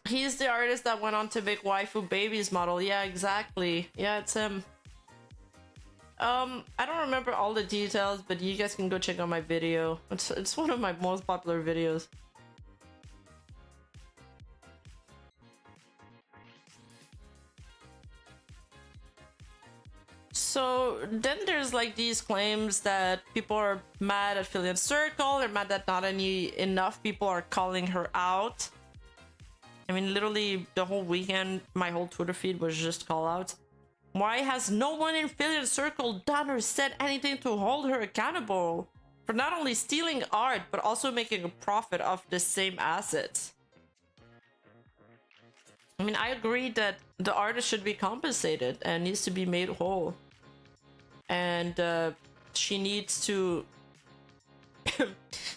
He's the artist that went on to make Waifu Babies model. Yeah, exactly. Yeah, it's him. I don't remember all the details, but you guys can go check out my video. It's one of my most popular videos. So then there's like these claims that people are mad at Filian Circle. They're mad that not enough people are calling her out. I mean, literally the whole weekend, my whole Twitter feed was just call outs. Why has no one in Filian Circle done or said anything to hold her accountable? for not only stealing art, but also making a profit off the same assets. I mean, I agree that the artist should be compensated and needs to be made whole. And she needs to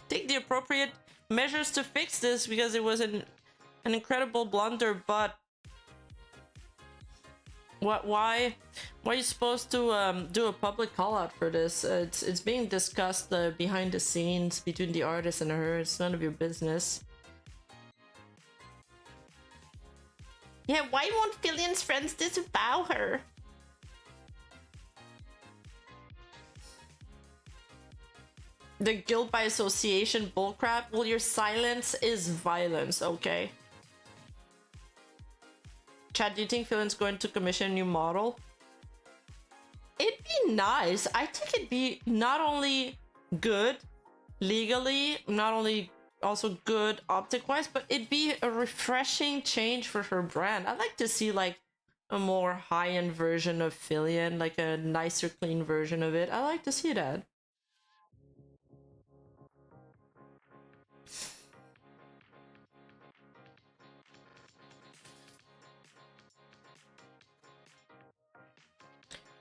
take the appropriate measures to fix this, because it was an incredible blunder. But why are you supposed to do a public call out for this? It's being discussed behind the scenes between the artist and her. It's none of your business. Yeah, why won't Filian's friends disavow her? The guilt by association bullcrap. Well, your silence is violence, okay? Chad, do you think Filian's going to commission a new model? It'd be nice. I think it'd be not only good legally, not only also good optic-wise, but it'd be a refreshing change for her brand. I'd like to see like a more high-end version of Filian, like a nicer, clean version of it. I like to see that.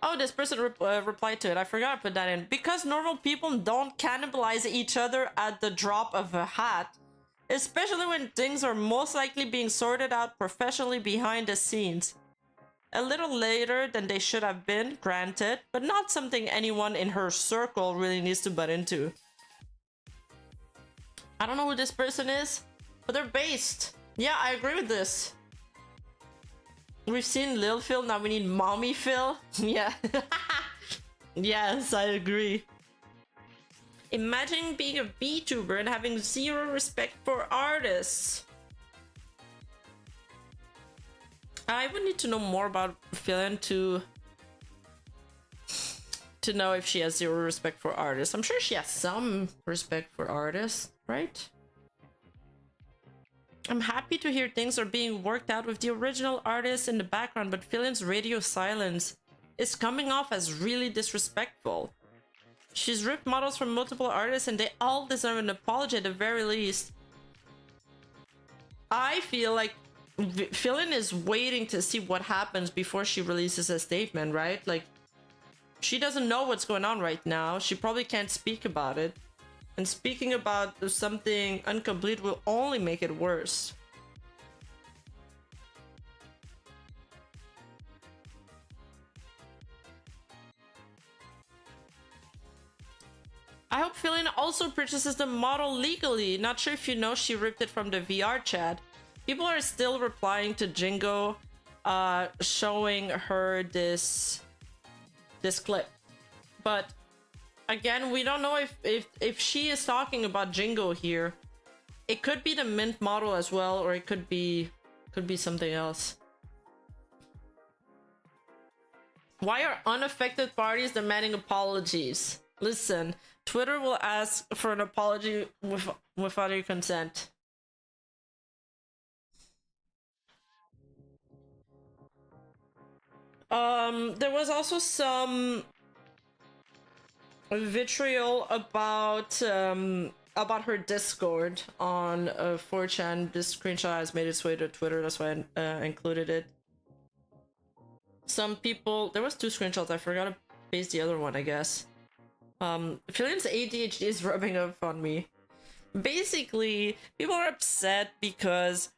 Oh, this person replied to it. I forgot to put that in. Because normal people don't cannibalize each other at the drop of a hat. Especially when things are most likely being sorted out professionally behind the scenes. A little later than they should have been, granted. But not something anyone in her circle really needs to butt into. I don't know who this person is, but they're based. Yeah, I agree with this. We've seen Lil Phil, now we need Mommy Phil. Yeah. Yes, I agree. Imagine being a VTuber and having zero respect for artists. I would need to know more about Filian to know if she has zero respect for artists. I'm sure she has some respect for artists, right? I'm happy to hear things are being worked out with the original artist in the background, but Filian's radio silence is coming off as really disrespectful. She's ripped models from multiple artists and they all deserve an apology at the very least. I feel like Filian is waiting to see what happens before she releases a statement, right? Like, she doesn't know what's going on right now. She probably can't speak about it. And speaking about something incomplete will only make it worse. I hope Filian also purchases the model legally. Not sure if you know, she ripped it from the VR chat. People are still replying to Jingo, showing her this clip. But again, we don't know if she is talking about Jingo here. It could be the mint model as well, or it could be something else. Why are unaffected parties demanding apologies? Listen, Twitter will ask for an apology without your consent. There was also some vitriol about her Discord on 4chan. This screenshot has made its way to Twitter, that's why I included it. Some people, there was two screenshots, I forgot to paste the other one, I guess. Filian's ADHD is rubbing off on me. Basically, people are upset because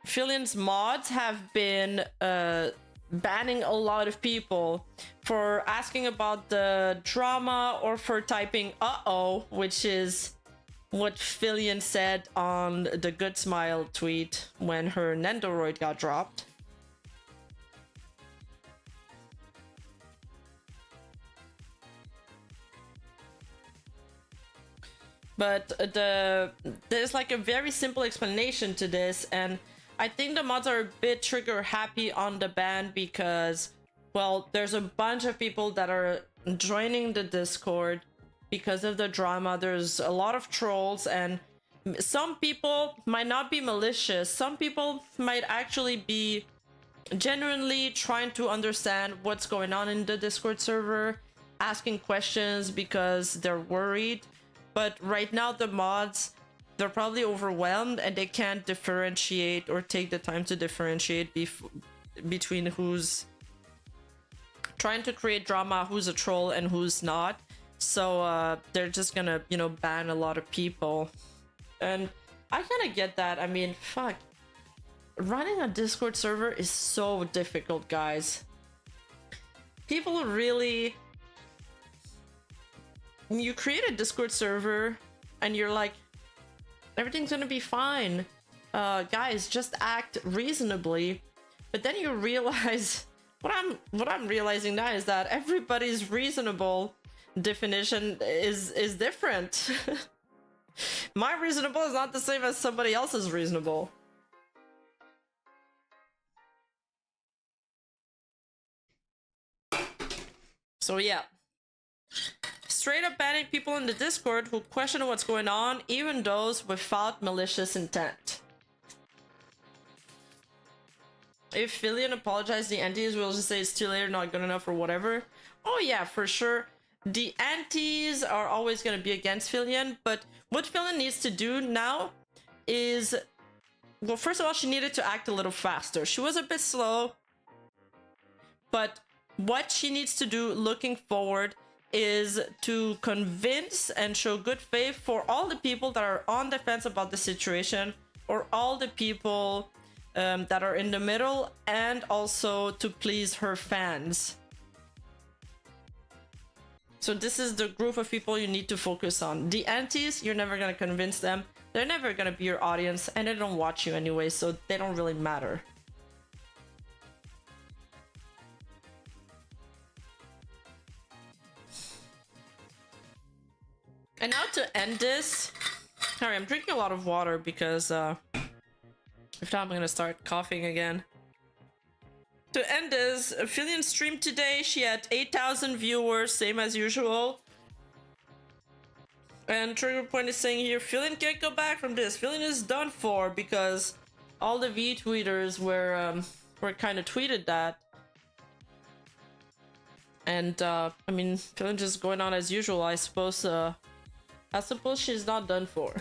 Filian's mods have been banning a lot of people for asking about the drama or for typing uh-oh, which is what Filian said on the Good Smile tweet when her Nendoroid got dropped. But there's like a very simple explanation to this, and I think the mods are a bit trigger happy on the ban because, well, there's a bunch of people that are joining the Discord because of the drama. There's a lot of trolls, and some people might not be malicious. Some people might actually be genuinely trying to understand what's going on in the Discord server, asking questions because they're worried. But right now the mods, they're probably overwhelmed and they can't differentiate or take the time to differentiate between who's trying to create drama, who's a troll, and who's not. So they're just gonna, you know, ban a lot of people. And I kind of get that. I mean, fuck. Running a Discord server is so difficult, guys. People really... You create a Discord server and you're like, everything's gonna be fine. Guys, just act reasonably. But then you realize... What I'm realizing now is that everybody's reasonable definition is different. My reasonable is not the same as somebody else's reasonable. So yeah. Straight up banning people in the Discord who question what's going on, even those without malicious intent. If Filian apologized, the antis will just say it's too late or not good enough or whatever. Oh yeah, for sure. The antis are always going to be against Filian, but what Filian needs to do now is... Well, first of all, she needed to act a little faster. She was a bit slow, but what she needs to do looking forward is to convince and show good faith for all the people that are on the fence about the situation, or all the people that are in the middle, and also to please her fans. So this is the group of people you need to focus on. The antis, you're never gonna convince them. They're never gonna be your audience, and they don't watch you anyway, so they don't really matter. And now to end this, sorry, I'm drinking a lot of water because if not, I'm gonna start coughing again. To end this, Filian streamed today. She had 8,000 viewers, same as usual. And Trigger Point is saying here, Filian can't go back from this. Filian is done for because all the V-tweeters were kind of tweeted that. And I mean, Filian just going on as usual. I suppose she's not done for.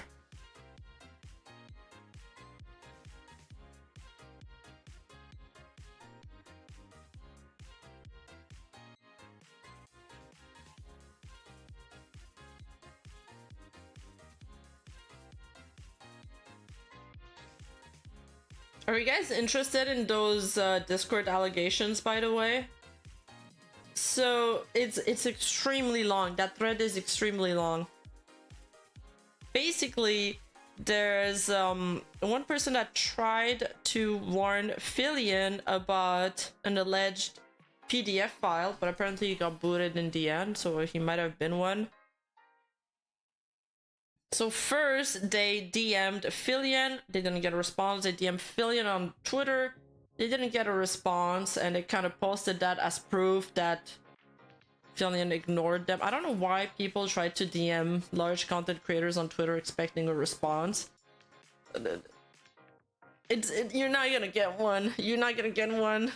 Are you guys interested in those Discord allegations, by the way? So it's extremely long. That thread is extremely long. Basically, there's one person that tried to warn Filian about an alleged PDF file, but apparently he got booted in the end, so he might have been one. So first, they DM'd Filian, they didn't get a response. They DM'd Filian on Twitter, they didn't get a response, and they kind of posted that as proof that Filian ignored them. I don't know why people try to DM large content creators on Twitter expecting a response. You're not gonna get one. You're not gonna get one.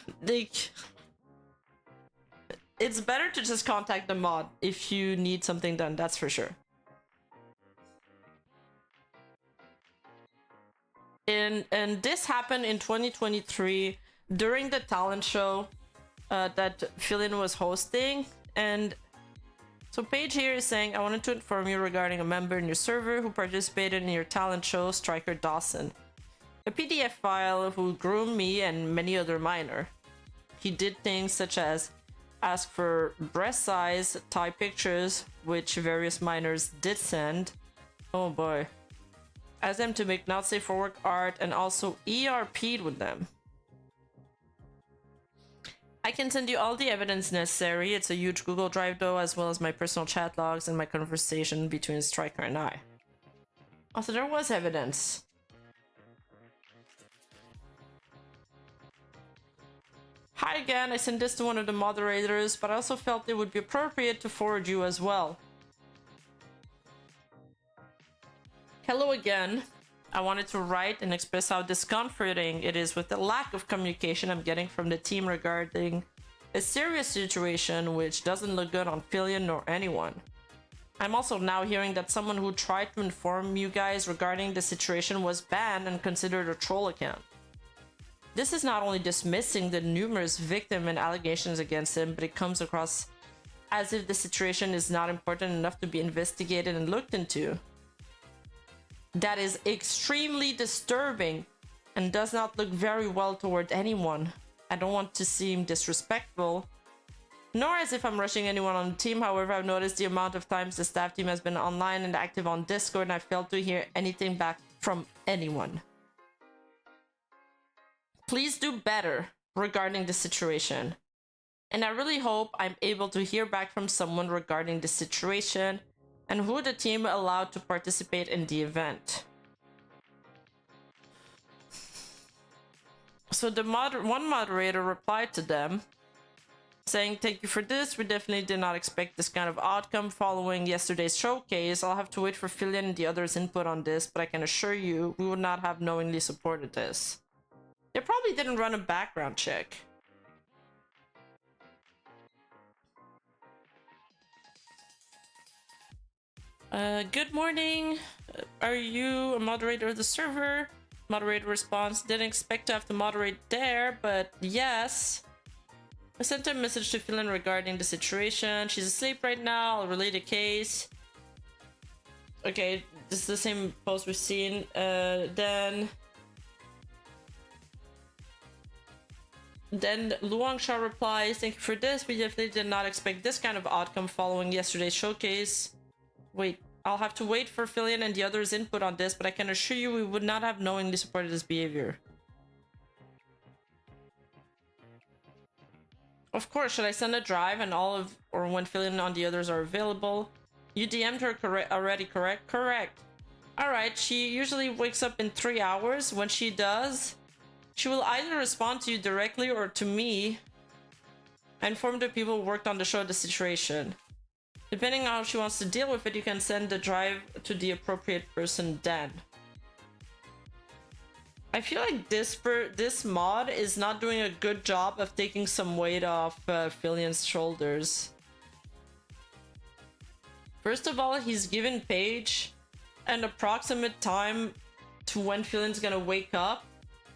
It's better to just contact the mod if you need something done, that's for sure. And this happened in 2023 during the talent show that Filian was hosting. And so Paige here is saying, I wanted to inform you regarding a member in your server who participated in your talent show, Striker Dawson. A PDF file who groomed me and many other minor. He did things such as ask for breast size, type pictures, which various minors did send. Oh boy. Asked them to make not safe for work art and also ERP'd with them. I can send you all the evidence necessary. It's a huge Google Drive though, as well as my personal chat logs and my conversation between Striker and I. Also, there was evidence. Hi again, I sent this to one of the moderators, but I also felt it would be appropriate to forward you as well. Hello again. I wanted to write and express how discomforting it is with the lack of communication I'm getting from the team regarding a serious situation which doesn't look good on Filian nor anyone. I'm also now hearing that someone who tried to inform you guys regarding the situation was banned and considered a troll account. This is not only dismissing the numerous victims and allegations against him, but it comes across as if the situation is not important enough to be investigated and looked into. That is extremely disturbing and does not look very well toward anyone. I don't want to seem disrespectful, nor as if I'm rushing anyone on the team. However, I've noticed the amount of times the staff team has been online and active on Discord, and I failed to hear anything back from anyone. Please do better regarding the situation. And I really hope I'm able to hear back from someone regarding the situation and who the team allowed to participate in the event. So the one moderator replied to them saying, "Thank you for this. We definitely did not expect this kind of outcome following yesterday's showcase. I'll have to wait for Filian and the others' input on this, but I can assure you we would not have knowingly supported this." They probably didn't run a background check. Good morning. Are you a moderator of the server? Moderator response, "Didn't expect to have to moderate there, but yes. I sent a message to Filian regarding the situation. She's asleep right now. I'll relay the case." Okay, this is the same post we've seen. Then Luang Sha replies, "Thank you for this. We definitely did not expect this kind of outcome following yesterday's showcase. Wait, I'll have to wait for Filian and the others' input on this, but I can assure you we would not have knowingly supported this behavior." Of course, should I send a drive and or when Filian and the others are available? You DM'd her already, correct? Correct. Alright, she usually wakes up in 3 hours. When she does, she will either respond to you directly or to me and inform the people who worked on the show the situation. Depending on how she wants to deal with it, you can send the drive to the appropriate person then. I feel like this mod is not doing a good job of taking some weight off Filian's shoulders. First of all, he's given Paige an approximate time to when Filian's gonna wake up,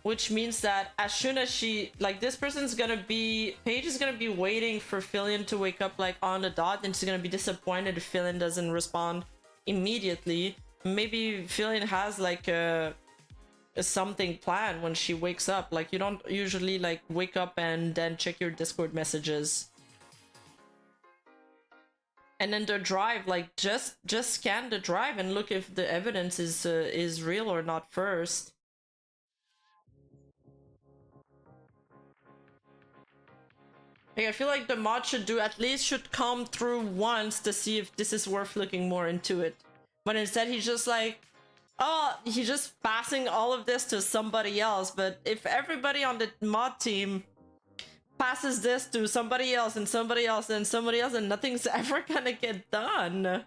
which means that as soon as Paige is gonna be waiting for Filian to wake up like on the dot, and she's gonna be disappointed if Filian doesn't respond immediately. Maybe Filian has like a something planned when she wakes up. Like, you don't usually like wake up and then check your Discord messages. And then the drive, like just scan the drive and look if the evidence is real or not first. Like, I feel like the mod should come through once to see if this is worth looking more into it. But instead he's just like, oh, he's just passing all of this to somebody else. But if everybody on the mod team passes this to somebody else and somebody else and somebody else, and nothing's ever gonna get done.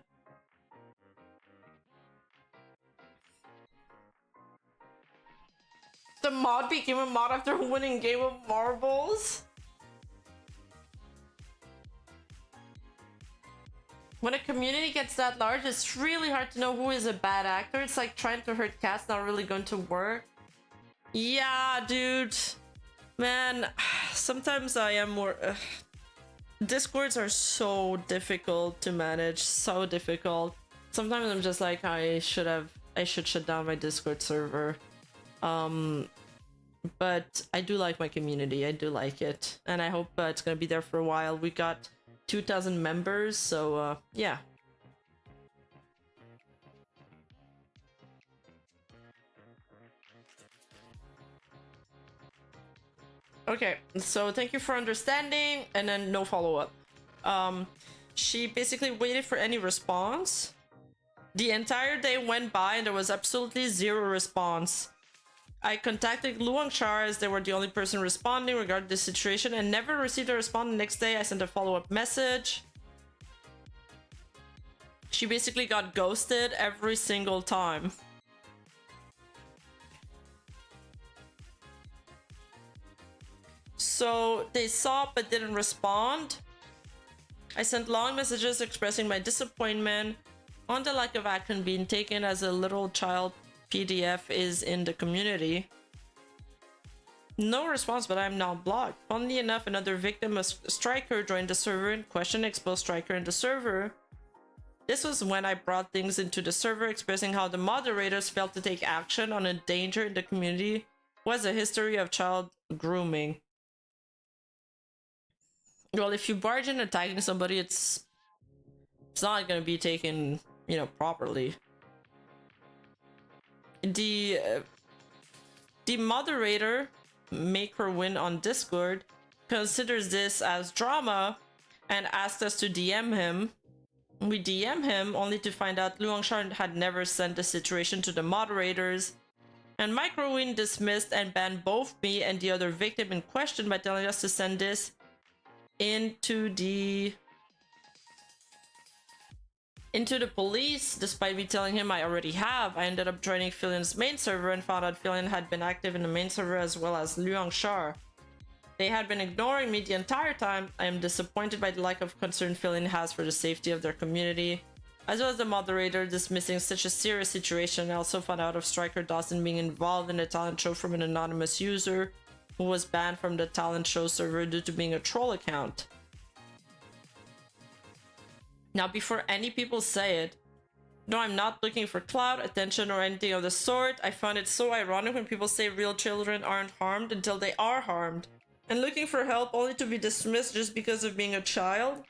The mod became a mod after winning Game of Marbles? When a community gets that large, it's really hard to know who is a bad actor. It's like trying to hurt cats, not really going to work. Yeah, dude. Man, sometimes I am more... Discords are so difficult to manage, so difficult. Sometimes I'm just like, I should shut down my Discord server. But I do like my community, I do like it. And I hope it's gonna be there for a while. We got 2,000 members, so yeah. Okay, so thank you for understanding, and then no follow-up. She basically waited for any response. The entire day went by and there was absolutely zero response. I contacted Luang Char as they were the only person responding regarding the situation and never received a response. The next day I sent a follow-up message. She basically got ghosted every single time. So they saw but didn't respond. I sent long messages expressing my disappointment on the lack of action being taken as a little child PDF is in the community. No response, but I'm now blocked. Funnily enough, another victim of Striker joined the server in question, exposed Striker in the server. This was when I brought things into the server, expressing how the moderators failed to take action on a danger in the community was a history of child grooming. Well, if you barge in attacking somebody, it's not going to be taken, you know, properly. The moderator, Make Her Win on Discord, considers this as drama and asked us to DM him. We DM him only to find out Luangshan had never sent the situation to the moderators, and Microwin dismissed and banned both me and the other victim in question by telling us to send this into the police, despite me telling him I already have. I ended up joining Filian's main server and found out Filian had been active in the main server as well as Luangshar. They had been ignoring me the entire time. I am disappointed by the lack of concern Filian has for the safety of their community, as well as the moderator dismissing such a serious situation. I also found out of Striker Dawson being involved in a talent show from an anonymous user who was banned from the talent show server due to being a troll account. Now, before any people say it, no, I'm not looking for clout, attention, or anything of the sort. I find it so ironic when people say real children aren't harmed until they are harmed, and looking for help only to be dismissed just because of being a child.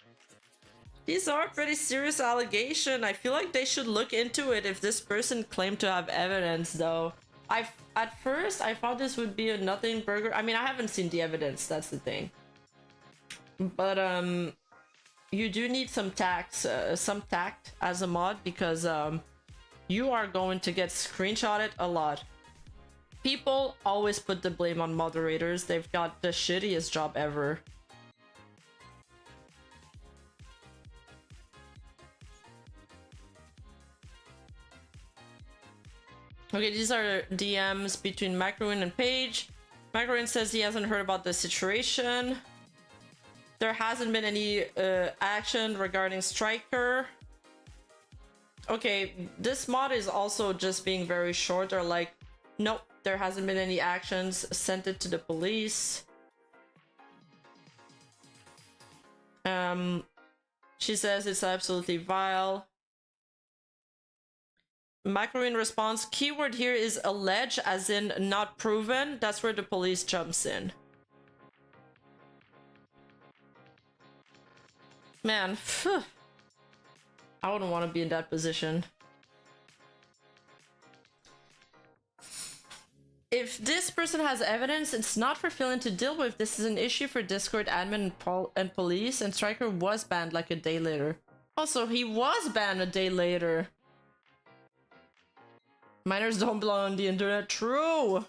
These are pretty serious allegations. I feel like they should look into it if this person claimed to have evidence, though. At first, I thought this would be a nothing burger. I mean, I haven't seen the evidence, that's the thing. But, you do need some tact as a mod, because you are going to get screenshotted a lot. People always put the blame on moderators. They've got the shittiest job ever. Okay, these are DMs between Macroin and Paige. Macroin says he hasn't heard about the situation. There hasn't been any action regarding Striker. Okay, this mod is also just being very short. They're like, nope, there hasn't been any actions. Sent it to the police. She says it's absolutely vile. Macaroon response, keyword here is alleged, as in not proven. That's where the police jumps in. Man, phew. I wouldn't want to be in that position. If this person has evidence, it's not for Filian to deal with. This is an issue for Discord admin and police, and Striker was banned like a day later. Also, he was banned a day later. Minors don't belong on the internet. True!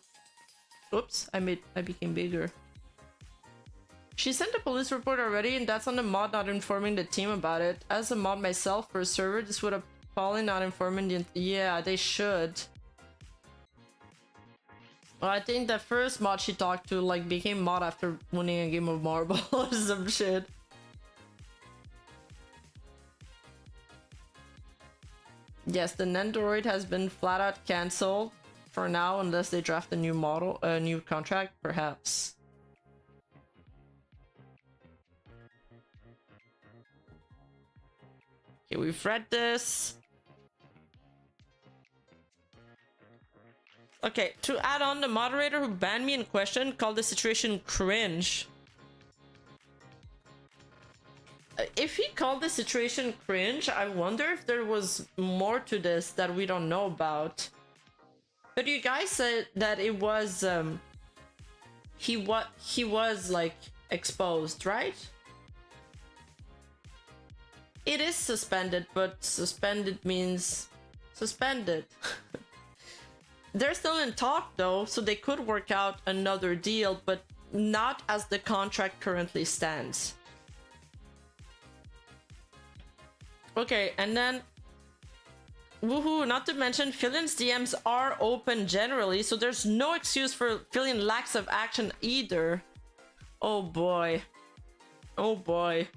Oops, I became bigger. She sent a police report already, and that's on the mod not informing the team about it. As a mod myself for a server, this would have probably not informing the... Yeah, they should. Well, I think the first mod she talked to, like, became mod after winning a game of marble or some shit. Yes, the Nendoroid has been flat out cancelled for now, unless they draft a new model, a new contract, perhaps. Okay, we've read this. Okay, to add on, the moderator who banned me in question called the situation cringe. If he called the situation cringe, I wonder if there was more to this that we don't know about. But you guys said that it was he was like exposed, right? It is suspended, but suspended means suspended. They're still in talk though, so they could work out another deal, but not as the contract currently stands. Okay, and then woohoo, not to mention Filian's DMs are open generally, so there's no excuse for Filian lacks of action either. Oh boy. Oh boy.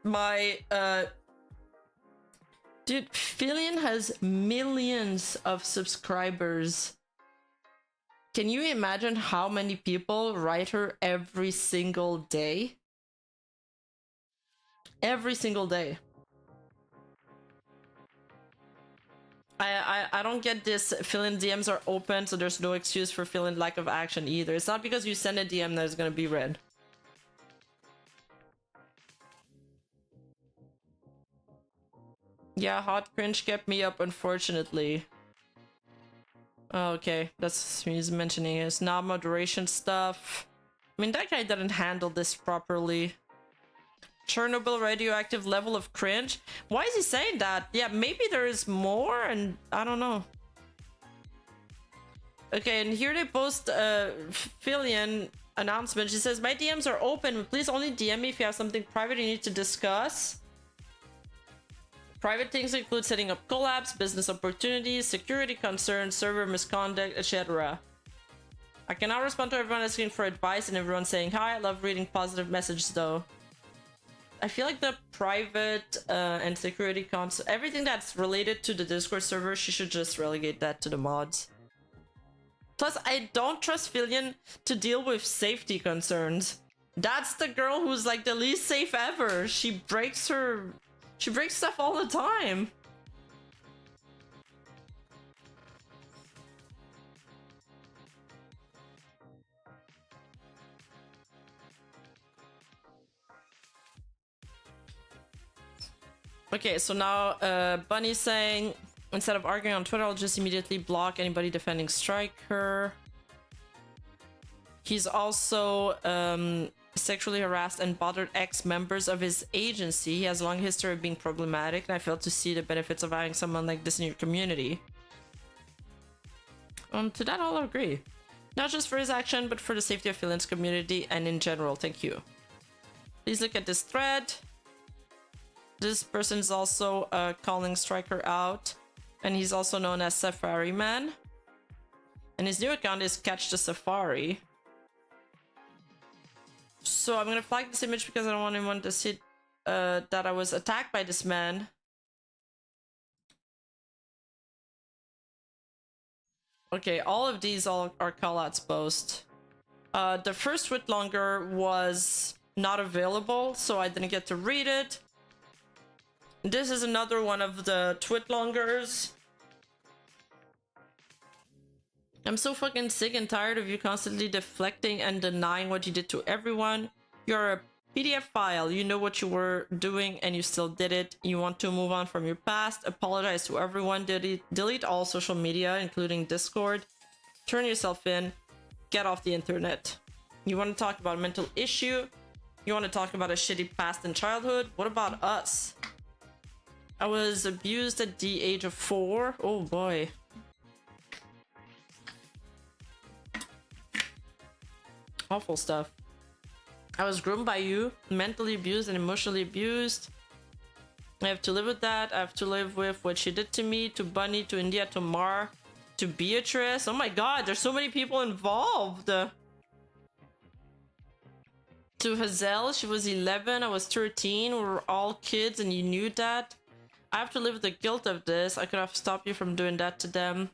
my dude, Filian has millions of subscribers. Can you imagine how many people write her every single day? Every single day. I don't get this. Filian DMs are open, so there's no excuse for Filian lack of action either. It's not because you send a DM that it's gonna be read. Yeah, hot cringe kept me up, unfortunately. Oh, okay, that's he's mentioning his not moderation stuff. I mean, that guy didn't handle this properly. Chernobyl radioactive level of cringe. Why is he saying that? Yeah, maybe there is more, and I don't know. Okay, and here they post Filian announcement. She says, my DMs are open. Please only DM me if you have something private you need to discuss. Private things include setting up collabs, business opportunities, security concerns, server misconduct, etc. I cannot respond to everyone asking for advice and everyone saying hi. I love reading positive messages though. I feel like the private and security cons, everything that's related to the Discord server, she should just relegate that to the mods. Plus, I don't trust Filian to deal with safety concerns. That's the girl who's like the least safe ever. She breaks stuff all the time. Okay, so now Bunny's saying, instead of arguing on Twitter, I'll just immediately block anybody defending Striker. He's also sexually harassed and bothered ex-members of his agency. He has a long history of being problematic, and I fail to see the benefits of having someone like this in your community. To that I'll agree. Not just for his action, but for the safety of Filian's community and in general. Thank you. Please look at this thread. This person is also calling Striker out, and he's also known as Safari Man. And his new account is Catch the Safari. So I'm gonna flag this image because I don't want anyone to see that I was attacked by this man. Okay, all of these are callouts post. The first tweet longer was not available, so I didn't get to read it. This is another one of the tweet longers. I'm so fucking sick and tired of you constantly deflecting and denying what you did to everyone. You're a PDF file. You know what you were doing and you still did it. You want to move on from your past. Apologize to everyone. Delete all social media, including Discord. Turn yourself in. Get off the internet. You want to talk about a mental issue? You want to talk about a shitty past and childhood? What about us? I was abused at the age of 4. Oh boy. Awful stuff. I was groomed by you, mentally abused and emotionally abused. I have to live with that. I have to live with what she did to me, to Bunny, to India, to Mar, to Beatrice. Oh my god, there's so many people involved. To Hazel, she was 11, I was 13. We were all kids and you knew that. I have to live with the guilt of this. I could have stopped you from doing that to them,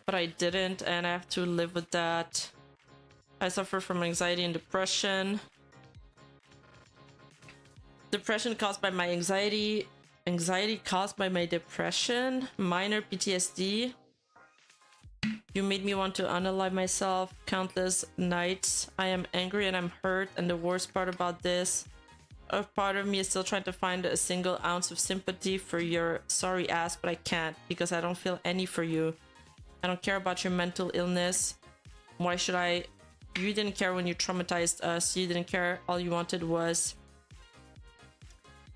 but I didn't, and I have to live with that. I suffer from anxiety and depression. Depression caused by my anxiety. Anxiety caused by my depression. Minor PTSD. You made me want to unalive myself countless nights. I am angry and I'm hurt, and the worst part about this, a part of me is still trying to find a single ounce of sympathy for your sorry ass, but I can't because I don't feel any for you. I don't care about your mental illness. Why should I? You didn't care when you traumatized us. You didn't care. All you wanted was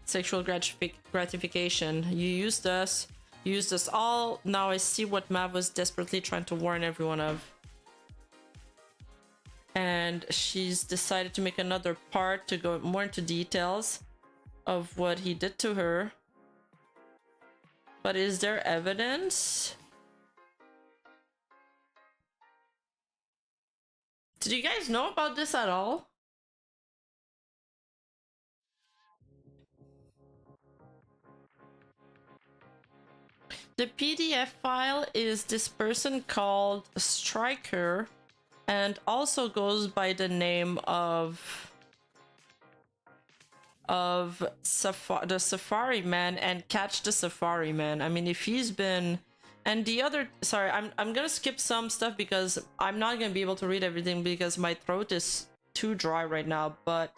sexual gratification. You used us. You used us all. Now I see what Mav was desperately trying to warn everyone of. And she's decided to make another part to go more into details of what he did to her. But is there evidence? Did you guys know about this at all? The PDF file is this person called Striker, and also goes by the name of the Safari Man and Catch the Safari Man. I mean, if he's been... And the other... Sorry, I'm gonna skip some stuff because I'm not gonna be able to read everything because my throat is too dry right now, but...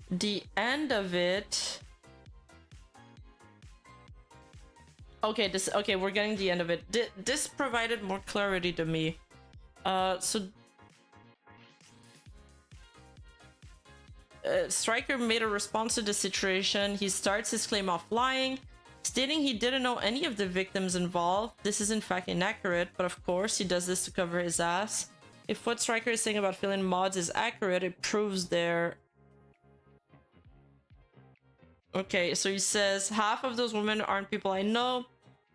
The end of it... Okay, we're getting the end of it. This provided more clarity to me. Stryker made a response to the situation. He starts his claim off lying, stating he didn't know any of the victims involved. This is in fact inaccurate, but of course he does this to cover his ass. If what Stryker is saying about Filian mods is accurate, it proves their... Okay, so he says, half of those women aren't people I know.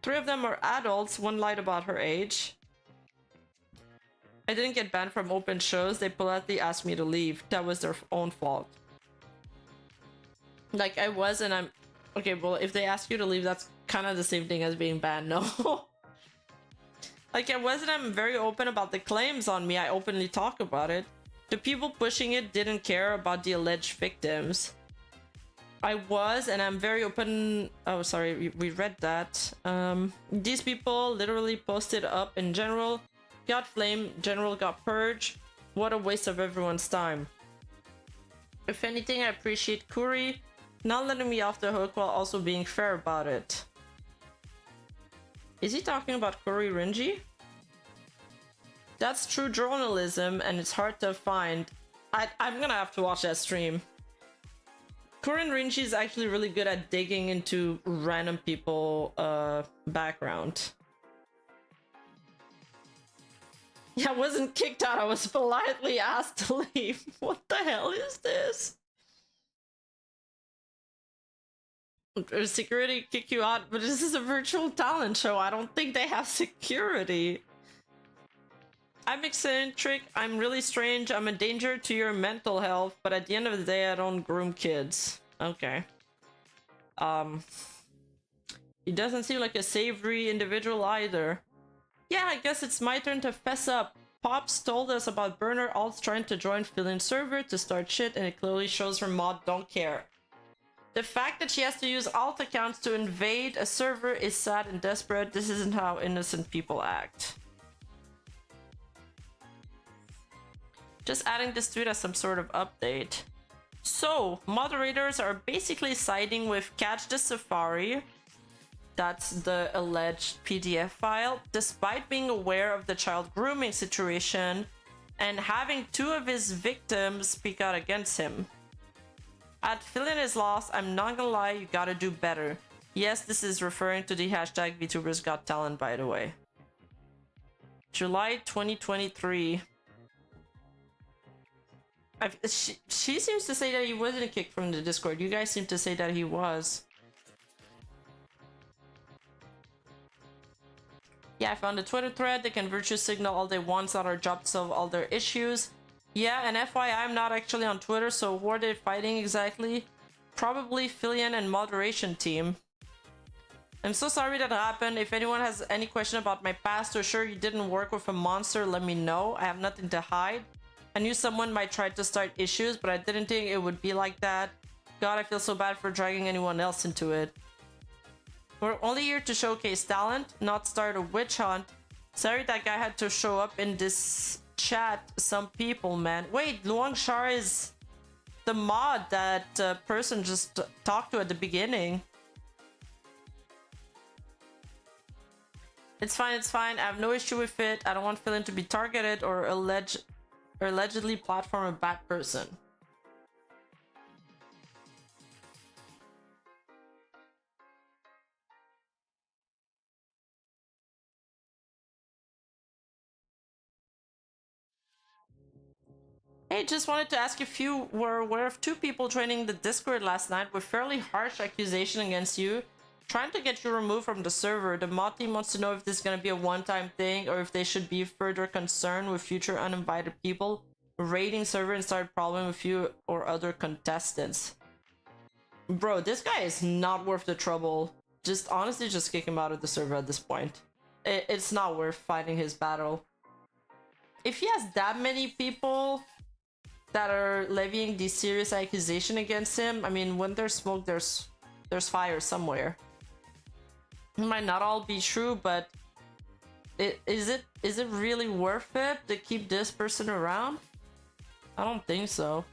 3 of them are adults. 1 lied about her age. I didn't get banned from open shows. They politely asked me to leave. That was their own fault. Like, I was, and I'm... Okay, well, if they ask you to leave, that's kind of the same thing as being banned, no? Like, I was, and I'm very open about the claims on me. I openly talk about it. The people pushing it didn't care about the alleged victims. I was, and I'm very open... Oh, sorry, we read that. These people literally posted up in general. Got flamed, general got purged. What a waste of everyone's time. If anything, I appreciate Kuri not letting me off the hook while also being fair about it. Is he talking about Kuri Rinji? That's true journalism, and it's hard to find. I'm gonna have to watch that stream. Kuri Rinji is actually really good at digging into random people background. Yeah, I wasn't kicked out, I was politely asked to leave. What the hell is this? Security kick you out, but this is a virtual talent show. I don't think they have security. I'm eccentric, I'm really strange, I'm a danger to your mental health, but at the end of the day, I don't groom kids. Okay. He doesn't seem like a savory individual either. Yeah, I guess it's my turn to fess up. Pops told us about burner alts trying to join Filian's server to start shit, and it clearly shows her mod don't care. The fact that she has to use alt accounts to invade a server is sad and desperate. This isn't how innocent people act. Just adding this tweet as some sort of update. So, moderators are basically siding with Catch the Safari. That's the alleged PDF file, despite being aware of the child grooming situation and having 2 of his victims speak out against him. At Filian is lost, I'm not gonna lie, you gotta do better. Yes, this is referring to the hashtag VTubers Got Talent, by the way. July 2023. She seems to say that he wasn't kicked from the Discord. You guys seem to say that he was. Yeah, I found a Twitter thread. They can virtue signal all they want. It's not our job to solve all their issues. Yeah, and FYI, I'm not actually on Twitter, so who are they fighting exactly? Probably Filian and moderation team. I'm so sorry that happened. If anyone has any question about my past or sure you didn't work with a monster, let me know. I have nothing to hide. I knew someone might try to start issues, but I didn't think it would be like that. God, I feel so bad for dragging anyone else into it. We're only here to showcase talent, not start a witch hunt. Sorry that guy had to show up in this chat. Some people, man. Wait, Luang Shar is the mod that person just talked to at the beginning. It's fine, it's fine. I have no issue with it. I don't want Filian to be targeted or allegedly platform a bad person. Hey, just wanted to ask if you were aware of 2 people joining the Discord last night with fairly harsh accusation against you, trying to get you removed from the server. The mod team wants to know if this is going to be a one-time thing or if they should be further concerned with future uninvited people raiding server and start problem with you or other contestants. Bro, this guy is not worth the trouble. Just honestly, just kick him out of the server at this point. It's not worth fighting his battle. If he has that many people that are levying these serious accusations against him, I mean, when there's smoke, there's fire somewhere. It might not all be true, but is it really worth it to keep this person around? I don't think so.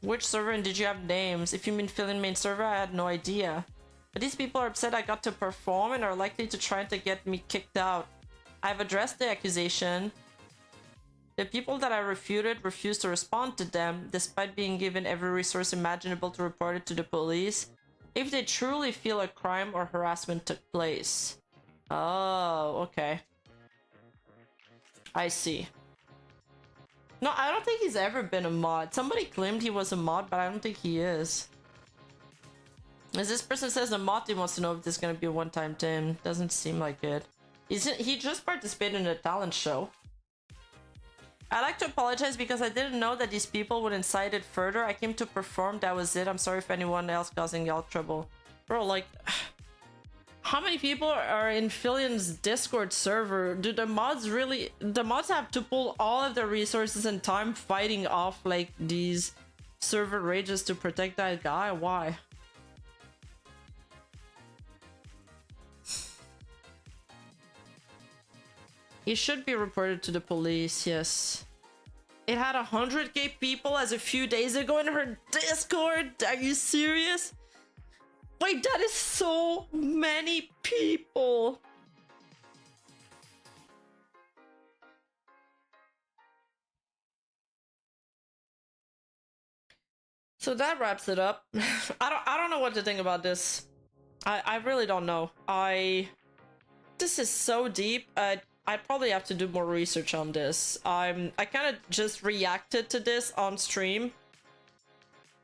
Which server, and did you have names? If you mean Filian main server, I had no idea. But these people are upset I got to perform and are likely to try to get me kicked out. I've addressed the accusation. The people that I refuted refused to respond to them, despite being given every resource imaginable to report it to the police, if they truly feel a crime or harassment took place. Oh, okay. I see. No, I don't think he's ever been a mod. Somebody claimed he was a mod, but I don't think he is. As this person says, the mod team wants to know if this is going to be a one-time thing. Doesn't seem like it. He just participated in a talent show. I'd like to apologize because I didn't know that these people would incite it further. I came to perform, that was it. I'm sorry if anyone else causing y'all trouble. Bro, like... How many people are in Filian's Discord server? Do the mods really... The mods have to pull all of their resources and time fighting off, like, these server rages to protect that guy? Why? He should be reported to the police, yes. It had 100k people as a few days ago in her Discord? Are you serious? Wait, that is so many people! So that wraps it up. I don't know what to think about this. I really don't know. This is so deep. I'd probably have to do more research on this. I kind of just reacted to this on stream.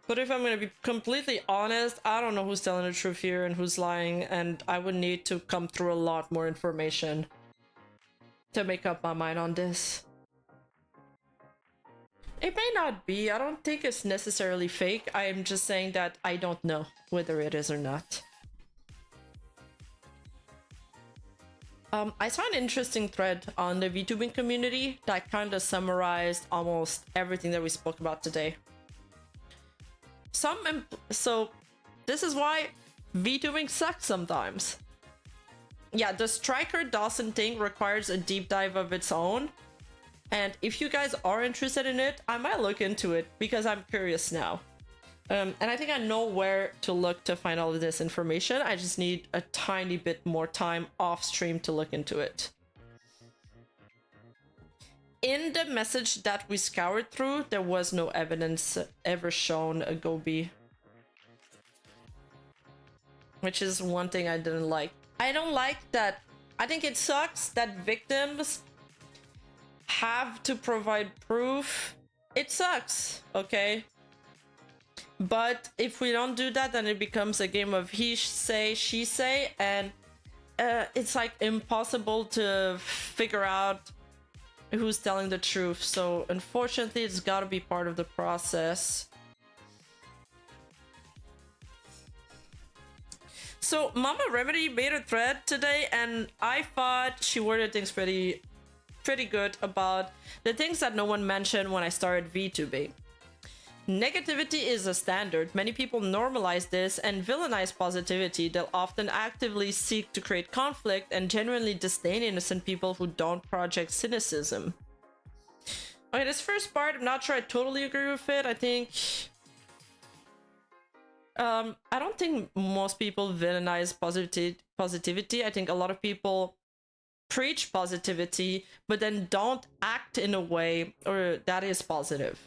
But if I'm gonna be completely honest, I don't know who's telling the truth here and who's lying, and I would need to come through a lot more information to make up my mind on this. It may not be. I don't think it's necessarily fake. I am just saying that I don't know whether it is or not. I saw an interesting thread on the VTubing community that kind of summarized almost everything that we spoke about today. So this is why VTubing sucks sometimes. Yeah, the Striker Dawson thing requires a deep dive of its own. And if you guys are interested in it, I might look into it because I'm curious now. And I think I know where to look to find all of this information. I just need a tiny bit more time off stream to look into it. In the message that we scoured through, there was no evidence ever shown a Gobi. Which is one thing I didn't like. I don't like that. I think it sucks that victims have to provide proof. It sucks, okay? But if we don't do that, then it becomes a game of he say, she say, and it's like impossible to figure out who's telling the truth. So unfortunately, it's got to be part of the process. So Mama Remedy made a thread today, and I thought she worded things pretty good about the things that no one mentioned when I started VTubing. Negativity is a standard. Many people normalize this and villainize positivity. They'll often actively seek to create conflict and genuinely disdain innocent people who don't project cynicism. Okay, this first part, I'm not sure I totally agree with it. I think... I don't think most people villainize positivity. I think a lot of people preach positivity, but then don't act in a way or that is positive.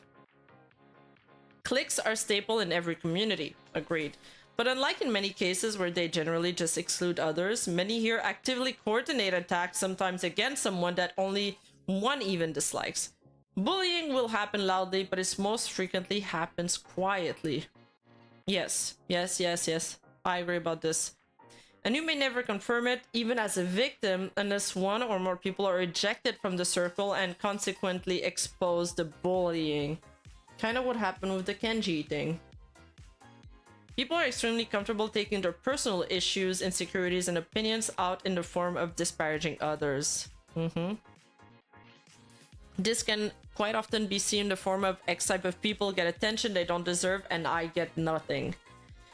Cliques are staple in every community, agreed. But unlike in many cases where they generally just exclude others, many here actively coordinate attacks, sometimes against someone that only one even dislikes. Bullying will happen loudly, but it most frequently happens quietly. Yes. I agree about this. And you may never confirm it, even as a victim, unless one or more people are ejected from the circle and consequently expose the bullying. Kind of what happened with the Kenji thing. People are extremely comfortable taking their personal issues, insecurities, and opinions out in the form of disparaging others. This can quite often be seen in the form of X type of people get attention they don't deserve and I get nothing.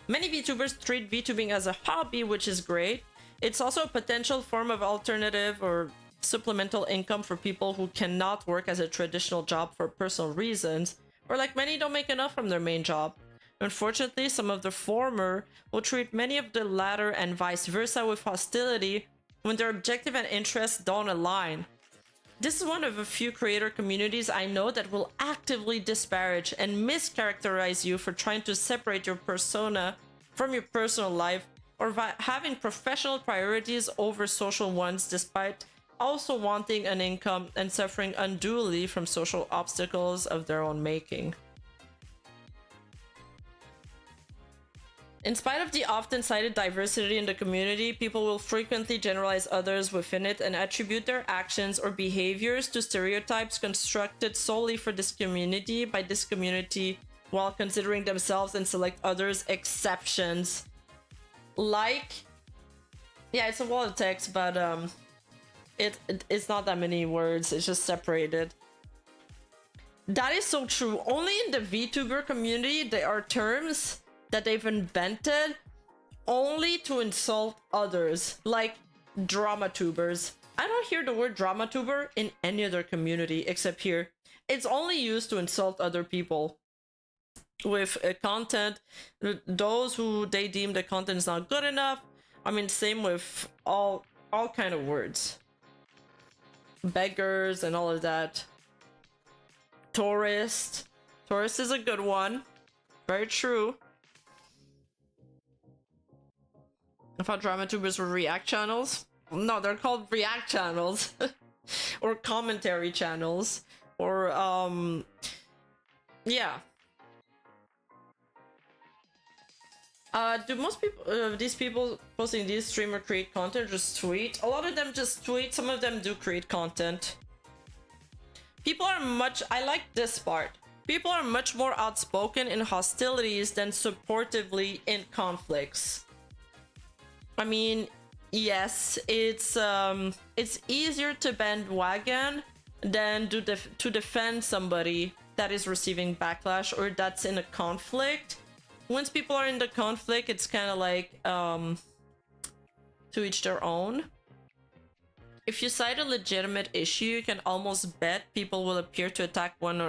Many VTubers treat VTubing as a hobby, which is great. It's also a potential form of alternative or supplemental income for people who cannot work as a traditional job for personal reasons, or like many don't make enough from their main job. Unfortunately, some of the former will treat many of the latter and vice versa with hostility when their objective and interests don't align. This is one of a few creator communities I know that will actively disparage and mischaracterize you for trying to separate your persona from your personal life or having professional priorities over social ones, despite also wanting an income and suffering unduly from social obstacles of their own making. In spite of the often cited diversity in the community, people will frequently generalize others within it and attribute their actions or behaviors to stereotypes constructed solely for this community by this community while considering themselves and select others exceptions. Like, yeah, it's a wall of text, but it's not that many words, it's just separated. That is so true. Only in the VTuber community there are terms that they've invented only to insult others, like dramatubers. I don't hear the word dramatuber in any other community except here. It's only used to insult other people with content, those who they deem the content is not good enough. I mean, same with all kind of words. Beggars and all of that. Tourist. Tourist is a good one. Very true. I thought dramatubers were react channels. No, they're called react channels. Or commentary channels. Or, yeah. Do most people, these people posting these stream or create content just tweet? A lot of them just tweet, some of them do create content. People are I like this part. People are much more outspoken in hostilities than supportively in conflicts. I mean, yes, it's easier to bandwagon than to defend somebody that is receiving backlash or that's in a conflict. Once people are in the conflict, it's kind of like to each their own. If you cite a legitimate issue, you can almost bet people will appear to attack one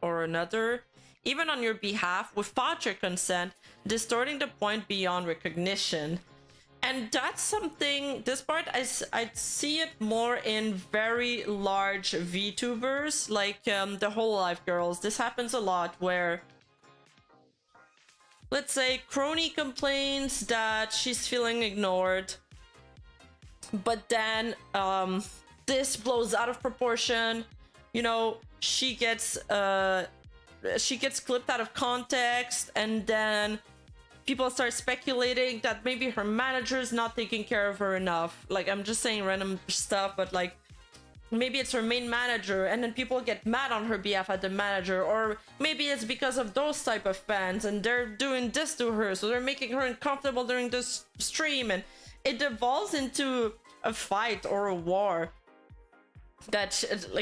or another, even on your behalf, without your consent, distorting the point beyond recognition. And that's something, this part, I see it more in very large VTubers, like the Whole Life Girls. This happens a lot where, let's say, Crony complains that she's feeling ignored, but then this blows out of proportion. You know, she gets clipped out of context, and then people start speculating that maybe her manager is not taking care of her enough. Like, I'm just saying random stuff, but like, maybe it's her main manager, and then people get mad on her behalf at the manager, or maybe it's because of those type of fans and they're doing this to her, so they're making her uncomfortable during this stream, and it devolves into a fight or a war that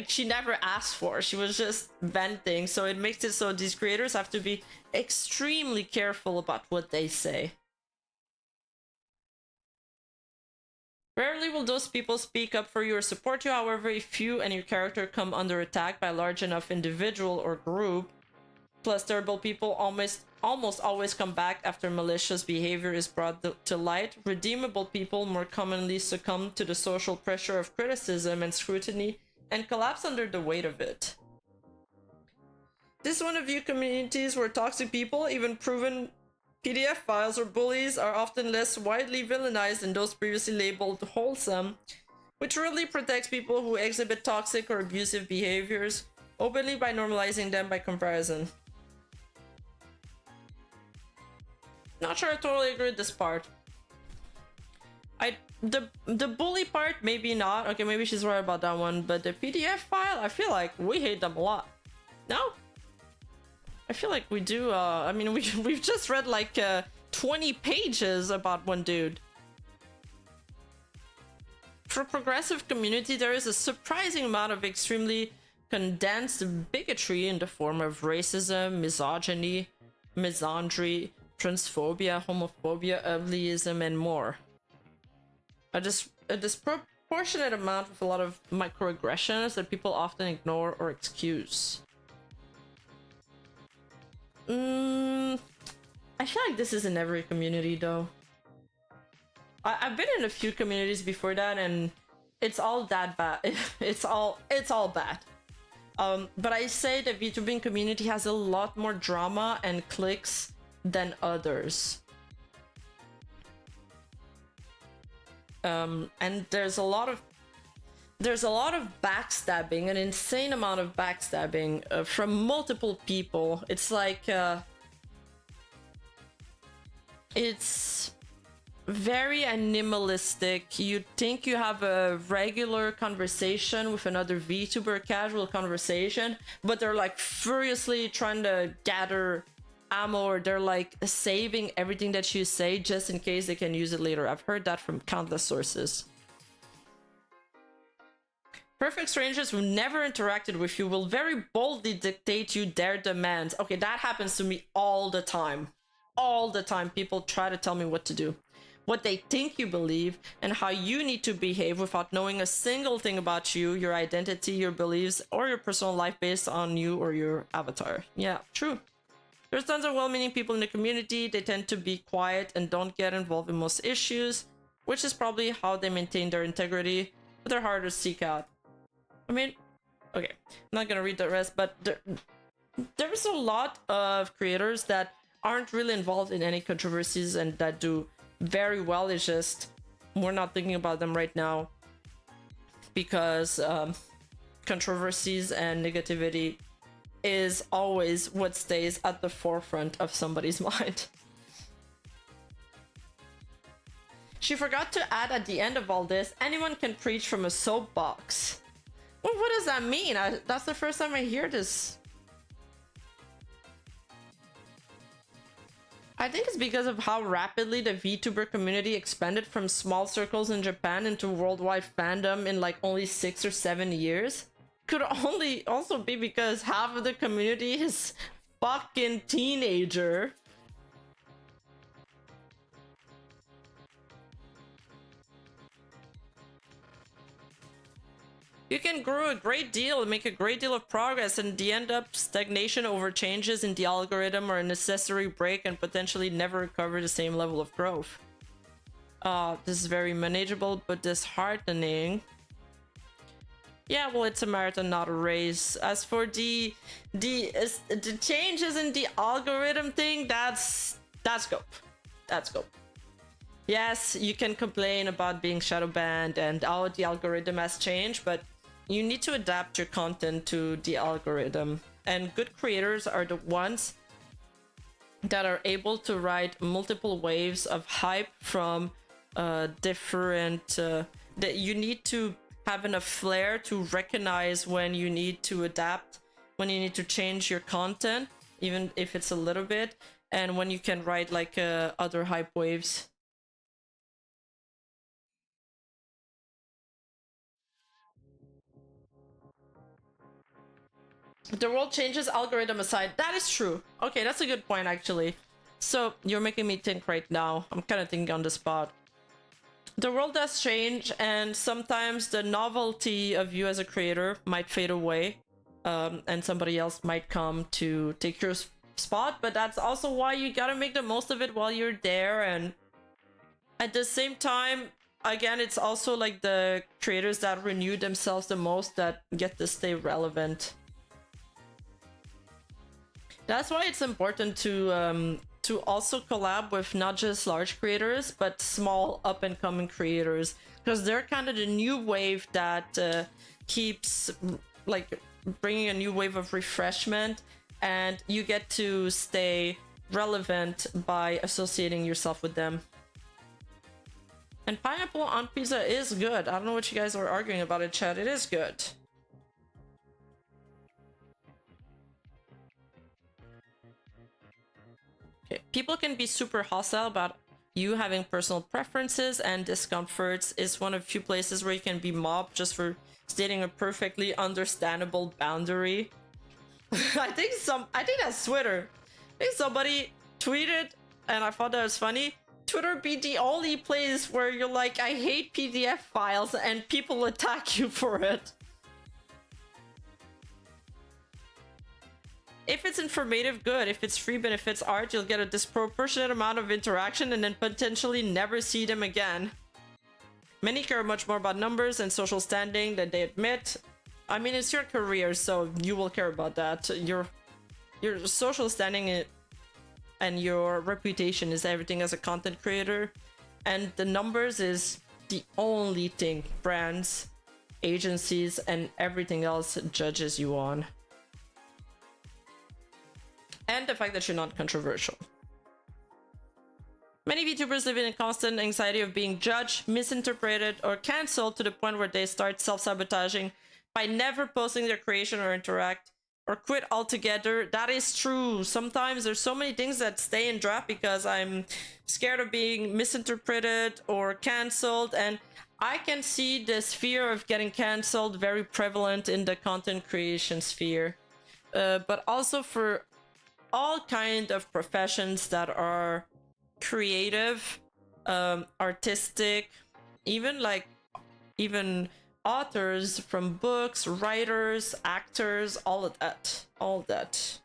she never asked for. She was just venting, so it makes it so these creators have to be extremely careful about what they say. Rarely will those people speak up for you or support you. However, if you and your character come under attack by a large enough individual or group, plus terrible people almost always come back after malicious behavior is brought to light. Redeemable people more commonly succumb to the social pressure of criticism and scrutiny and collapse under the weight of it. This is one of few communities where toxic people, even proven PDF files or bullies, are often less widely villainized than those previously labeled wholesome, which really protects people who exhibit toxic or abusive behaviors openly by normalizing them by comparison. Not sure I totally agree with this part. The bully part, maybe not. Okay, maybe she's right about that one. But the PDF file, I feel like we hate them a lot. No? I feel like we do. I mean, we've just read like 20 pages about one dude. For progressive community, there is a surprising amount of extremely condensed bigotry in the form of racism, misogyny, misandry, transphobia, homophobia, ableism, and more. A disproportionate amount with a lot of microaggressions that people often ignore or excuse. I feel like this is in every community though. I've been in a few communities before that and it's all that bad. it's all bad. But I say the VTubing community has a lot more drama and cliques than others. And there's a lot of backstabbing, an insane amount of backstabbing from multiple people. It's like it's very animalistic. You think you have a regular conversation with another VTuber, casual conversation, but they're like furiously trying to gather ammo, or they're like saving everything that you say just in case they can use it later. I've heard that from countless sources. Perfect strangers who never interacted with you will very boldly dictate you their demands. Okay, that happens to me all the time. All the time, people try to tell me what to do, what they think you believe, and how you need to behave without knowing a single thing about you, your identity, your beliefs, or your personal life based on you or your avatar. Yeah, true. There's tons of well-meaning people in the community. They tend to be quiet and don't get involved in most issues, which is probably how they maintain their integrity, but they're hard to seek out. I mean, okay, I'm not gonna read the rest, but there's a lot of creators that aren't really involved in any controversies and that do very well. It's just we're not thinking about them right now because controversies and negativity is always what stays at the forefront of somebody's mind. She forgot to add at the end of all this, anyone can preach from a soapbox. Well, what does that mean? That's the first time I hear this. I think it's because of how rapidly the VTuber community expanded from small circles in Japan into worldwide fandom in like only 6 or 7 years. Could only also be because half of the community is fucking teenager. You can grow a great deal and make a great deal of progress, and the end up stagnation over changes in the algorithm or a necessary break and potentially never recover the same level of growth. This is very manageable but disheartening. Yeah, well, it's a marathon, not a race. As for the changes in the algorithm thing, that's scope. That's scope. Yes, you can complain about being shadow banned and how the algorithm has changed, but you need to adapt your content to the algorithm. And good creators are the ones that are able to ride multiple waves of hype from different... that you need to have enough flair to recognize when you need to adapt, when you need to change your content, even if it's a little bit, and when you can ride like other hype waves. The world changes, algorithm aside. That is true. Okay, that's a good point, actually. So, you're making me think right now. I'm kind of thinking on the spot. The world does change, and sometimes the novelty of you as a creator might fade away, and somebody else might come to take your spot, but that's also why you gotta make the most of it while you're there. And at the same time, again, it's also like the creators that renew themselves the most that get to stay relevant. That's why it's important to also collab with not just large creators, but small up-and-coming creators, because they're kind of the new wave that keeps like bringing a new wave of refreshment, and you get to stay relevant by associating yourself with them. And pineapple on pizza is good. I don't know what you guys are arguing about it, chat. It is good. People can be super hostile about you having personal preferences, and discomforts is one of the few places where you can be mobbed just for stating a perfectly understandable boundary. I think that's Twitter. I think somebody tweeted, and I thought that was funny. Twitter be the only place where you're like, I hate PDF files, and people attack you for it. If it's informative, good. If it's free benefits art, you'll get a disproportionate amount of interaction and then potentially never see them again. Many care much more about numbers and social standing than they admit. I mean, it's your career, so you will care about that. Your social standing and your reputation is everything as a content creator. And the numbers is the only thing brands, agencies, and everything else judges you on. And the fact that you're not controversial. Many VTubers live in a constant anxiety of being judged, misinterpreted, or cancelled to the point where they start self-sabotaging by never posting their creation or interact, or quit altogether. That is true. Sometimes there's so many things that stay in draft because I'm scared of being misinterpreted or cancelled, and I can see this fear of getting cancelled very prevalent in the content creation sphere. But also for all kind of professions that are creative, artistic, even authors from books, writers, actors, all of that.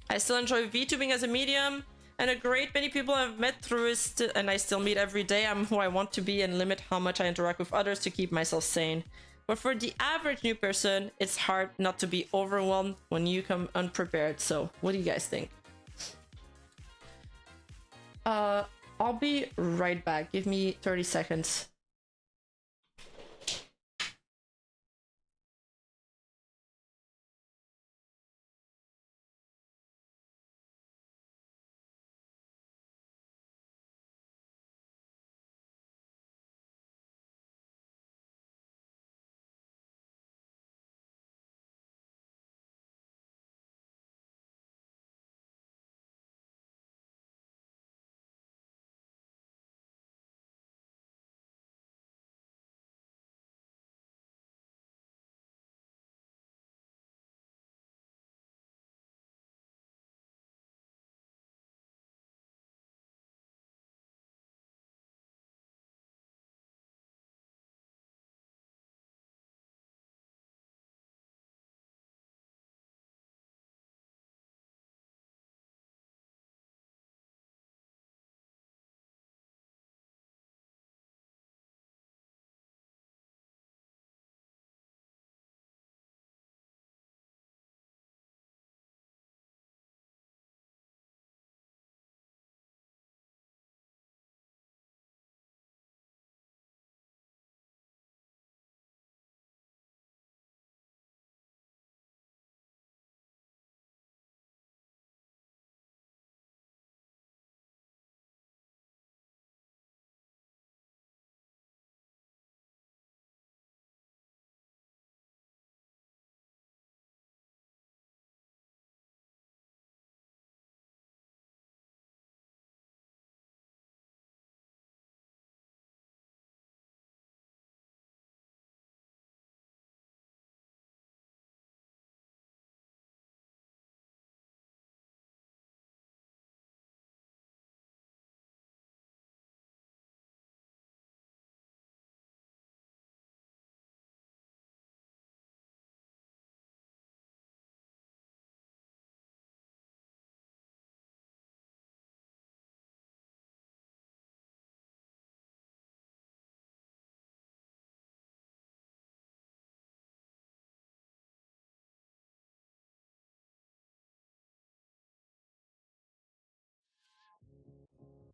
I still enjoy VTubing as a medium, and a great many people I've met through it, and I still meet every day. I'm who I want to be and limit how much I interact with others to keep myself sane. But for the average new person, it's hard not to be overwhelmed when you come unprepared. So, what do you guys think? I'll be right back. Give me 30 seconds.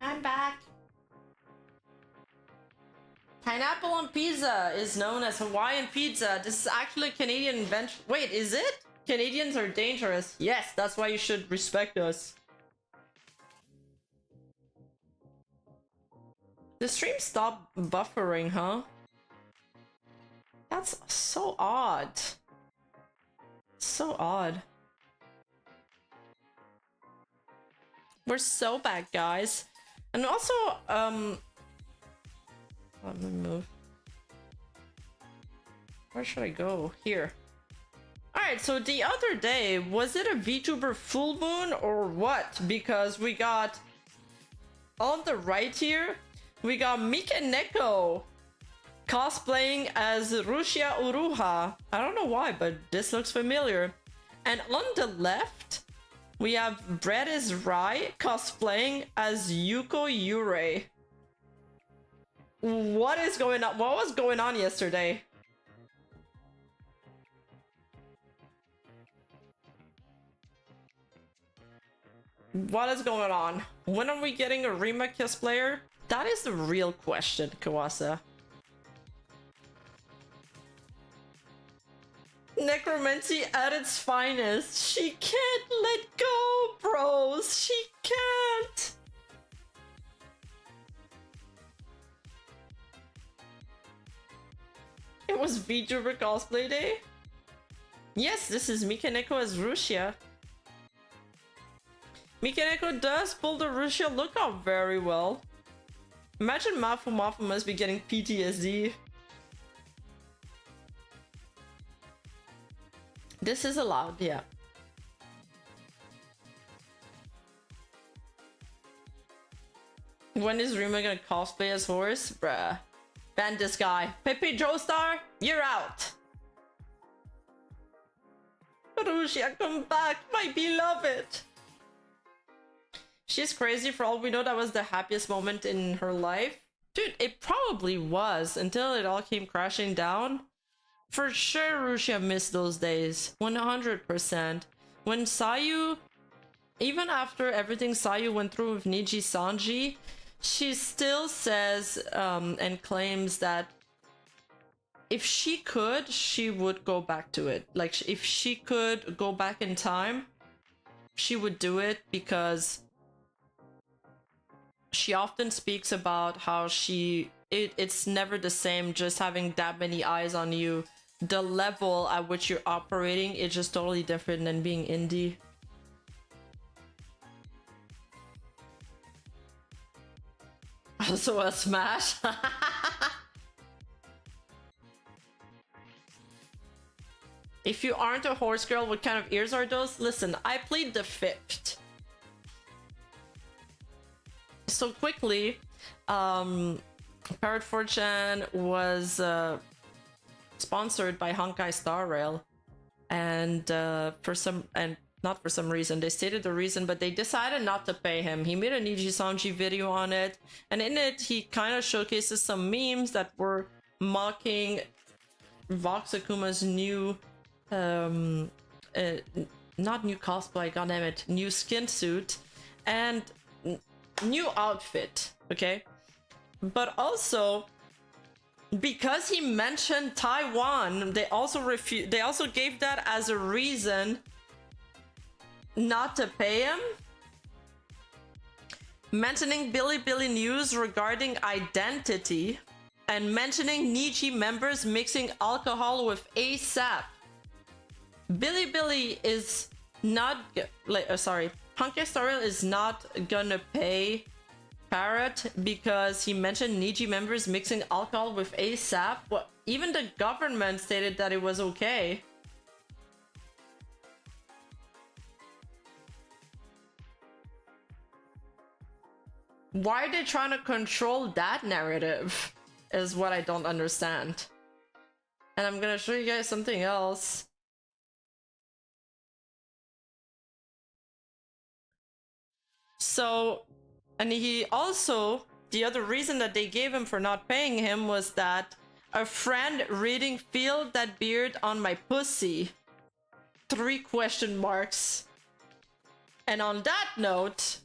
I'm back. Pineapple on pizza is known as Hawaiian pizza. This is actually a Canadian invention. Wait, is it? Canadians are dangerous. Yes, that's why you should respect us. The stream stopped buffering, huh? That's so odd. So odd. We're so bad, guys. And also, let me move. Where should I go? Here. Alright, so the other day, was it a VTuber full moon or what? Because we got, on the right here, we got Mika Neko cosplaying as Rusia Uruha. I don't know why, but this looks familiar. And on the left, we have Bread is Rai cosplaying as Yuko Yurei. What is going on? What was going on yesterday? What is going on? When are we getting a Rima cosplayer? That is the real question, Kawasa. Necromancy at its finest. She can't let go, bros. She can't. It was VTuber cosplay day? Yes, this is Mikaneko as Rusia. Mikaneko does pull the Rusia look off very well. Imagine Mafu must be getting PTSD. This is allowed, yeah. When is Rima gonna cosplay as horse? Bruh. Ban this guy. Pepe Joestar, you're out. Rusia, come back, my beloved. She's crazy. For all we know, that was the happiest moment in her life. Dude, it probably was until it all came crashing down. For sure, Rusia missed those days. 100%. When Sayu, even after everything Sayu went through with Niji Sanji, she still says and claims that if she could, she would go back to it. Like, if she could go back in time, she would do it, because she often speaks about how it's never the same just having that many eyes on you. The level at which you're operating is just totally different than being indie. Also a smash. If you aren't a horse girl, what kind of ears are those? Listen, I plead the fifth. So quickly, Parrot 4chan was sponsored by Honkai Star Rail, and not for some reason, they stated the reason, but they decided not to pay him. He made a Niji Sanji video on it, and in it he kind of showcases some memes that were mocking Vox Akuma's new not new cosplay, goddammit, new skin suit and new outfit, okay? But also, because he mentioned Taiwan, they also gave that as a reason not to pay him. Mentioning Bilibili news regarding identity, and mentioning Niji members mixing alcohol with ASAP. Bilibili is not Honkai Star Rail is not gonna pay Parrot because he mentioned Niji members mixing alcohol with ASAP. Well, even the government stated that it was okay. Why are they trying to control that narrative is what I don't understand. And I'm gonna show you guys something else. So, and he also, the other reason that they gave him for not paying him was that a friend reading "Feel that beard on my pussy?" 3 question marks. And on that note,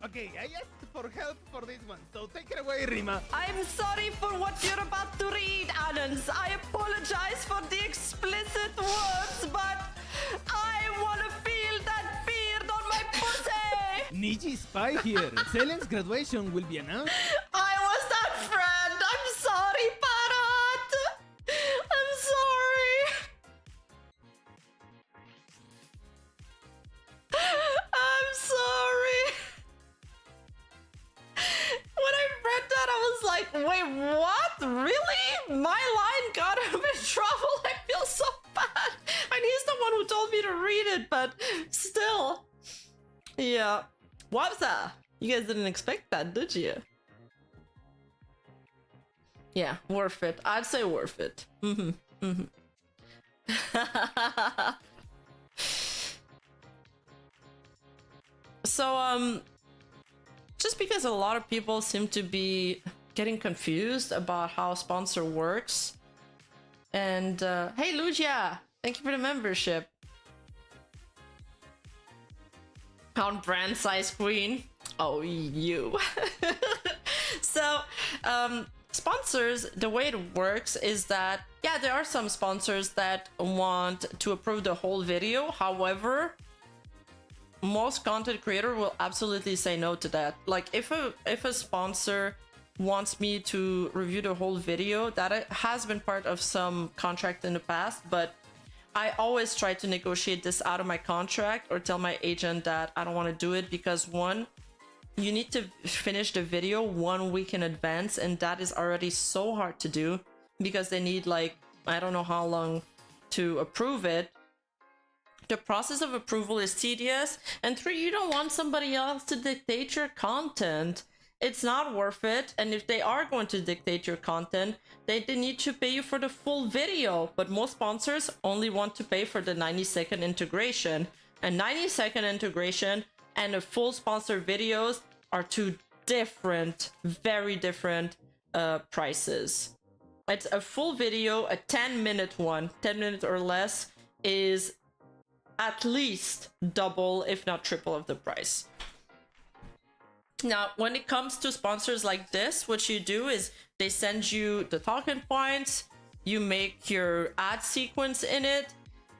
okay, I asked for help for this one, so take it away, Rima. I'm sorry for what you're about to read, Adams. I apologize for the explicit words, but I want to feel that beard on my pussy! Niji Spy here. Selen's graduation will be announced. I was that friend. I'm sorry, Parrot. wait, what? Really? My line got him in trouble. I feel so bad. And he's the one who told me to read it, but still. Yeah. What's You guys didn't expect that, did you? Yeah, worth it. I'd say worth it. So, just because a lot of people seem to be getting confused about how sponsor works. And, hey, Lugia! Thank you for the membership. On brand size queen. Oh, you. So, sponsors, the way it works is that, yeah, there are some sponsors that want to approve the whole video. However, most content creator will absolutely say no to that. Like, if a sponsor wants me to review the whole video, that has been part of some contract in the past, but I always try to negotiate this out of my contract or tell my agent that I don't want to do it because, one, you need to finish the video 1 week in advance, and that is already so hard to do because they need, like, I don't know how long to approve it. The process of approval is tedious, and 3, you don't want somebody else to dictate your content. It's not worth it, and if they are going to dictate your content, they need to pay you for the full video. But most sponsors only want to pay for the 90-second integration, and 90-second integration and the full sponsor videos are two different, very different prices. It's a full video, a 10-minute one, 10 minutes or less, is at least double, if not triple of the price. Now, when it comes to sponsors like this, what you do is they send you the talking points, you make your ad sequence in it,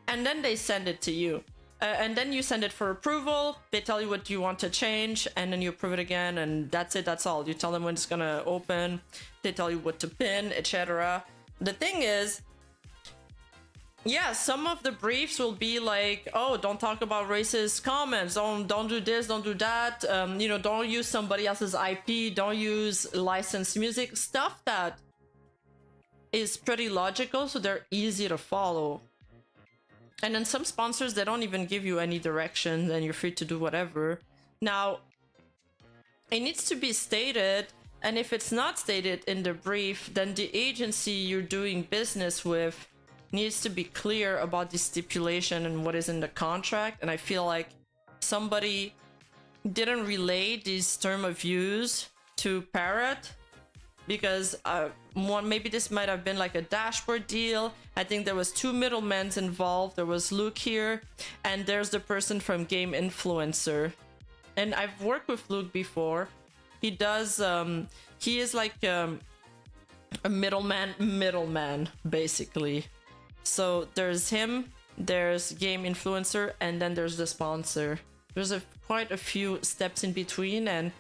and then they send it to you. And then you send it for approval, they tell you what you want to change, and then you approve it again, and that's it, that's all. You tell them when it's gonna open, they tell you what to pin, etc. The thing is, yeah, some of the briefs will be like, oh, don't talk about racist comments, don't do this, don't do that, you know, don't use somebody else's IP, don't use licensed music, stuff that is pretty logical, so they're easy to follow. And then some sponsors, they don't even give you any direction, and you're free to do whatever. Now, it needs to be stated, and if it's not stated in the brief, then the agency you're doing business with needs to be clear about the stipulation and what is in the contract. And I feel like somebody didn't relay these term of use to Parrot, because maybe this might have been like a dashboard deal. I think there was 2 middlemen involved. There was Luke here, and there's the person from Game Influencer. And I've worked with Luke before. He does he is like a middleman basically. So there's him, there's Game Influencer, and then there's the sponsor. There's quite a few steps in between, and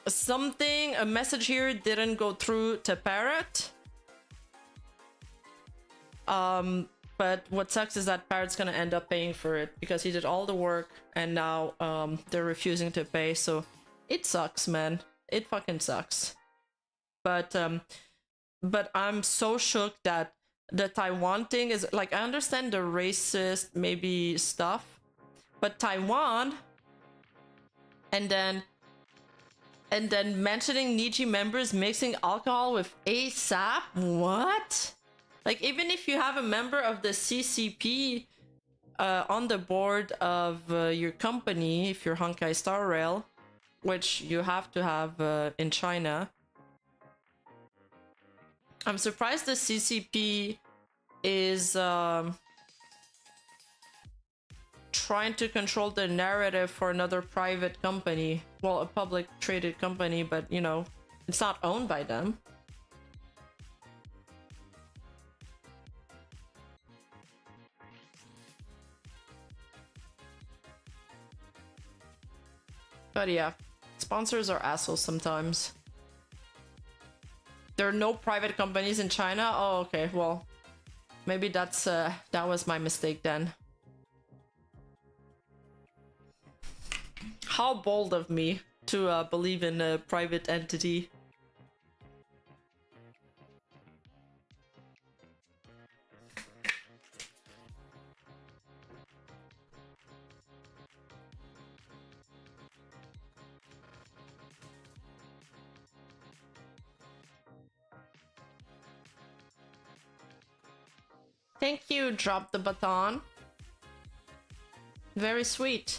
a message here didn't go through to Parrot. But what sucks is that Parrot's gonna end up paying for it because he did all the work, and now they're refusing to pay. So it sucks, man. It fucking sucks. But I'm so shook that the Taiwan thing is like, I understand the racist maybe stuff, but Taiwan, and then mentioning Niji members mixing alcohol with ASAP? What? Like, even if you have a member of the CCP on the board of your company, if you're Honkai Star Rail, which you have to have in China, I'm surprised the CCP is trying to control the narrative for another private company. Well, a public traded company, but you know, it's not owned by them. But yeah, sponsors are assholes sometimes. There are no private companies in China? Oh, okay, well, maybe that was my mistake then. How bold of me to believe in a private entity. Thank you, Drop the Baton. Very sweet.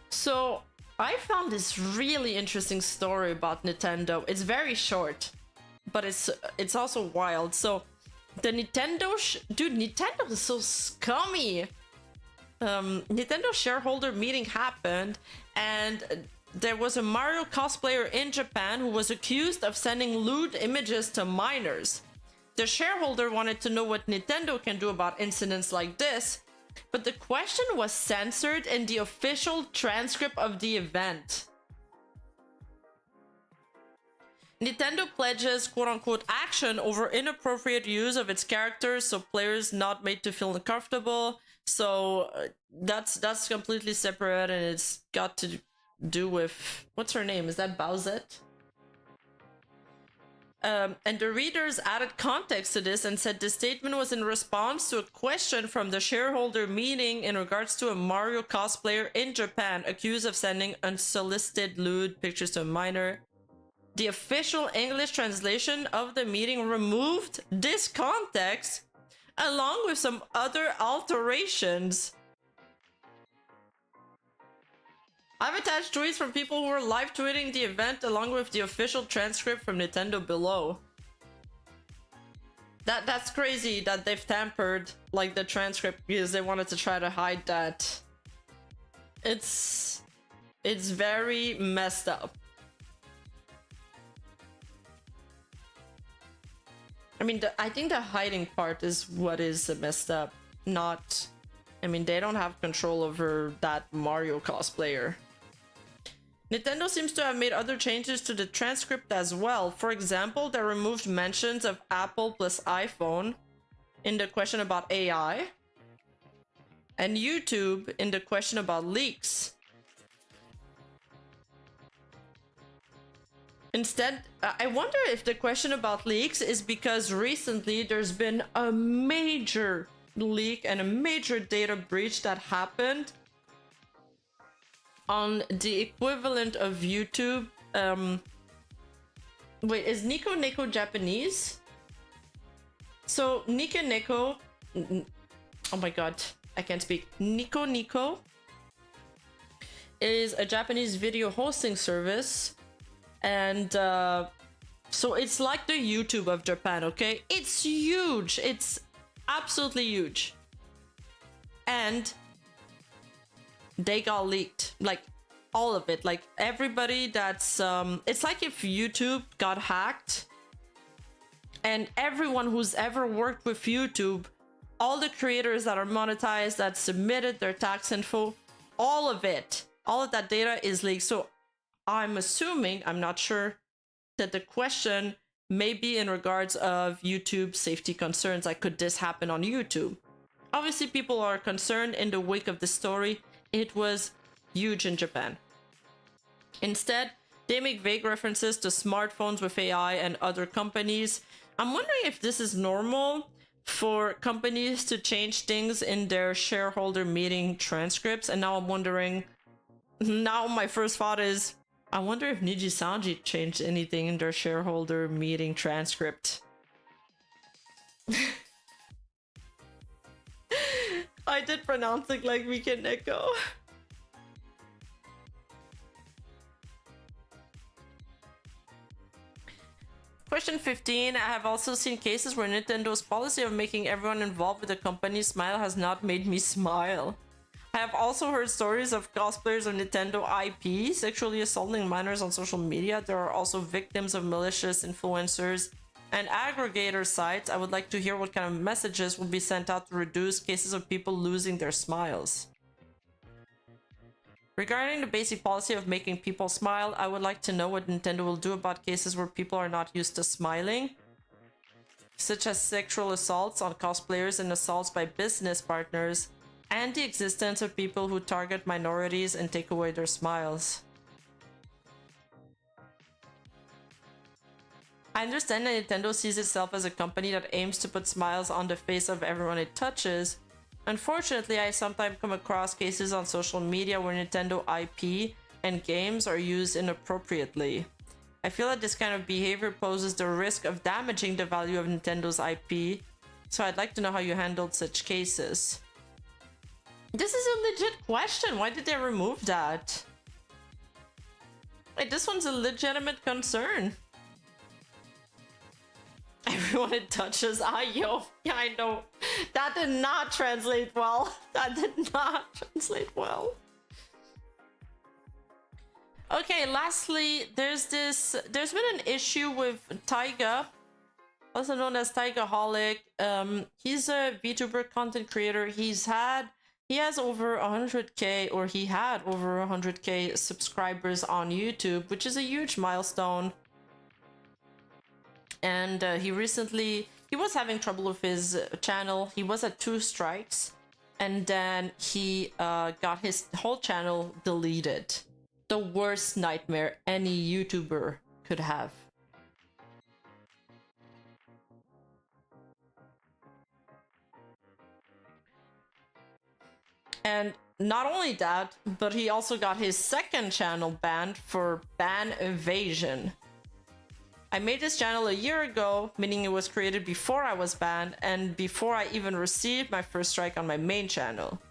So, I found this really interesting story about Nintendo. It's very short, but it's also wild. So, the Nintendo... Dude, Nintendo is so scummy! Nintendo shareholder meeting happened, and there was a Mario cosplayer in Japan who was accused of sending lewd images to minors. The shareholder wanted to know what Nintendo can do about incidents like this, but the question was censored in the official transcript of the event. Nintendo pledges quote-unquote action over inappropriate use of its characters, so players not made to feel uncomfortable. So that's completely separate, and it's got to do with... What's her name? Is that Bowsette? And the readers added context to this and said the statement was in response to a question from the shareholder meeting in regards to a Mario cosplayer in Japan accused of sending unsolicited lewd pictures to a minor. The official English translation of the meeting removed this context along with some other alterations. I've attached tweets from people who were live tweeting the event along with the official transcript from Nintendo below. That's crazy that they've tampered like the transcript because they wanted to try to hide that. It's very messed up. I mean, I think the hiding part is what is messed up, not... I mean, they don't have control over that Mario cosplayer. Nintendo seems to have made other changes to the transcript as well. For example, they removed mentions of Apple plus iPhone in the question about AI, and YouTube in the question about leaks. Instead, I wonder if the question about leaks is because recently there's been a major leak and a major data breach that happened on the equivalent of YouTube. Wait, is Nico Nico Japanese? So Nico Nico, oh my god, I can't speak. Nico Nico is a Japanese video hosting service, and so it's like the YouTube of Japan, okay? It's huge, it's absolutely huge, and they got leaked, like all of it, like everybody that's it's like if YouTube got hacked and everyone who's ever worked with YouTube, all the creators that are monetized, that submitted their tax info, all of it, all of that data is leaked. So I'm assuming, I'm not sure, that the question may be in regards of YouTube safety concerns, like could this happen on YouTube? Obviously people are concerned in the wake of the story. It was huge in Japan. Instead, they make vague references to smartphones with AI and other companies. I'm wondering if this is normal for companies to change things in their shareholder meeting transcripts. And now I'm wondering, now my first thought is, I wonder if Nijisanji changed anything in their shareholder meeting transcript. I did pronounce it like Weekend Echo. Question 15. I have also seen cases where Nintendo's policy of making everyone involved with the company smile has not made me smile. I have also heard stories of cosplayers of Nintendo IP sexually assaulting minors on social media. There are also victims of malicious influencers and aggregator sites. I would like to hear what kind of messages will be sent out to reduce cases of people losing their smiles. Regarding the basic policy of making people smile, I would like to know what Nintendo will do about cases where people are not used to smiling, such as sexual assaults on cosplayers and assaults by business partners, and the existence of people who target minorities and take away their smiles. I understand that Nintendo sees itself as a company that aims to put smiles on the face of everyone it touches. Unfortunately, I sometimes come across cases on social media where Nintendo IP and games are used inappropriately. I feel that this kind of behavior poses the risk of damaging the value of Nintendo's IP, so I'd like to know how you handled such cases. This is a legit question. Why did they remove that? Like, this one's a legitimate concern. Everyone it touches. Ah, yo. Yeah, I know. That did not translate well. That did not translate well. Okay, lastly, there's been an issue with Taiga, also known as Taigaholic. He's a VTuber content creator. He has over 100k, or he had over 100k subscribers on YouTube, which is a huge milestone. And he was having trouble with his channel. He was at 2 strikes, and then he got his whole channel deleted. The worst nightmare any YouTuber could have. And not only that, but he also got his second channel banned for ban evasion. I made this channel a year ago, meaning it was created before I was banned and before I even received my first strike on my main channel.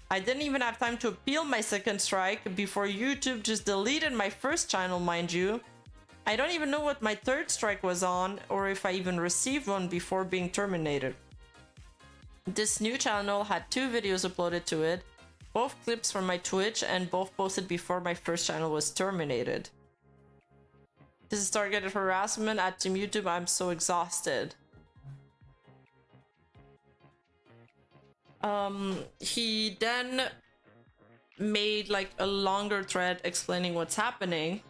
I didn't even have time to appeal my second strike before YouTube just deleted my first channel, mind you. I don't even know what my third strike was on, or if I even received one before being terminated. This new channel had 2 videos uploaded to it, both clips from my Twitch and both posted before my first channel was terminated. This is targeted harassment at Team YouTube. I'm so exhausted. He then made like a longer thread explaining what's happening.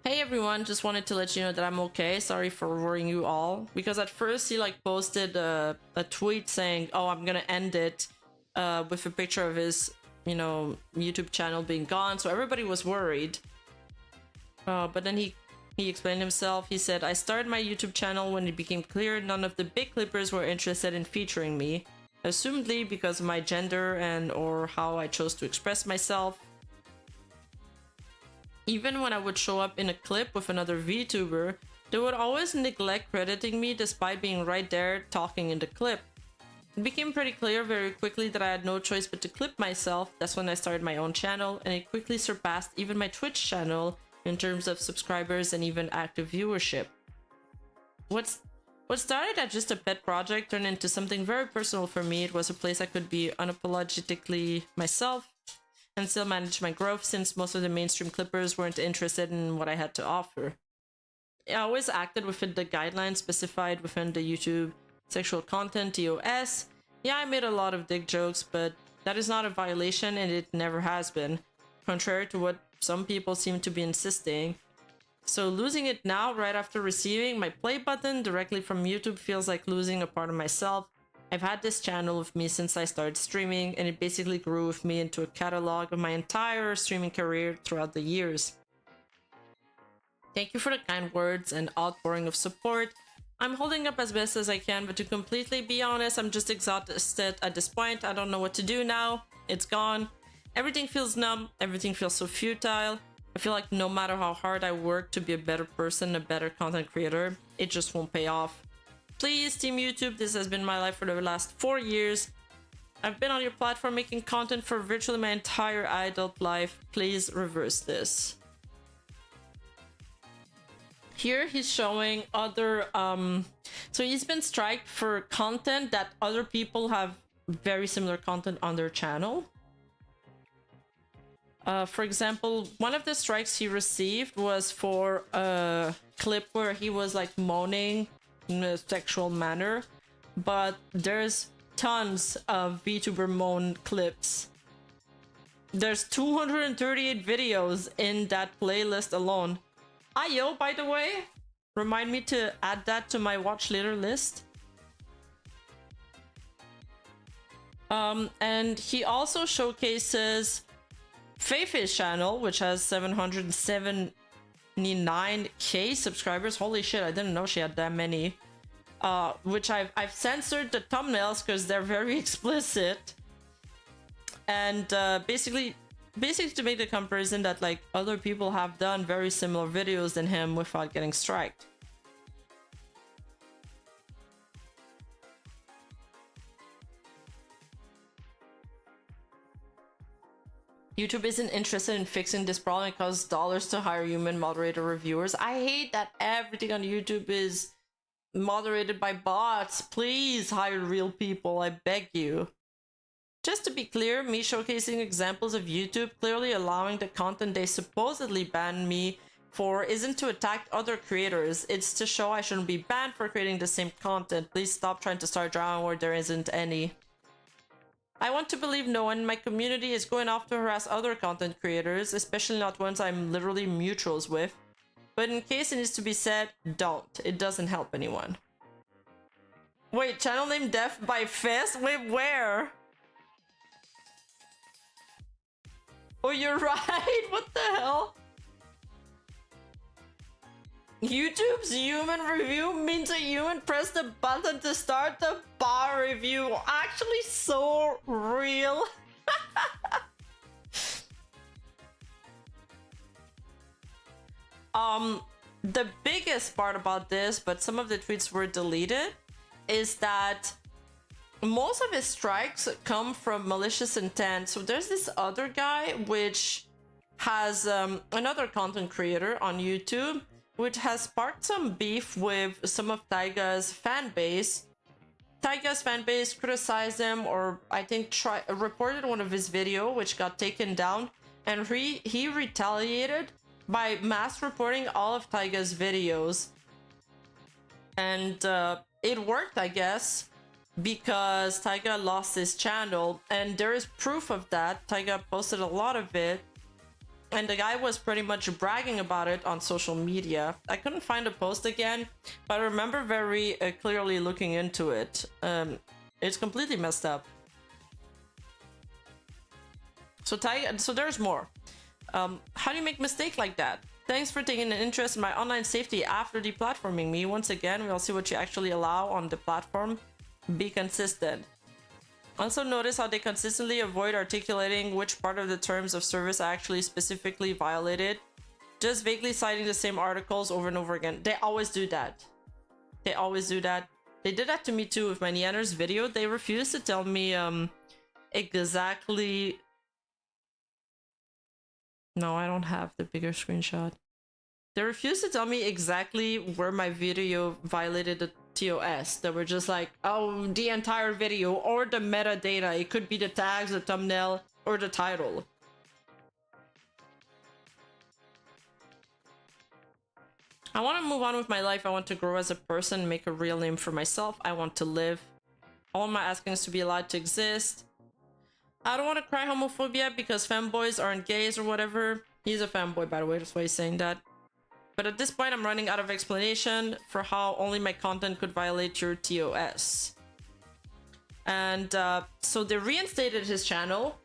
Hey everyone, just wanted to let you know that I'm okay. Sorry for worrying you all. Because at first he like posted a tweet saying, oh, I'm gonna end it with a picture of his, you know, YouTube channel being gone. So everybody was worried. But then he explained himself. He said, I started my YouTube channel when it became clear none of the big clippers were interested in featuring me, assumedly because of my gender and or how I chose to express myself. Even when I would show up in a clip with another VTuber, they would always neglect crediting me despite being right there talking in the clip. It became pretty clear very quickly that I had no choice but to clip myself. That's when I started my own channel, and it quickly surpassed even my Twitch channel in terms of subscribers and even active viewership. What started as just a pet project turned into something very personal for me. It was a place I could be unapologetically myself and still manage my growth, since most of the mainstream clippers weren't interested in what I had to offer. I always acted within the guidelines specified within the YouTube sexual content TOS. Yeah, I made a lot of dick jokes, but that is not a violation and it never has been, contrary to what some people seem to be insisting. So losing it now, right after receiving my play button directly from YouTube, feels like losing a part of myself. I've had this channel with me since I started streaming, and it basically grew with me into a catalog of my entire streaming career throughout the years. Thank you for the kind words and outpouring of support. I'm holding up as best as I can, but to completely be honest, I'm just exhausted at this point. I don't know what to do now. It's gone. Everything feels numb. Everything feels so futile. I feel like no matter how hard I work to be a better person, a better content creator, it just won't pay off. Please, Team YouTube, this has been my life for the last 4 years. I've been on your platform making content for virtually my entire adult life. Please reverse this. Here he's showing other, so he's been striked for content that other people have very similar content on their channel. For example, one of the strikes he received was for a clip where he was like moaning in a sexual manner, but there's tons of VTuber moan clips. There's 238 videos in that playlist alone. Ayo, by the way, remind me to add that to my watch later list. And he also showcases Feifei's channel, which has 779k subscribers. Holy shit, I didn't know she had that many. Which I've censored the thumbnails because they're very explicit. And basically, basically to make the comparison that like other people have done very similar videos than him without getting striked. YouTube isn't interested in fixing this problem. It costs dollars to hire human moderator reviewers. I hate that everything on YouTube is moderated by bots. Please hire real people, I beg you. Just to be clear, me showcasing examples of YouTube clearly allowing the content they supposedly banned me for isn't to attack other creators. It's to show I shouldn't be banned for creating the same content. Please stop trying to start drama where there isn't any. I want to believe no one in my community is going off to harass other content creators, especially not ones I'm literally mutuals with. But in case it needs to be said, don't. It doesn't help anyone. Wait, channel name Death by Fist? Wait, where? Oh, you're right! What the hell? YouTube's human review means a human pressed the button to start the bar review. Actually, so real. The biggest part about this, but some of the tweets were deleted, is that most of his strikes come from malicious intent. So there's this other guy which has another content creator on YouTube which has sparked some beef with some of Taiga's fan base. Taiga's fan base criticized him, or I think reported one of his video which got taken down, and he retaliated by mass reporting all of Taiga's videos. And it worked, I guess, because Taiga lost his channel, and there is proof of that. Taiga posted a lot of it, and the guy was pretty much bragging about it on social media. I couldn't find a post again, but I remember very clearly looking into it. It's completely messed up. So there's more. How do you make a mistake like that? Thanks for taking an interest in my online safety after deplatforming me. Once again, we'll see what you actually allow on the platform. Be consistent. Also notice how they consistently avoid articulating which part of the terms of service I actually specifically violated. Just vaguely citing the same articles over and over again. They always do that. They always do that. They did that to me too with my Neanders video. They refused to tell me exactly... No, I don't have the bigger screenshot. They refused to tell me exactly where my video violated the TOS. They were just like, oh, the entire video or the metadata. It could be the tags, the thumbnail, or the title. I want to move on with my life. I want to grow as a person, make a real name for myself. I want to live. All my asking is to be allowed to exist. I don't want to cry homophobia because femboys aren't gays or whatever. He's a fanboy, by the way. That's why he's saying that. But at this point, I'm running out of explanation for how only my content could violate your TOS. And so they reinstated his channel.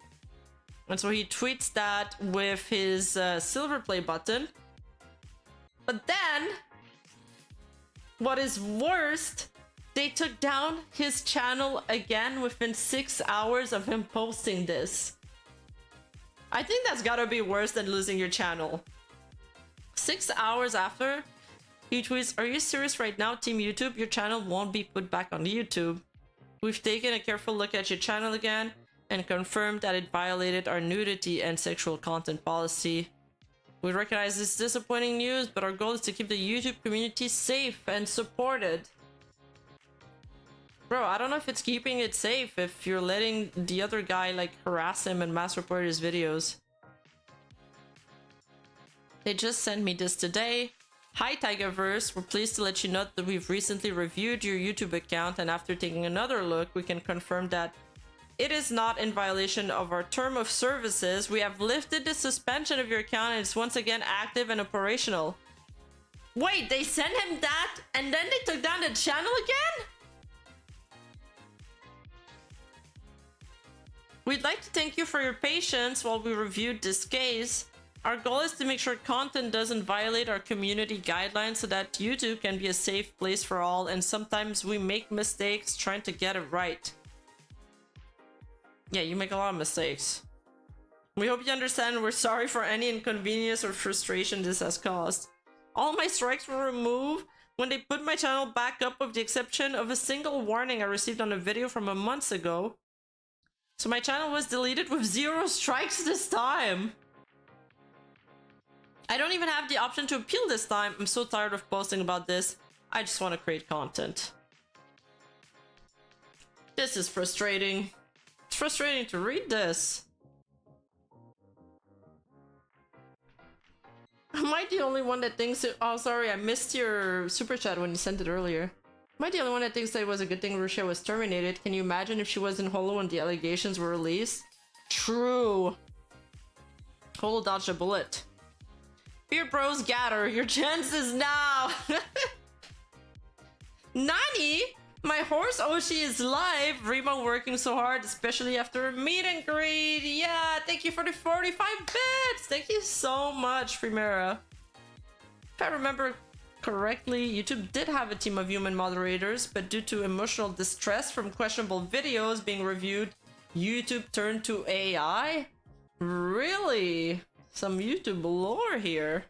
And so he tweets that with his silver play button. But then, what is worst, they took down his channel again within 6 hours of him posting this. I think that's gotta be worse than losing your channel. 6 hours after, he tweets, "Are you serious right now, Team YouTube? Your channel won't be put back on YouTube. We've taken a careful look at your channel again and confirmed that it violated our nudity and sexual content policy. We recognize this disappointing news, but our goal is to keep the YouTube community safe and supported." Bro, I don't know if it's keeping it safe if you're letting the other guy like harass him and mass report his videos. They just sent me this today. "Hi Tigerverse, we're pleased to let you know that we've recently reviewed your YouTube account, and after taking another look, we can confirm that it is not in violation of our term of services. We have lifted the suspension of your account and it's once again active and operational." Wait, they sent him that and then they took down the channel again? "We'd like to thank you for your patience while we reviewed this case. Our goal is to make sure content doesn't violate our community guidelines so that YouTube can be a safe place for all, and sometimes we make mistakes trying to get it right." Yeah, you make a lot of mistakes. We hope you understand and we're sorry for any inconvenience or frustration this has caused. All my strikes were removed when they put my channel back up with the exception of a single warning I received on a video from a month ago. So my channel was deleted with 0 strikes this time. I don't even have the option to appeal this time. I'm so tired of posting about this. I just want to create content. This is frustrating. It's frustrating to read this. Am I the only one that thinks it— oh, sorry, I missed your super chat when you sent it earlier. Am I the only one that thinks that it was a good thing Russia was terminated? Can you imagine if she was in Holo when the allegations were released? True. Holo dodged a bullet. Beer Bros Gather, your chances now! Nani? My horse Oshi is live. Rima working so hard, especially after a meet and greet. Yeah, thank you for the 45 bits. Thank you so much, Primera. If I remember correctly, YouTube did have a team of human moderators, but due to emotional distress from questionable videos being reviewed, YouTube turned to AI? Really? Some YouTube lore here.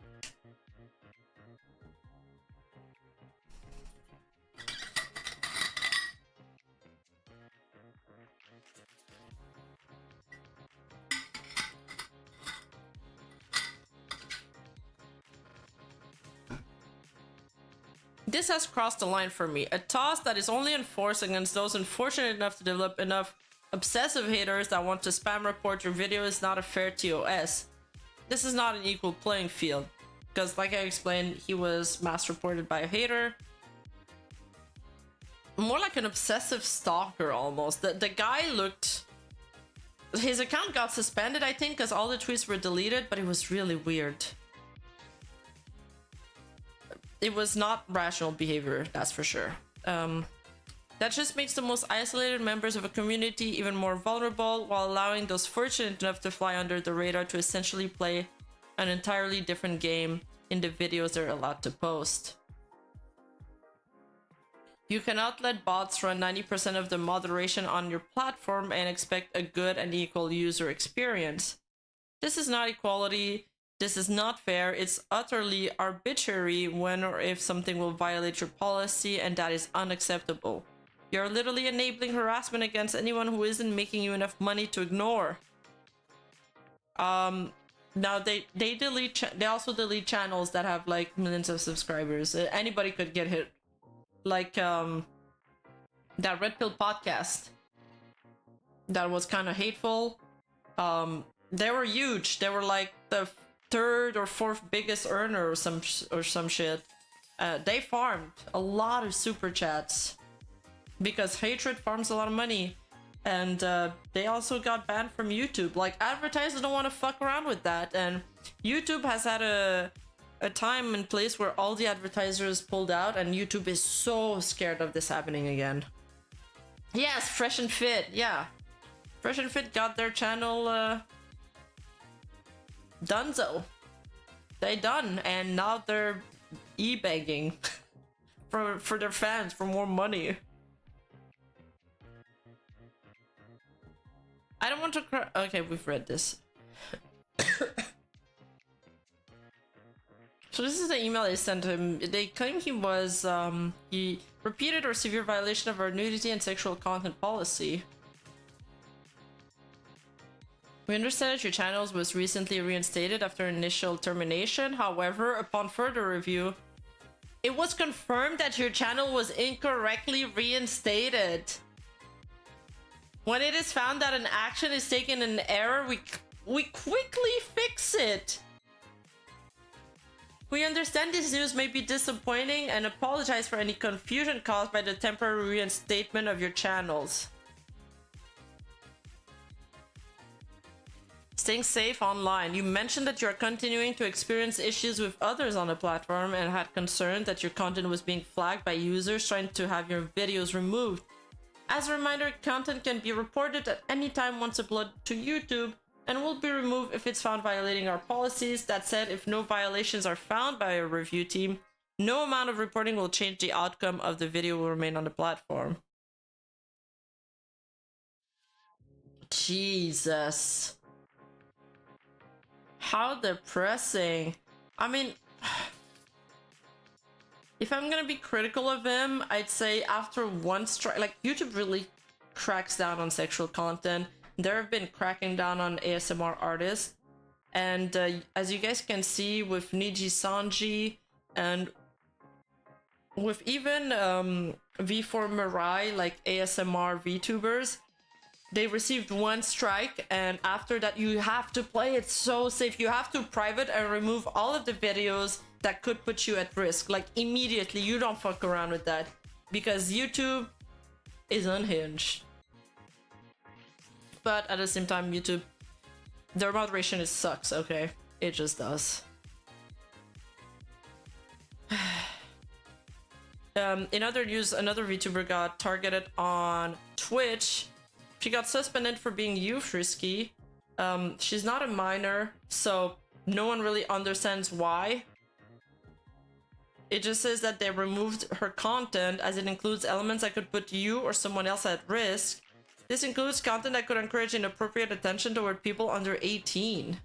This has crossed the line for me. A toss that is only enforced against those unfortunate enough to develop enough obsessive haters that want to spam report your video is not a fair TOS. This is not an equal playing field. Because like I explained, he was mass reported by a hater. More like an obsessive stalker almost. The guy looked... his account got suspended, I think, because all the tweets were deleted, but it was really weird. It was not rational behavior, that's for sure. That just makes the most isolated members of a community even more vulnerable, while allowing those fortunate enough to fly under the radar to essentially play an entirely different game in the videos they're allowed to post. You cannot let bots run 90% of the moderation on your platform and expect a good and equal user experience. This is not equality. This is not fair. It's utterly arbitrary when or if something will violate your policy, and that is unacceptable. You're literally enabling harassment against anyone who isn't making you enough money to ignore. Now they also delete channels that have like millions of subscribers. Anybody could get hit. Like that Red Pill podcast that was kind of hateful. They were huge. They were like the 3rd or 4th biggest earner or some shit. They farmed a lot of super chats because hatred farms a lot of money, and they also got banned from YouTube. Like, advertisers don't want to fuck around with that, and YouTube has had a time and place where all the advertisers pulled out, and YouTube is so scared of this happening again. Yes, Fresh and Fit, yeah. Fresh and Fit got their channel donezo. They done, and now they're e-begging for their fans for more money. I don't want to cry. Okay, we've read this. So this is the email they sent him. They claim he was he repeated or severe violation of our nudity and sexual content policy. We understand that your channel was recently reinstated after initial termination. However, upon further review, it was confirmed that your channel was incorrectly reinstated. When it is found that an action is taken in error, we quickly fix it. We understand this news may be disappointing and apologize for any confusion caused by the temporary reinstatement of your channels. Staying safe online. You mentioned that you are continuing to experience issues with others on the platform and had concern that your content was being flagged by users trying to have your videos removed. As a reminder, content can be reported at any time once uploaded to YouTube and will be removed if it's found violating our policies. That said, if no violations are found by a review team, no amount of reporting will change the outcome of the video will remain on the platform. Jesus. How depressing. I mean, if I'm gonna be critical of him, I'd say after one strike, like YouTube really cracks down on sexual content. There have been cracking down on ASMR artists. And as you guys can see with Niji Sanji and with even V4 Mirai, like ASMR VTubers, they received one strike, and after that you have to play it so safe. You have to private and remove all of the videos that could put you at risk, like immediately. You don't fuck around with that because YouTube is unhinged. But at the same time, YouTube, their moderation sucks, okay? It just does. In other news, another VTuber got targeted on Twitch. She got suspended for being youth risky. She's not a minor, so no one really understands why. It just says that they removed her content as it includes elements that could put you or someone else at risk. This includes content that could encourage inappropriate attention toward people under 18.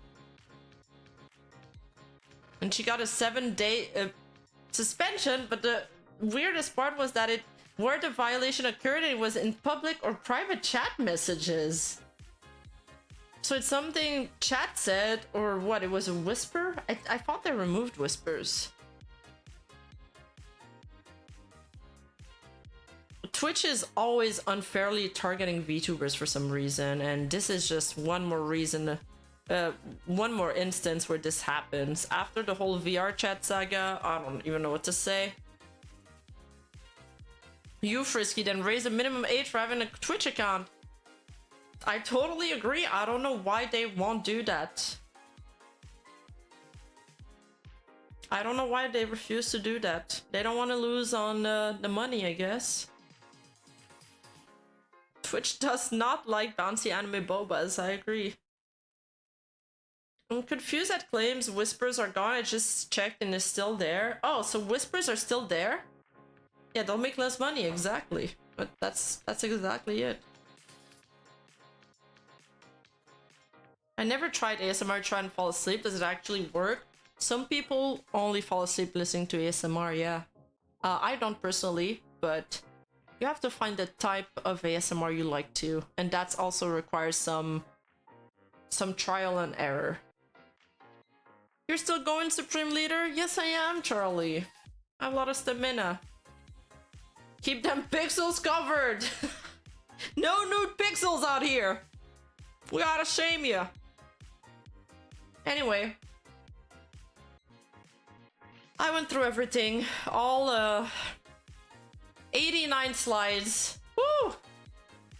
And she got a 7-day suspension, but the weirdest part was that where the violation occurred, it was in public or private chat messages. So it's something chat said, or what, it was a whisper? I thought they removed whispers. Twitch is always unfairly targeting VTubers for some reason, and this is just one more reason, one more instance where this happens. After the whole VR chat saga, I don't even know what to say. You frisky, then raise the minimum age for having a Twitch account. I totally agree. I don't know why they won't do that. I don't know why they refuse to do that. They don't want to lose on the money, I guess. Twitch does not like bouncy anime bobas, I agree. I'm confused at claims whispers are gone. I just checked and it's still there. Oh, so whispers are still there? Yeah, they'll make less money, exactly. But that's exactly it. I never tried ASMR to try and fall asleep. Does it actually work? Some people only fall asleep listening to ASMR, yeah. I don't personally, but you have to find the type of ASMR you like to, and that's also requires some trial and error. You're still going, Supreme Leader? Yes, I am, Charlie. I have a lot of stamina. Keep them pixels covered. No nude pixels out here. We gotta shame you. Anyway, I went through everything, all 89 slides. Woo!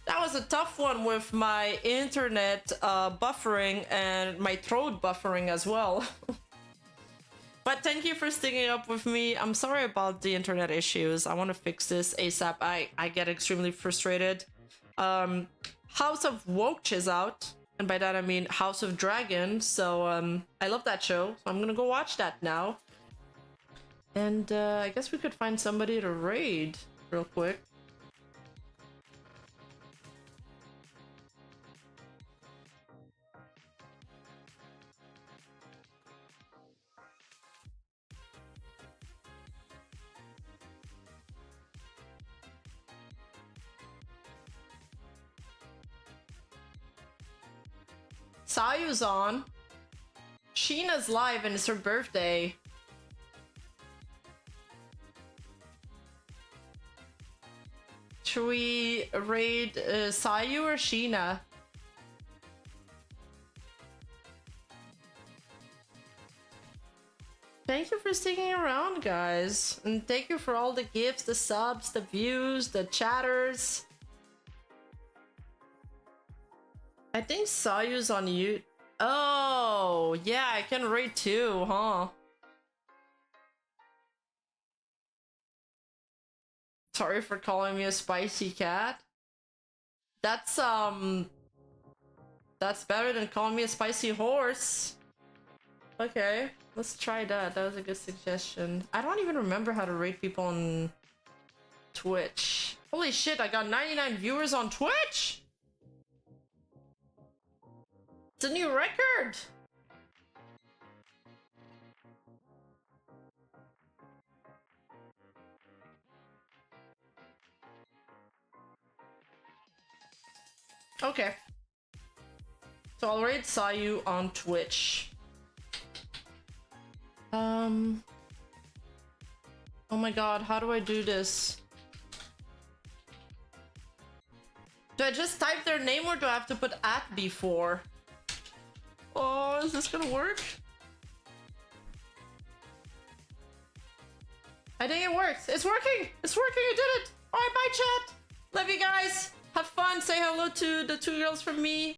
That was a tough one with my internet buffering and my throat buffering as well. But thank you for sticking up with me. I'm sorry about the internet issues. I want to fix this ASAP. I get extremely frustrated. House of Woach is out, and by that I mean House of Dragon. So I love that show, so I'm gonna go watch that now. And I guess we could find somebody to raid real quick. Sayu's on. Sheena's live and it's her birthday. Should we raid Sayu or Sheena? Thank you for sticking around, guys. And thank you for all the gifts, the subs, the views, the chatters. I think Sayu's on you. Oh, yeah, I can raid too, huh? Sorry for calling me a spicy cat. That's better than calling me a spicy horse. Okay, let's try that. That was a good suggestion. I don't even remember how to rate people on Twitch. Holy shit, I got 99 viewers on Twitch! It's a new record! Okay. So I already saw you on Twitch. Oh my god, how do I do this? Do I just type their name or do I have to put at before? Oh, is this gonna work? I think it works. It's working! It's working! I did it! Alright, bye chat! Love you guys! Have fun! Say hello to the 2 girls from me!